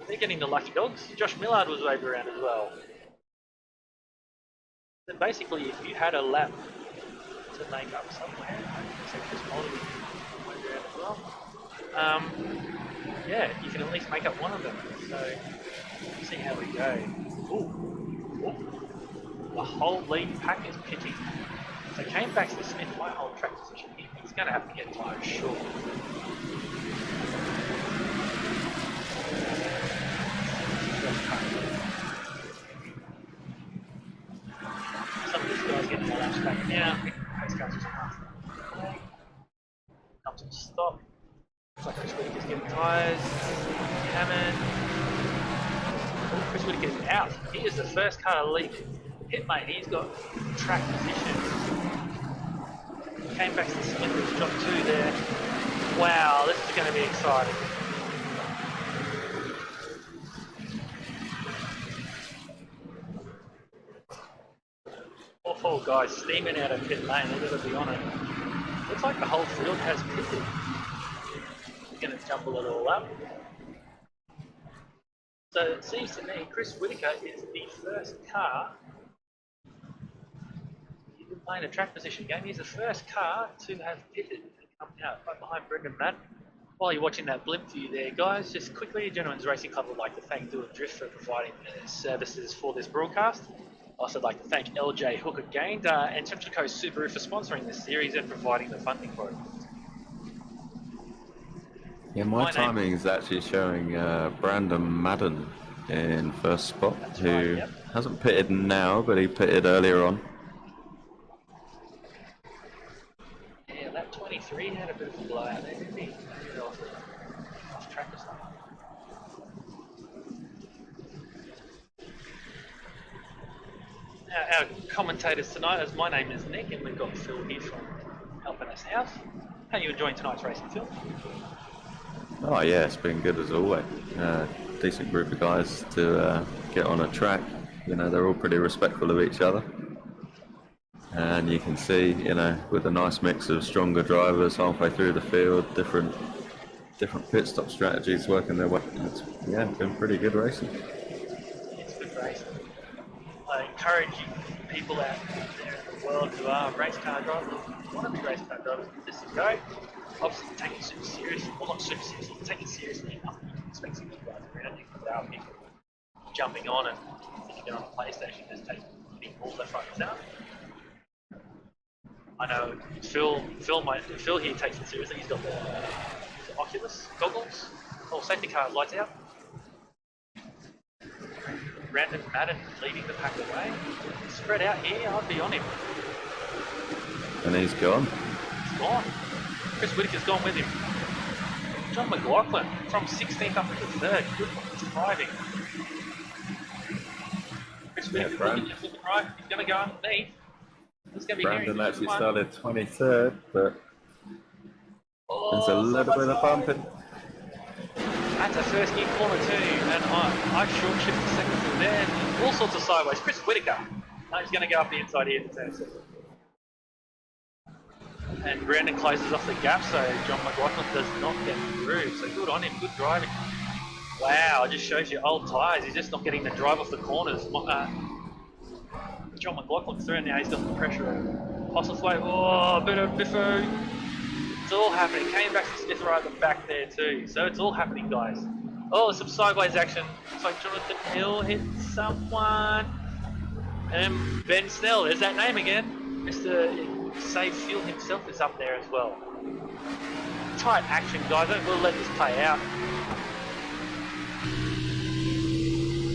They're getting the lucky dogs. Josh Millard was waved around as well. So basically, if you had a lap to make up somewhere, so Chris Molly was waved around as well. Yeah, you can at least make up one of them. So let's see how we go. Ooh. The whole lead pack is pitching. So Kane Baxter Smith might hold track position here. He's going to have to get tyres short. Some of these guys getting their laps back now. Pace cars just pass them. Comes to a stop. Looks like Chris Whittaker's getting tyres. Hammond. Oh, Chris Whittaker's out. He is the first car to leave pit, mate. He's got track position. Came back to the Smith has dropped 2 there. Wow, this is going to be exciting. All 4 guys steaming out of pit lane. They've got to be on it. Looks like the whole field has pitted. Going to jumble it all up. So it seems to me Chris Whittaker is the first car. He's been playing a track position game. He's the first car to have pitted and come out right behind Brendan Matt. While you're watching that blimp view there, guys, just quickly, Gentlemen's Racing Club would like to thank Doadrift for providing their services for this broadcast. I'd also like to thank LJ Hook again and Central Coast Subaru for sponsoring this series and providing the funding for it. Yeah, my timing is actually showing Brandon Madden in first spot, who hasn't pitted now, but he pitted earlier on. Yeah, lap 23 had a bit of a blowout there, didn't he? Off track or something. Now, our commentators tonight, as my name is Nick, and we've got Phil here from helping us out. How are you enjoying tonight's racing, Phil? Oh yeah, it's been good as always. decent group of guys to get on a track. You know, they're all pretty respectful of each other. And you can see, you know, with a nice mix of stronger drivers halfway through the field, different pit stop strategies working their way. It's been pretty good racing. It's good racing. I encourage people out there in the world who are race car drivers, want to be race car drivers, give this a go. Obviously, take it super seriously. Well, not super seriously, take it seriously enough. You can expect some good guys around you without people jumping on and thinking on a PlayStation, just take big balls left, right, and centre. I know Phil here takes it seriously. He's got the Oculus goggles. Oh, safety car, lights out. Brandon Madden leading the pack away. Spread out here, I'd be on him. And he's gone. He's gone. Chris Whitaker's gone with him. John McLaughlin from 16th up to 3rd. Good driving. Chris Whitaker's looking right. He's going to go underneath. He's going to be Brandon actually started 23rd, but there's a little bit of bumping. That's a first gear corner too, and I short shifted second from there, and all sorts of sideways. Chris Whitaker, he's going to go up the inside here to turn 7. And Brandon closes off the gap, so John McLaughlin does not get through. So good on him, good driving. Wow, it just shows you old tyres. He's just not getting the drive off the corners. John McLaughlin's through, and now he's got the pressure of Postlethwaite. Oh, a bit of biffo. It's all happening. Came back to Smith right at the back there too. So it's all happening, guys. Oh, there's some sideways action. Looks like Jonathan Hill hit someone. And Ben Snell, there's that name again. Mr. Save Fuel himself is up there as well. Tight action, guys. We'll let this play out.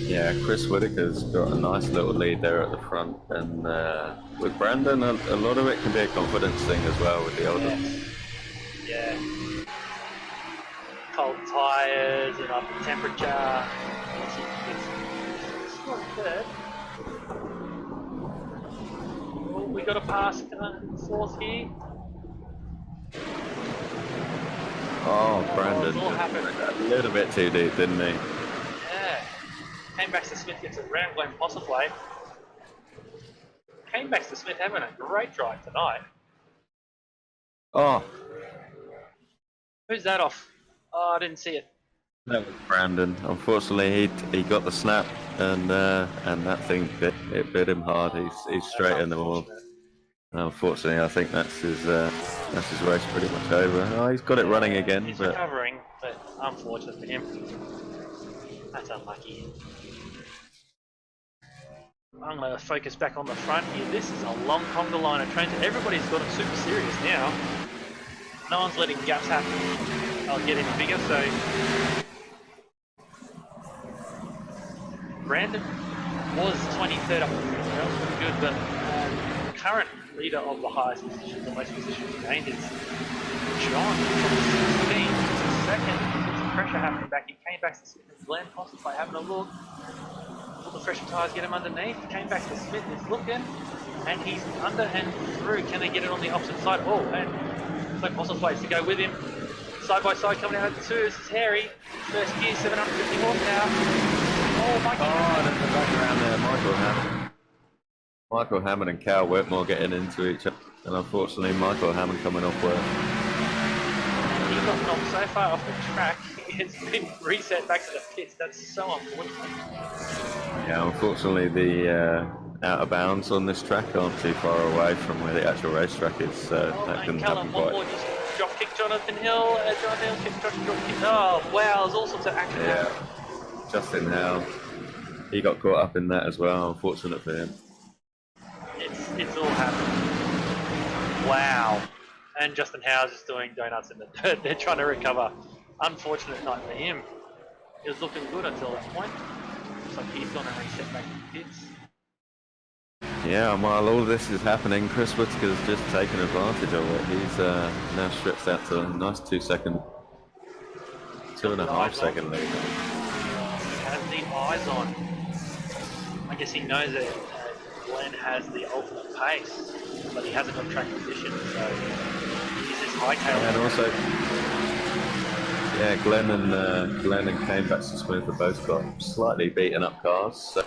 Yeah, Chris Whitaker's got a nice little lead there at the front, and with Brandon, a lot of it can be a confidence thing as well with the older. Yeah. Cold tyres and up the temperature. It's not third. Oh, we got a pass 4th here. Oh, Brandon all happened. a little bit too deep, didn't he? Yeah. Came back to Smith, gets a rambling Postlethwaite. Came back to Smith having a great drive tonight. Oh, Who's that off? Oh, I didn't see it. that was Brandon. Unfortunately, he got the snap, and that thing bit him hard. He's straight in the wall. Unfortunately, I think that's his race pretty much over. Oh, he's got it running again, He's but recovering, but unfortunate for him. That's unlucky. I'm going to focus back on the front here. This is a long conga line of trains. Everybody's got it super serious now. No one's letting gaps happen. I'll get any bigger, so... Brandon was 23rd up, that was pretty good, but the current leader of the highest position, the most positions gained, is John from 16 to 2nd. There's some pressure happening back. He came back to Smith and Glenn Postlethwaite by having a look. All the fresher tyres get him underneath. Came back to Smith, is looking, and he's under and through. Can they get it on the opposite side? Oh, and looks like Postlethwaite's to go with him. Side by side coming out of the 2. This is Harry. First gear, 750 horsepower. Oh, Mikey. oh, there's the back around there, Michael Hammond and Cal Whitmore getting into each other, and unfortunately, Michael Hammond coming off work. He got knocked so far off the track, it's been reset back to the pits. That's so unfortunate. Yeah, unfortunately, the out of bounds on this track aren't too far away from where the actual racetrack is, so that couldn't happen one quite. more just drop kick Jonathan Hill. Jonathan Hill drop kick. Oh wow, there's all sorts of action. Yeah, Justin Howe, he got caught up in that as well. Unfortunate for him. It's all happening. Wow. And Justin Howe's just doing donuts in the dirt. They're trying to recover. Unfortunate night for him. He was looking good until that point. Looks like he's gonna reset back to the pits. Yeah, while all this is happening, Chris Whitaker's just taken advantage of it. He's now stretched out to a nice 2 second, 2.5 second lead. He has the eyes on. I guess he knows that Glenn has the ultimate pace, but he hasn't got track position, so he's just hightailing. And also, Yeah, Glenn and Kane back to Smith have both got slightly beaten up cars. So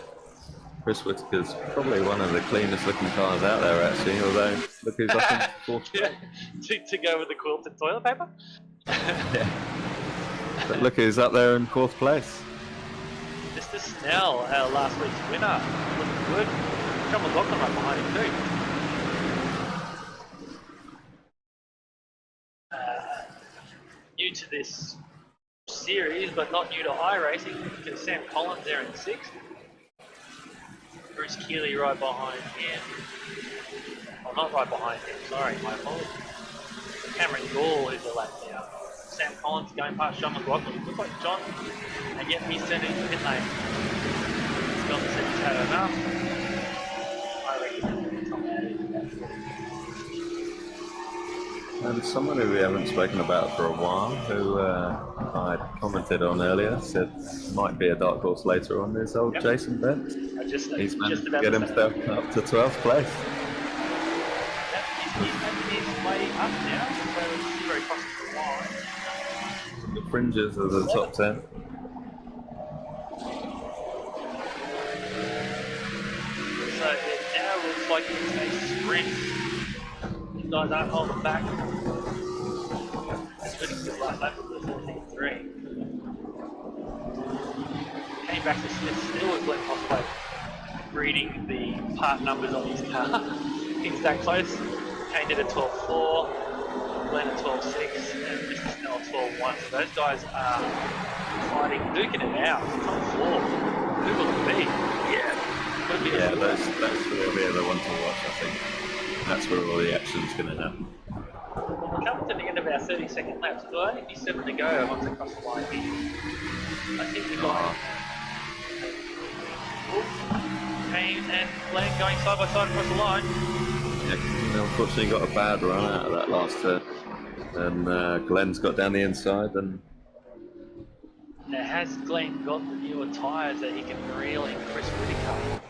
Chris Whitaker's probably one of the cleanest looking cars out there, actually. Although look who's up in fourth place. to go with the quilted toilet paper. Yeah. But look who's up there in fourth place. Mr. Snell, our last week's winner, looking good. John McLaughlin right behind him too. New to this series, but not new to iRacing, because Sam Collins there in sixth. Bruce Keeley right behind him. Well, not right behind him, sorry, my apologies. Cameron Gall is a lap down. Sam Collins going past John McLaughlin. Looks like John, and yet he's sending to pit lane. John said he's had enough. I reckon he'll come out in about 40. And someone who we haven't spoken about for a while, who I commented on earlier, said might be a dark horse later on, is old Jason Bent. He's managed to get himself up to 12th place. Yep, he's making his way up now, so it's very possible. The fringes of the top 10. So it now looks like it's a sprint. You guys aren't holding back. It's pretty good last lap with the 13.3. Came back to Smith still with Glenn Hoffway reading the part numbers on his car. He's that close. Kane did a 12.4, Glenn a 12.6, and Mr. Snell a 12.1. So those guys are fighting, duking it out. Top 4. Who will it be? Yeah, that's will be the one to watch, I think. That's where all the action's going to happen. We're coming to the end of our 30-second lap, so there'll only be 7 to go once I cross the line here. I think we got Kane and Glenn going side by side across the line. Yeah, unfortunately got a bad run out of that last turn. And Glenn's got down the inside and... Now has Glenn got the newer tyres that he can reel in Chris Whitaker?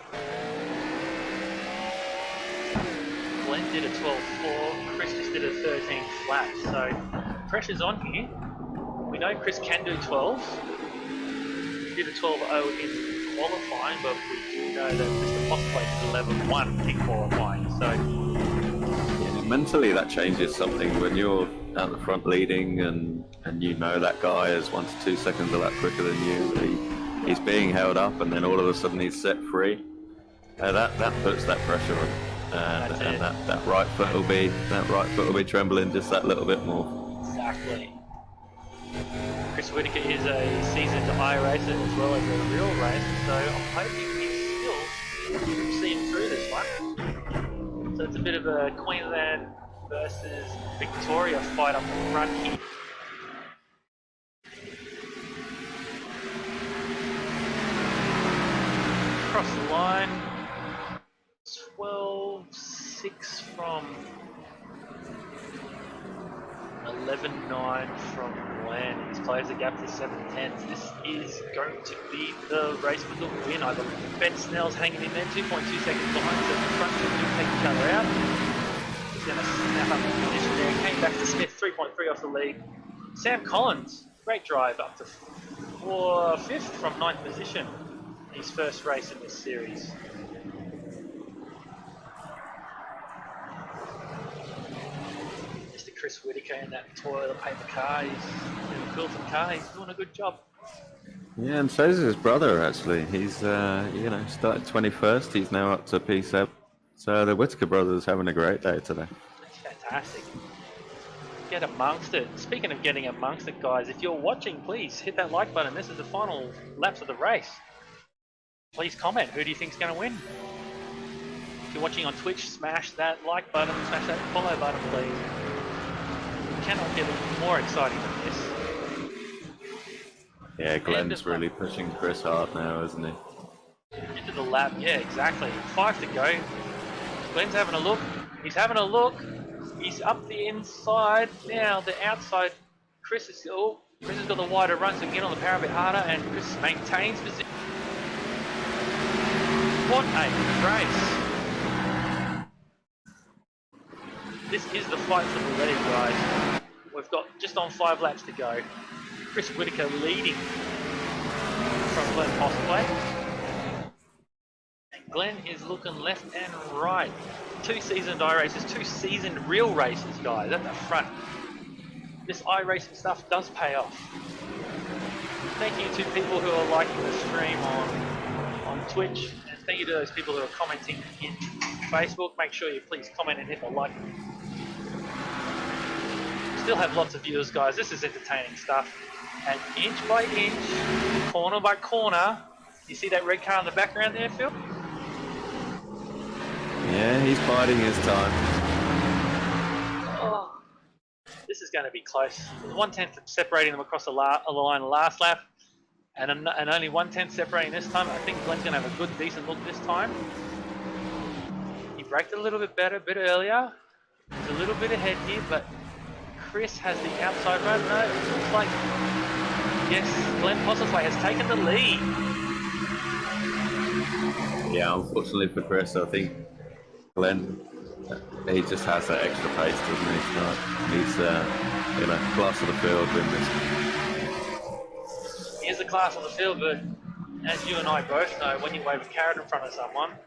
Glenn did a 12.4, Chris just did a 13 flat, so pressure's on here. We know Chris can do 12s. He did a 12.0 in qualifying, but we do know that Mr. Postplate is 11.1 in qualifying, so... Yeah, mentally that changes something when you're out the front leading and you know that guy is 1 to 2 seconds a lap quicker than you. He's being held up and then all of a sudden he's set free. That puts that pressure on. And that right foot will be trembling just that little bit more. Exactly. Chris Whitaker is a seasoned iRacer as well as a real racer, so I'm hoping we still see him through this one. So it's a bit of a Queensland versus Victoria fight up the front here. Across the line. 12.6 from 11.9 from Glenn. He's closed the gap to 7.10. This is going to be the race for the win, I believe. Ben Snell's hanging in there, 2.2 seconds behind, so the front two do take each other out. He's going to snap up the position there. Came back to Smith, 3.3 off the lead. Sam Collins, great drive up to 5th from 9th position. His first race in this series. Chris Whitaker in that toilet paper car, he's in a quilted car, he's doing a good job. Yeah, and so is his brother actually. He's started 21st, he's now up to P7. So the Whitaker brothers having a great day today. That's fantastic. Get amongst it. Speaking of getting amongst it, guys, if you're watching, please hit that like button. This is the final laps of the race. Please comment, who do you think's going to win? If you're watching on Twitch, smash that like button, smash that follow button, please. Cannot get more exciting than this. Yeah, Glenn's really pushing Chris hard now, isn't he? Into the lap, yeah, exactly. 5 to go. Glenn's having a look. He's having a look. He's up the inside. Now the outside. Chris has got the wider run, so he can get on the power a bit harder, and Chris maintains position. What a race! This is the fight for the lead, guys. We've got just on 5 laps to go. Chris Whitaker leading from Glenn Postway. And Glenn is looking left and right. 2 seasoned iRacers, 2 seasoned real racers, guys, at the front. This iRacing stuff does pay off. Thank you to people who are liking the stream on Twitch, and thank you to those people who are commenting in Facebook. Make sure you please comment and hit the like. Still have lots of viewers, guys. This is entertaining stuff. And inch by inch, corner by corner, you see that red car in the background there, Phil? Yeah, he's biding his time. Oh, this is going to be close. 1/10 separating them across the line last lap, and only 1/10 separating this time. I think Glenn's going to have a good, decent look this time. He braked a little bit better, a bit earlier. He's a little bit ahead here, but Chris has the outside road. No, it looks like, yes, Glenn Postlethwaite has taken the lead. Yeah, unfortunately for Chris, I think Glenn, he just has that extra pace, doesn't he? He's, class of the field in this. He is the class on the field, but as you and I both know, when you wave a carrot in front of someone,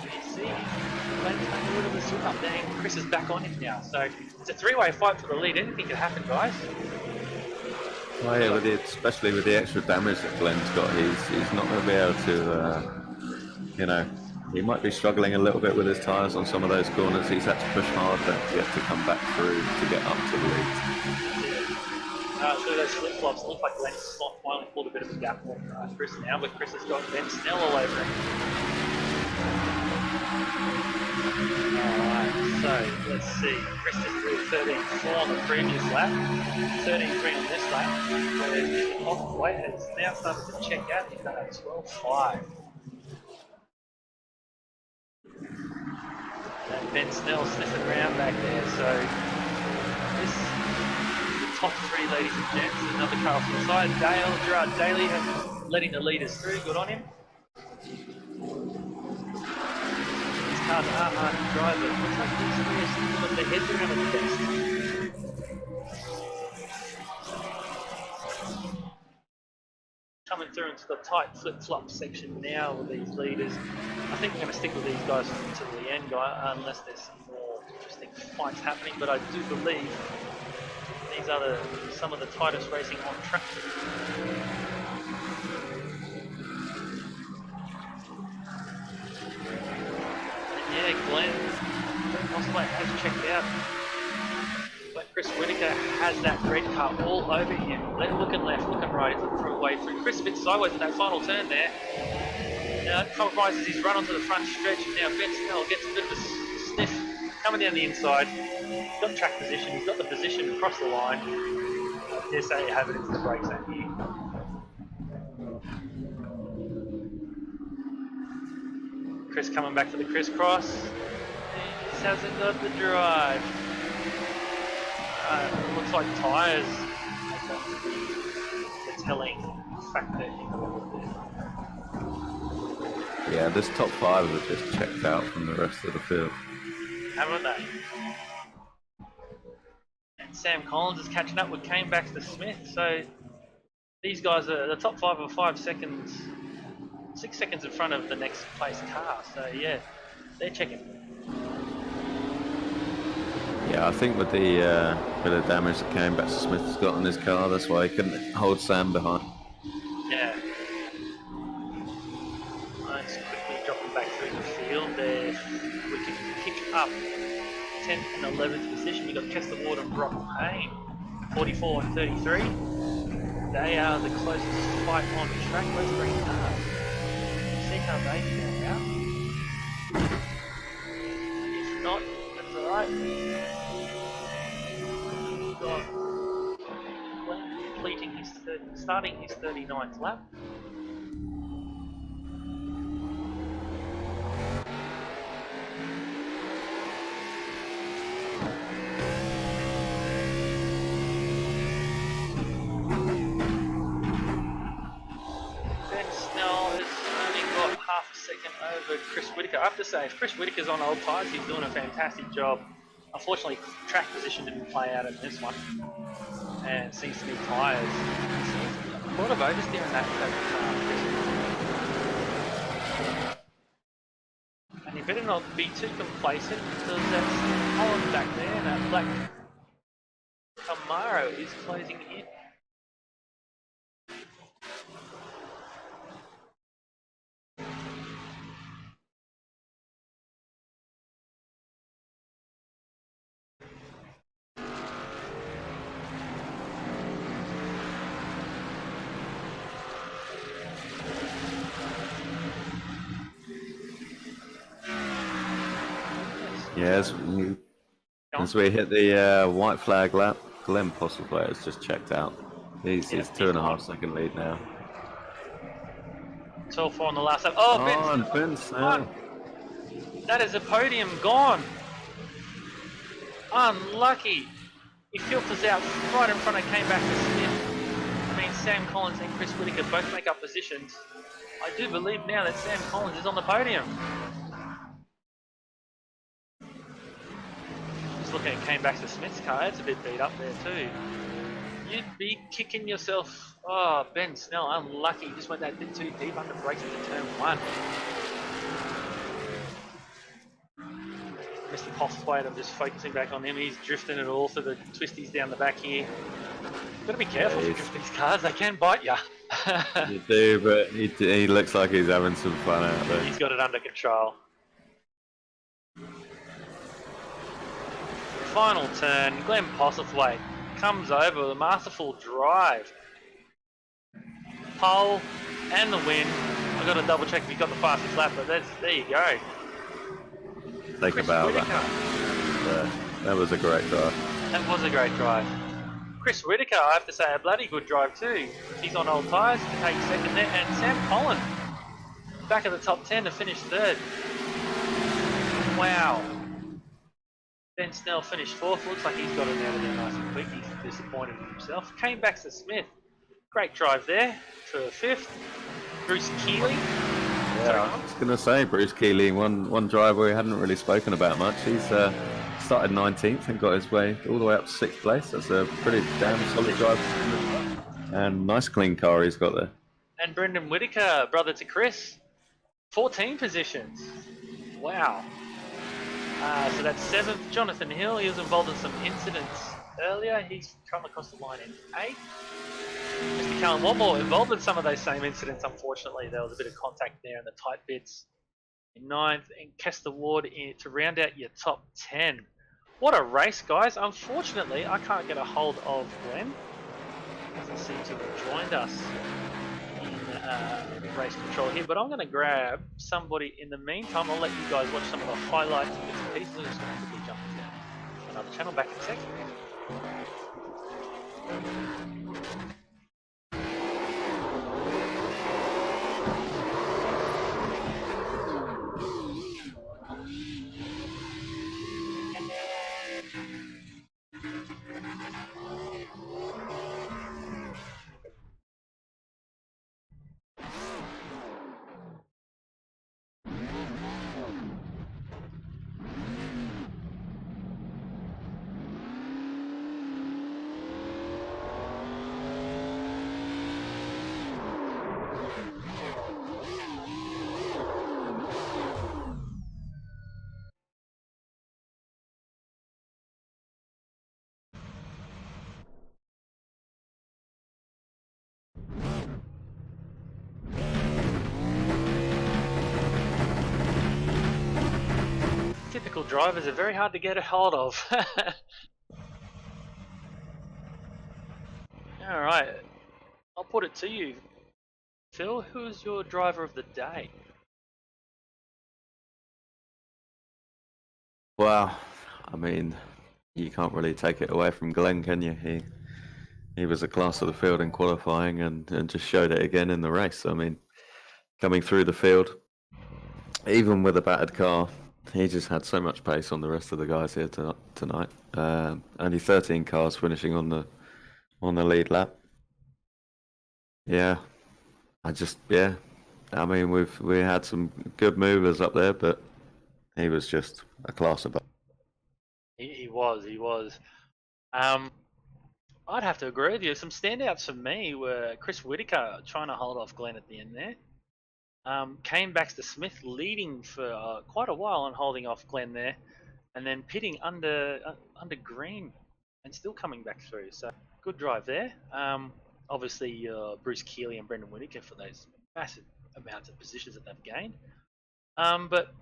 you see, Glenn's making a little bit of slip up there, and Chris is back on him now. So it's a 3-way fight for the lead. Anything can happen, guys. Oh yeah, especially with the extra damage that Glenn's got, he's not going to be able to, he might be struggling a little bit with his tyres on some of those corners. He's had to push hard to get to come back through to get up to the lead. Actually, those flip-flops look like Glenn's finally pulled a bit of a gap on Chris now, but Chris has got Ben Snell all over him. Alright, so let's see. Chris just threw 13.4 on the previous lap, 13.3 on this lap. So Postway has now started to check out. He's done a 12.5. And Ben Snell sniffing around back there, so this is the top 3, ladies and gents. Another car off to the side. Gerard Daly letting the leaders through, good on him. These cars are hard to drive, but it looks like these three are put their heads around the best. Coming through into the tight flip-flop section now with these leaders. I think we're going to stick with these guys to the end, unless there's some more interesting fights happening. But I do believe these are some of the tightest racing on track. And yeah, Glenn Postway has checked out. But Chris Whitaker has that red car all over him. Looking left, looking right, he's looking for a way through. Chris a bit sideways in that final turn there. Now compromises his run onto the front stretch. Now Ben Snell gets a bit of a sniff coming down the inside. He's got track position, he's got the position across the line. I dare say you have it into the brakes out here. Chris coming back for the crisscross. He just hasn't got the drive. It looks like tyres are the telling factor in all of this. Yeah, this top 5 have just checked out from the rest of the field. Haven't they? And Sam Collins is catching up with Kane Baxter Smith, so these guys are the top 5 are 5 seconds, 6 seconds in front of the next place car, so yeah, they're checking. Yeah, I think with the bit of damage that came back to Smith's got on his car, that's why he couldn't hold Sam behind. Yeah. Nice, quickly dropping back through the field there. We can pick up 10th and 11th position. We've got Chester Ward and Brock Payne, 44 and 33. They are the closest fight on track. Let's bring it up. See how they figure out. If not, that's alright. Got Glenn completing starting his 39th lap. Ben Snell has only got half a second over Chris Whitaker. I have to say, if Chris Whitaker's on old tyres, he's doing a fantastic job. Unfortunately, track position didn't play out in this one. and seems to be tyres. A lot of oversteer in that and you better not be too complacent because that's Holland back there and that black Camaro is closing in. Yeah, as we hit the white flag lap, Glenn Postlethwaite has just checked out. He's 2.5 second lead now. 12-4 on the last lap. Oh, and Ben Snell. That is a podium gone. Unlucky. He filters out right in front and came back to Smith. I mean, Sam Collins and Chris Whittaker both make up positions. I do believe now that Sam Collins is on the podium. Just looking at came back to Smith's car, it's a bit beat up there too. You'd be kicking yourself. Oh, Ben Snell, unlucky. Just went that bit too deep under brakes into turn 1. Mr. Postlethwaite, I'm just focusing back on him. He's drifting it all through the twisties down the back here. You've got to be careful to drift these cars, they can bite you. You do, but he looks like he's having some fun out there. He's got it under control. Final turn, Glenn Postlethwaite comes over with a masterful drive. Pole and the win. I've got to double check if he got the fastest lap, but there you go. Think about that. That was a great drive. That was a great drive. Chris Whittaker, I have to say, a bloody good drive too. He's on old tyres to take second there, and Sam Collins back at the top 10 to finish third. Wow. Ben Snell finished fourth. Looks like he's got it out of there nice and quick. He's disappointed in himself. Came back to Smith. Great drive there for fifth. Bruce Keeley. Yeah, I was going to say Bruce Keeley, one driver we hadn't really spoken about much. He's started 19th and got his way all the way up to 6th place. That's a pretty damn solid drive. And nice clean car he's got there. And Brendan Whittaker, brother to Chris, 14 positions. Wow. So that's 7th. Jonathan Hill, he was involved in some incidents earlier. He's come across the line in 8th. Mr. Callum Watmore involved in some of those same incidents, unfortunately. There was a bit of contact there in the tight bits. In 9th, and Kester Ward to round out your top 10. What a race, guys. Unfortunately, I can't get a hold of Glenn. Doesn't seem to have joined us in race control here, but I'm going to grab somebody in the meantime. I'll let you guys watch some of the highlights and bits and pieces. I'm just going to quickly jump to another channel back in a second. Typical drivers are very hard to get a hold of. Alright, I'll put it to you. Phil, who's your driver of the day? Well, I mean, you can't really take it away from Glenn, can you? He was a class of the field in qualifying and just showed it again in the race. I mean, coming through the field, even with a battered car, he just had so much pace on the rest of the guys here tonight. Only 13 cars finishing on the lead lap. Yeah, I mean, we had some good movers up there, but he was just a class above. He was. I'd have to agree with you. Some standouts for me were Chris Whitaker trying to hold off Glenn at the end there. Kane Baxter Smith leading for quite a while and holding off Glenn there, and then pitting under green and still coming back through. So good drive there. Obviously, Bruce Keeley and Brendan Whitaker for those massive amounts of positions that they've gained. But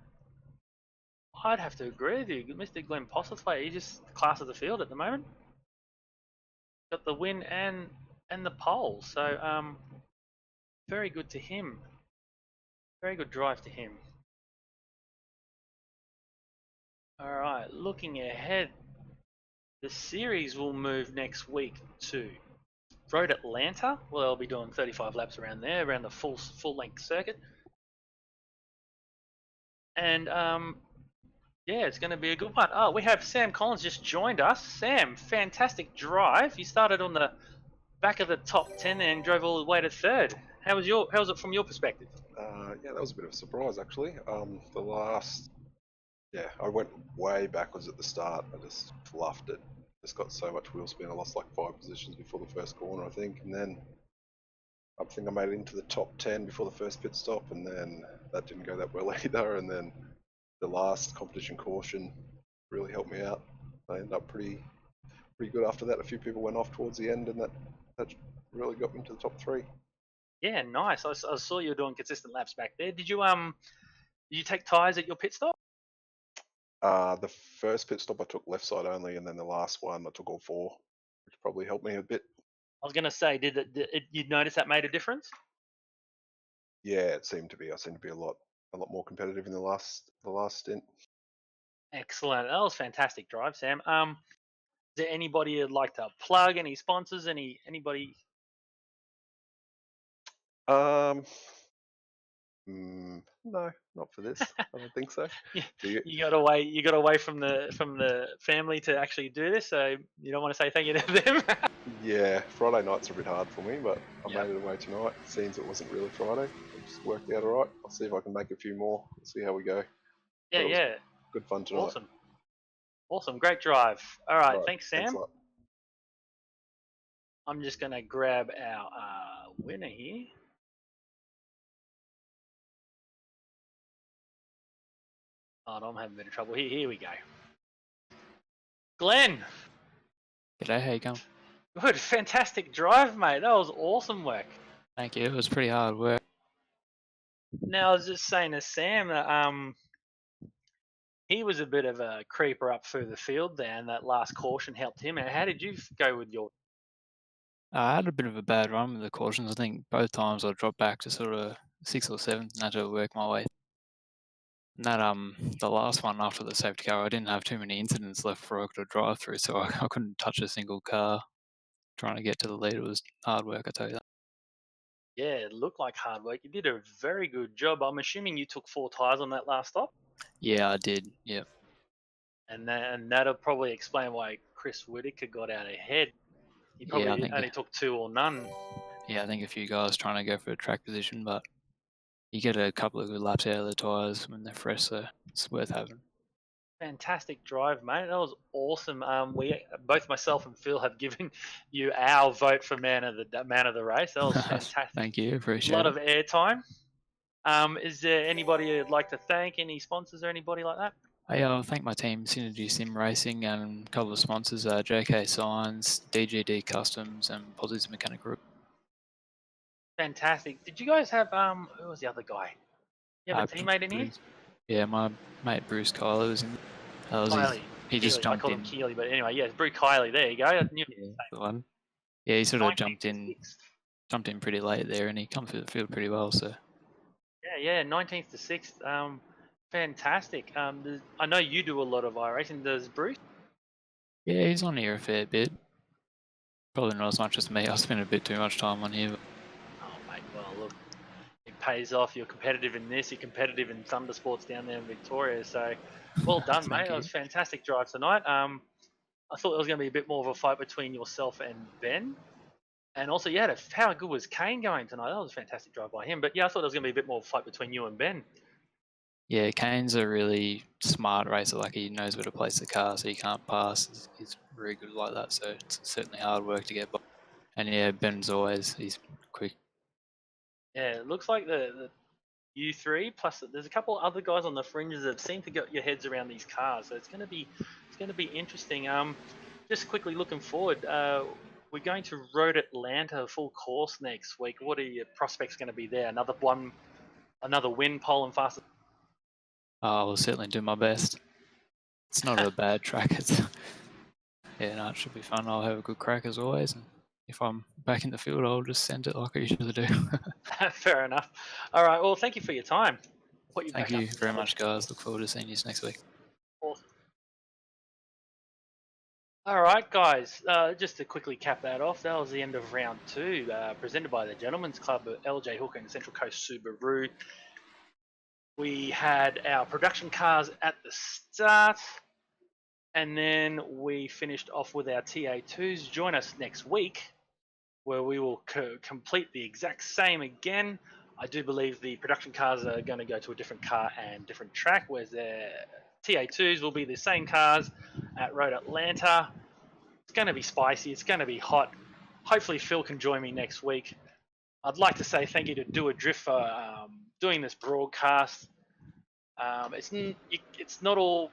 I'd have to agree with you. Mr. Glenn Postlethwaite, he's just the class of the field at the moment. Got the win and the pole. So very good to him. Very good drive to him. Alright, looking ahead, the series will move next week to Road Atlanta. Well, they'll be doing 35 laps around there, around the full length circuit. And yeah, it's going to be a good one. Oh, we have Sam Collins just joined us. Sam, fantastic drive. You started on the back of the top 10 and drove all the way to third. How was it from your perspective? Yeah, that was a bit of a surprise actually. I went way backwards at the start. I just fluffed it. Just got so much wheel spin. I lost like 5 positions before the first corner, I think, and then I think I made it into the top 10 before the first pit stop, and then that didn't go that well either. And then the last competition caution really helped me out. I ended up pretty good after that. A few people went off towards the end, and that really got me into the top 3. Yeah, nice. I saw you were doing consistent laps back there. Did you take tyres at your pit stop? The first pit stop I took left side only, and then the last one I took all 4, which probably helped me a bit. I was going to say, did you notice that made a difference? Yeah, it seemed to be. I seemed to be a lot more competitive in the last stint. Excellent. That was fantastic drive, Sam. Is there anybody you'd like to plug? Any sponsors? Anybody? No, not for this. I don't think so. You got away from the family to actually do this, so you don't want to say thank you to them. Yeah, Friday nights are a bit hard for me, but I made it away tonight. It seems it wasn't really Friday. It just worked out alright. I'll see if I can make a few more. See how we go. Yeah. Good fun tonight. Awesome. Great drive. All right, thanks, Sam. Thanks a lot. I'm just gonna grab our winner here. Oh, I'm having a bit of trouble. Here we go. Glenn. G'day, how you going? Good, fantastic drive, mate. That was awesome work. Thank you. It was pretty hard work. Now, I was just saying to Sam that he was a bit of a creeper up through the field there, and that last caution helped him. How did you go with your? I had a bit of a bad run with the cautions. I think both times I dropped back to sort of 6th or 7th and had to work my way. And that the last one after the safety car, I didn't have too many incidents left for I could drive through, so I couldn't touch a single car. Trying to get to the lead, it was hard work, I tell you that. Yeah, it looked like hard work. You did a very good job. I'm assuming you took 4 tyres on that last stop. Yeah, I did. Yeah. And that'll probably explain why Chris Whitaker got out ahead. He probably only took 2 or none. Yeah, I think a few guys trying to go for a track position, but you get a couple of good laps out of the tyres when they're fresh, so it's worth having. Fantastic drive, mate. That was awesome. We both myself and Phil have given you our vote for man of the race. That was fantastic. Thank you, appreciate it. A lot of airtime. Is there anybody you'd like to thank? Any sponsors or anybody like that? I'll thank my team, Synergy Sim Racing, and a couple of sponsors, JK Signs, DGD Customs, and Positives Mechanic Group. Fantastic. Did you guys have who was the other guy? You have a teammate in here? Yeah, my mate Bruce Kylie was in. Kylie. He just jumped in. I call him Keely, but anyway, yeah, Bruce Kylie. There you go. Yeah, the one. Yeah, he sort of jumped in pretty late there, and he come through the field pretty well. So. Yeah, 19th to 6th. Fantastic. I know you do a lot of iRacing. Does Bruce? Yeah, he's on here a fair bit. Probably not as much as me. I spend a bit too much time on here. But... Oh, mate, well, look, it pays off. You're competitive in this. You're competitive in Thunder Sports down there in Victoria. So, well done, mate. That was a fantastic drive tonight. I thought there was going to be a bit more of a fight between yourself and Ben. And also, how good was Kane going tonight? That was a fantastic drive by him. But yeah, I thought there was going to be a bit more of a fight between you and Ben. Yeah, Kane's a really smart racer. Like, he knows where to place the car so you can't pass. He's very good like that. So it's certainly hard work to get by. And yeah, Ben's he's quick. Yeah, it looks like the you three plus there's a couple other guys on the fringes that seem to get your heads around these cars. So it's going to be interesting. Just quickly looking forward. We're going to Road Atlanta full course next week. What are your prospects going to be there? Another win, pole, and fastest. I will certainly do my best. It's not a bad track. It's yeah, no, it should be fun. I'll have a good crack as always. And if I'm back in the field, I'll just send it like I usually do. Fair enough. All right. Well, thank you for your time. Thank you very much, guys. Look forward to seeing you next week. Awesome. All right, guys. Just to quickly cap that off, that was the end of round 2, presented by the Gentlemen's Club of LJ Hooker and Central Coast Subaru. We had our production cars at the start, and then we finished off with our TA2s. Join us next week, where we will complete the exact same again. I do believe the production cars are going to go to a different car and different track, whereas the TA2s will be the same cars at Road Atlanta. It's going to be spicy. It's going to be hot. Hopefully Phil can join me next week. I'd like to say thank you to Doadrift for doing this broadcast. It's not all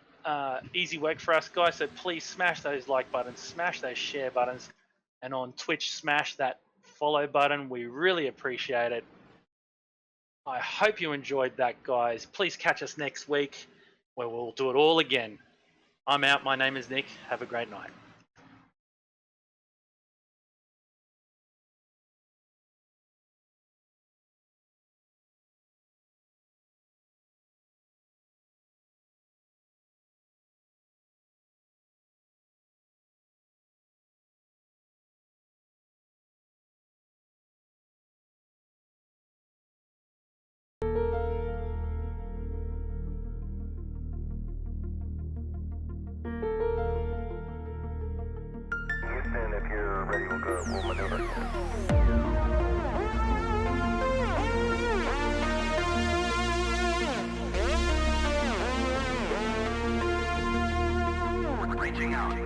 easy work for us, guys, so please smash those like buttons, smash those share buttons, and on Twitch, smash that follow button. We really appreciate it. I hope you enjoyed that, guys. Please catch us next week, where we'll do it all again. I'm out. My name is Nick. Have a great night. Houston, if you're ready, we'll maneuver. Reaching out.